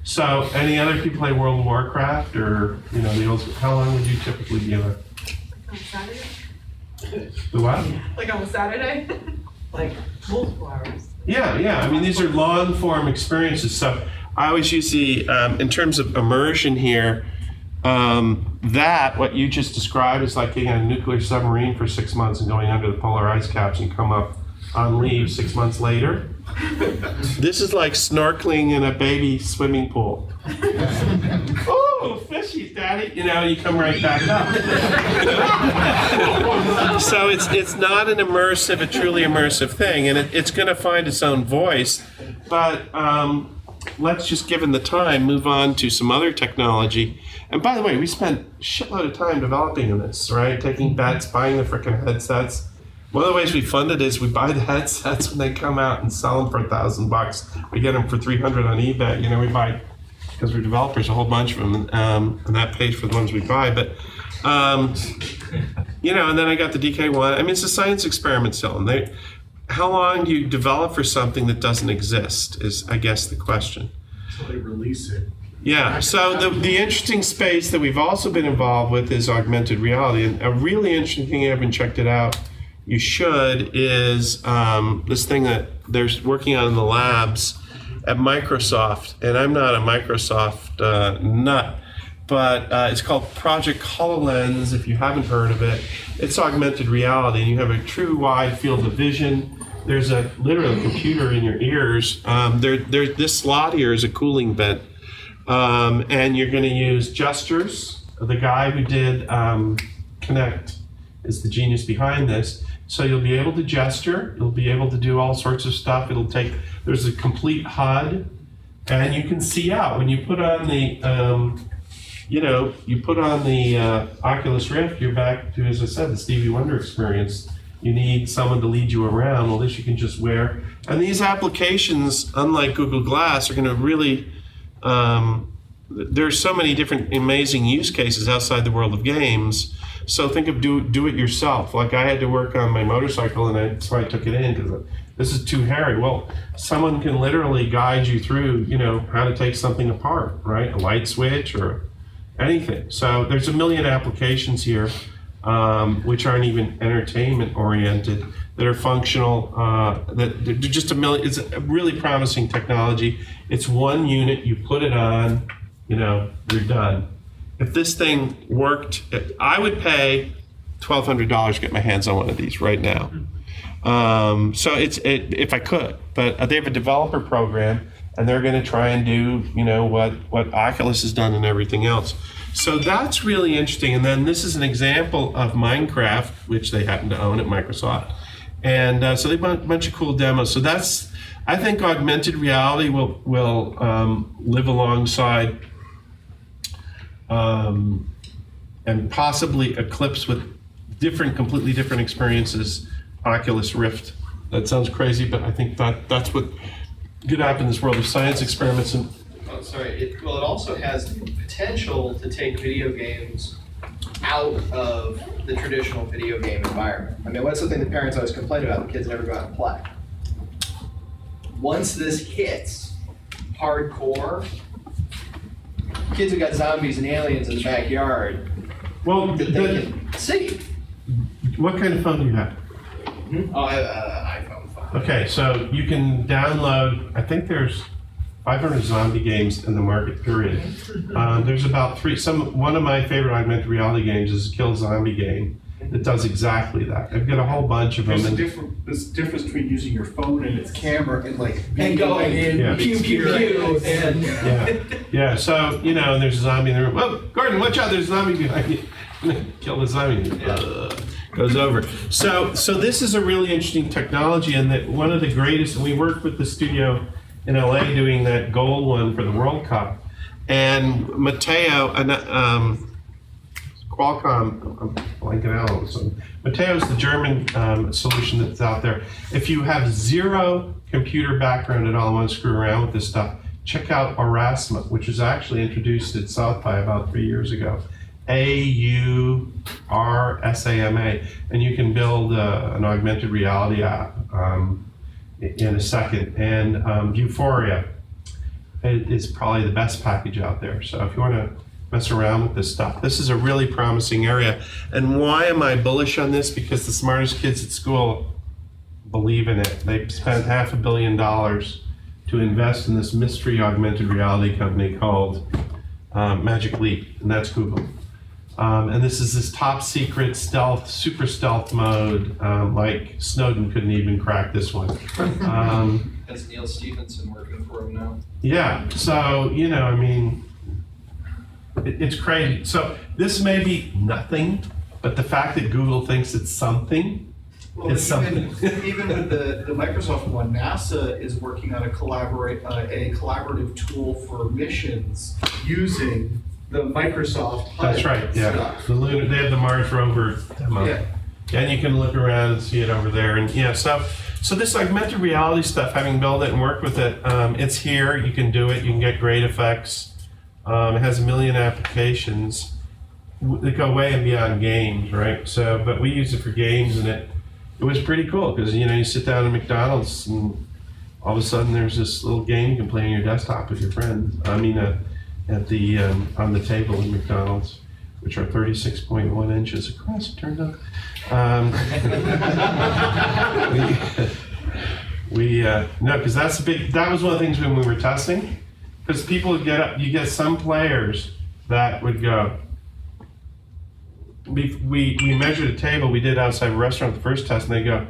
So, any other people play World of Warcraft, or, you know, the old, how long would you typically give it? Like on Saturday? The what? Like on Saturday? Like multiple hours. Yeah. I mean, these are long form experiences. So, I always use the, in terms of immersion here, what you just described is like getting on a nuclear submarine for 6 months and going under the polar ice caps and come up on leave 6 months later. This is like snorkeling in a baby swimming pool. Oh, fishies, Daddy. You know, you come right back up. So it's not a truly immersive thing, and it's going to find its own voice. But let's just, given the time, move on to some other technology. And by the way, we spent a shitload of time developing this, right? Taking bets, buying the frickin' headsets. One of the ways we fund it is we buy the headsets when they come out and sell them for $1,000. We get them for $300 on eBay. You know, we buy, because we're developers, a whole bunch of them, and that pays for the ones we buy. But, you know, and then I got the DK1. I mean, it's a science experiment still. And how long do you develop for something that doesn't exist is, I guess, the question. Until they release it. Yeah, so the interesting space that we've also been involved with is augmented reality. And a really interesting thing, you haven't checked it out, you should, is this thing that they're working on in the labs at Microsoft. And I'm not a Microsoft nut, but it's called Project HoloLens, if you haven't heard of it. It's augmented reality, and you have a true wide field of vision. There's literally a computer in your ears. This slot here is a cooling vent. And you're going to use gestures. The guy who did Connect is the genius behind this. So you'll be able to gesture. You'll be able to do all sorts of stuff. There's a complete HUD, and you can see out. When you put on the, Oculus Rift, you're back to, as I said, the Stevie Wonder experience. You need someone to lead you around. Well, this you can just wear. And these applications, unlike Google Glass, are going to really there's so many different amazing use cases outside the world of games. So think of do it yourself. Like I had to work on my motorcycle, and that's why I took it in, because this is too hairy. Well, someone can literally guide you through, how to take something apart, right? A light switch or anything. So there's a million applications here, which aren't even entertainment oriented, that are functional, that they're just a million. It's a really promising technology. It's one unit, you put it on, you're done. If this thing worked, I would pay $1,200 to get my hands on one of these right now. So if I could, but they have a developer program, and they're going to try and do, what Oculus has done and everything else. So that's really interesting. And then this is an example of Minecraft, which they happen to own at Microsoft. And so they have a bunch of cool demos. So I think augmented reality will live alongside and possibly eclipse with completely different experiences, Oculus Rift. That sounds crazy, but I think that's what could happen in this world of science experiments. And it also has the potential to take video games out of the traditional video game environment. I mean, what's the thing that parents always complain about? The kids never go out and play. Once this hits hardcore, kids who got zombies and aliens in the backyard, they can see. What kind of phone do you have? Oh, I have an iPhone 5. Okay, so you can download, I think there's 500 zombie games in the market, period. There's about one of my favorite augmented reality games is a kill zombie game that does exactly that. I've got a whole bunch of them. There's a difference between using your phone and its camera and going in, pew, pew, pew, and... Yeah, so, and there's a zombie in the room. Whoa, Gordon, watch out, there's a zombie behind you. Kill the zombie. Goes over. So this is a really interesting technology, and that one of the greatest, and we worked with the studio in LA doing that goal one for the World Cup. And Matteo, Qualcomm, I'm blanking out all of a sudden. Matteo's the German solution that's out there. If you have zero computer background at all and want to screw around with this stuff, check out Aurasma, which was actually introduced at South by about 3 years ago. AURSAMA. And you can build an augmented reality app in a second. And Euphoria is probably the best package out there. So if you want to mess around with this stuff, this is a really promising area. And why am I bullish on this? Because the smartest kids at school believe in it. They spent $500 million to invest in this mystery augmented reality company called Magic Leap, and that's Google. And this is this top secret stealth, super stealth mode, like Snowden couldn't even crack this one. Has Neil Stephenson working for him now? Yeah, so, it's crazy. So this may be nothing, but the fact that Google thinks it's something is something. Even with the Microsoft one, NASA is working on a collaborative tool for missions using the Microsoft HUD. That's right, yeah. The lunar, they have the Mars rover demo. Yeah. And you can look around and see it over there. And so this augmented reality stuff, having built it and worked with it, it's here, you can do it, you can get great effects. It has 1 million applications that go way and beyond games, right? So, but we use it for games, and it was pretty cool because you sit down at McDonald's and all of a sudden there's this little game you can play on your desktop with your friends. at the on the table in McDonald's, which are 36.1 inches across. It turned out. No, because that's a big. That was one of the things when we were testing, because people would get up. You get some players that would go. We measured a table we did outside a restaurant the first test, and they go,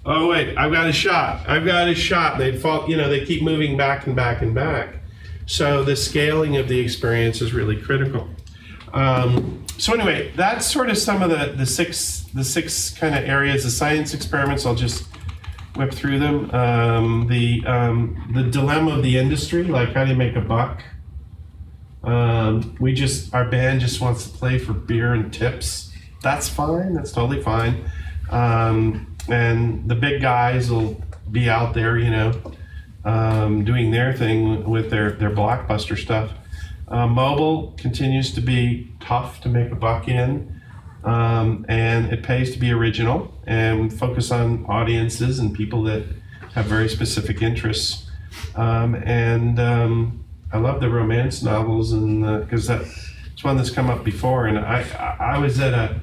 "Oh wait, I've got a shot. I've got a shot." They'd fall. They keep moving back and back and back. So the scaling of the experience is really critical. So anyway, that's sort of some of the six kind of areas. The science experiments, I'll just whip through them. The dilemma of the industry, like how do you make a buck? Our band just wants to play for beer and tips. That's fine. That's totally fine. And the big guys will be out there, doing their thing with their blockbuster stuff. Mobile continues to be tough to make a buck in, and it pays to be original and focus on audiences and people that have very specific interests. I love the romance novels, and because that's one that's come up before. And I was at a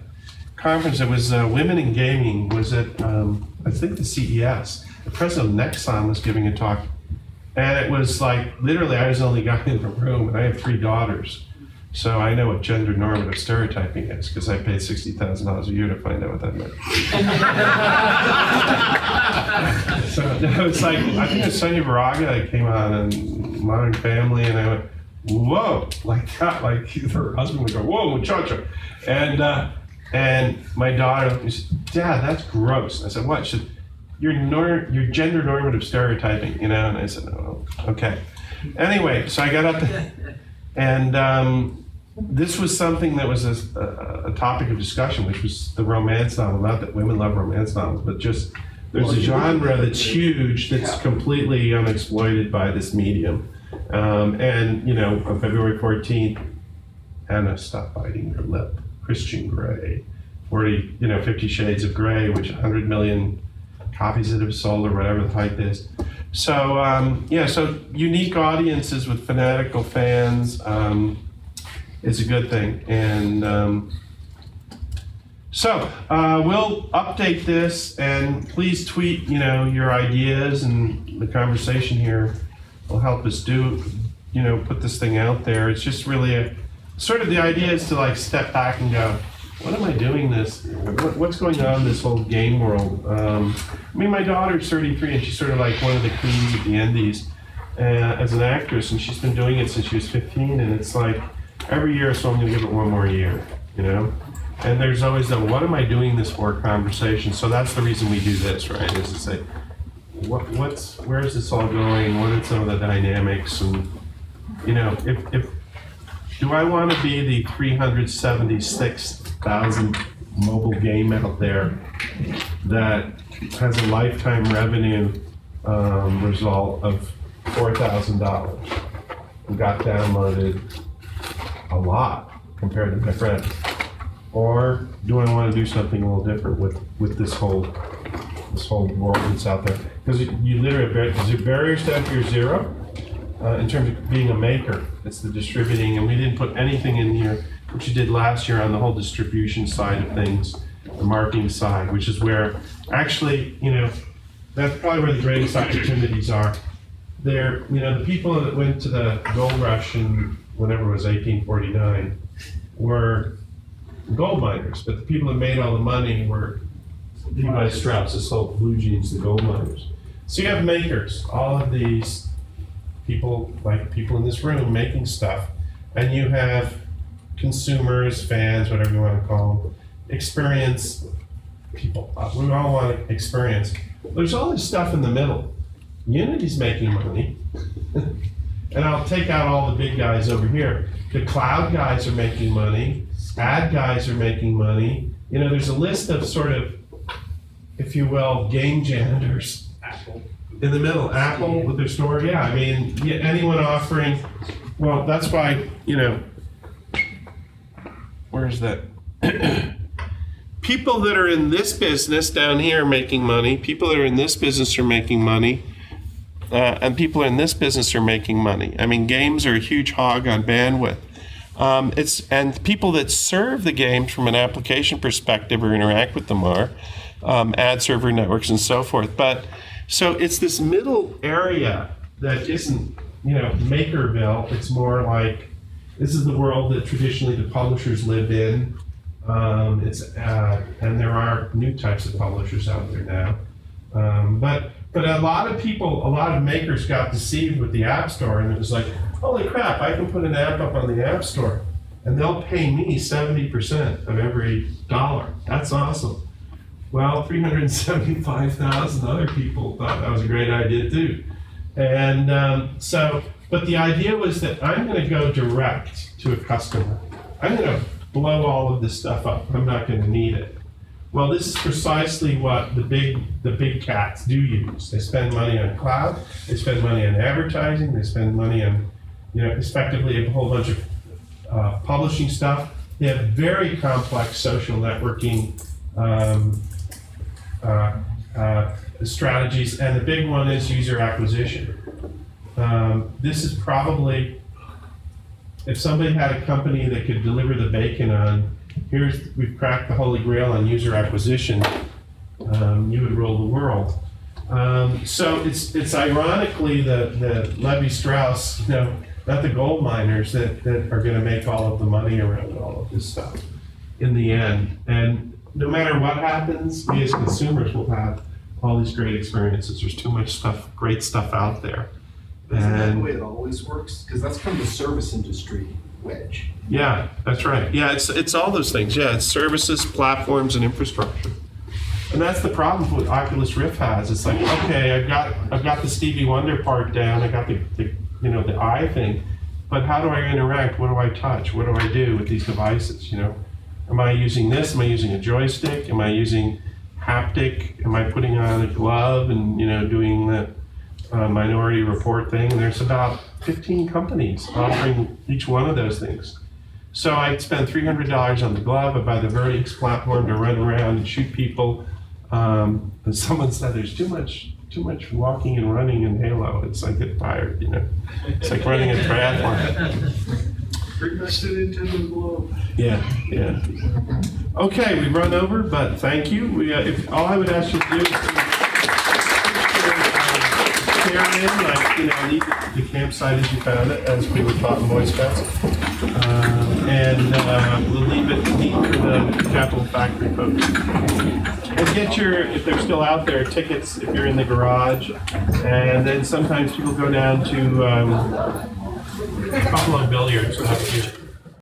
conference. It was Women in Gaming. Was at I think the CES. The president of Nexon was giving a talk. And it was like, literally, I was the only guy in the room, and I have 3 daughters. So I know what gender normative stereotyping is, because I paid $60,000 a year to find out what that meant. So it was like, I think it was Sonia Varaga that came on in Modern Family, and I went, whoa, like that. Like her husband would go, whoa, muchacho. And my daughter said, Dad, that's gross. I said, what? She said, your gender normative stereotyping, and I said, oh, okay. Anyway, so I got up there, and this was something that was a topic of discussion, which was the romance novel. Not that women love romance novels, but just there's a genre that's huge that's completely unexploited by this medium. And on February 14th, Hannah stopped biting her lip. Christian Grey, 50 Shades of Grey, which 100 million copies that have sold or whatever the hype is. So so unique audiences with fanatical fans is a good thing. And we'll update this, and please tweet your ideas, and the conversation here will help us put this thing out there. It's just really sort of the idea is to step back and go, what am I doing this? What's going on in this whole game world? My daughter's 33, and she's sort of like one of the queens of the indies as an actress, and she's been doing it since she was 15, and it's like every year, so I'm going to give it one more year, And there's always the what am I doing this for conversation. So that's the reason we do this, right? Is to say, where is this all going? What are some of the dynamics? And if do I want to be the 376,000 mobile game out there that has a lifetime revenue result of $4,000 and got downloaded a lot compared to my friends? Or do I want to do something a little different with this whole world that's out there? Because you literally, there's barriers to entry are zero. In terms of being a maker, it's the distributing, and we didn't put anything in here, which you did last year on the whole distribution side of things, the marketing side, which is where actually, that's probably where the greatest opportunities are. There, the people that went to the gold rush in whenever it was 1849 were gold miners, but the people that made all the money were Levi Strauss, that sold blue jeans, the gold miners. So you have makers, all of these people, like people in this room, making stuff, and you have consumers, fans, whatever you want to call them, experience people. We all want to experience. There's all this stuff in the middle. Unity's making money, and I'll take out all the big guys over here. The cloud guys are making money. Ad guys are making money. There's a list of sort of, if you will, game janitors. Apple. In the middle, Apple with their store, anyone offering, well, that's why, where's that? People that are in this business down here are making money, people that are in this business are making money, and people in this business are making money. I mean, games are a huge hog on bandwidth. And people that serve the games from an application perspective or interact with them are ad server networks and so forth. But so it's this middle area that isn't, Makerville. It's more like this is the world that traditionally the publishers live in. And there are new types of publishers out there now. But a lot of people, a lot of makers got deceived with the App Store, and it was like, holy crap, I can put an app up on the App Store, and they'll pay me 70% of every dollar. That's awesome. Well, 375,000 other people thought that was a great idea too. And but the idea was that I'm going to go direct to a customer. I'm going to blow all of this stuff up. I'm not going to need it. Well, this is precisely what the big cats do use. They spend money on cloud. They spend money on advertising. They spend money on, effectively a whole bunch of publishing stuff. They have very complex social networking strategies, and the big one is user acquisition. This is probably, if somebody had a company that could deliver the bacon on, we've cracked the holy grail on user acquisition, you would rule the world. So it's ironically the Levi-Strauss, not the gold miners that are going to make all of the money around all of this stuff in the end. And no matter what happens, we as consumers will have all these great experiences. There's too much stuff, great stuff out there. Isn't that the way it always works? Because that's kind of the service industry wedge. Yeah, that's right. Yeah, it's all those things. Yeah, it's services, platforms, and infrastructure. And that's the problem with Oculus Rift has. It's like, okay, I've got the Stevie Wonder part down. I got the eye thing, but how do I interact? What do I touch? What do I do with these devices? Am I using this? Am I using a joystick? Am I using haptic? Am I putting on a glove and doing the Minority Report thing? And there's about 15 companies offering each one of those things. So I spend $300 on the glove. I buy the Vertex platform to run around and shoot people. And someone said there's too much walking and running in Halo. It's like get tired, It's like running a triathlon. Pretty much the Nintendo glove. Yeah. Okay, we've run over, but thank you. All I would ask you to do is share in, leave the campsite as you found it, as we were taught in Boy Scouts. And we'll leave it neat for the Capital Factory folks. And get if they're still out there, tickets if you're in the garage. And then sometimes people go down to Buffalo Billiards.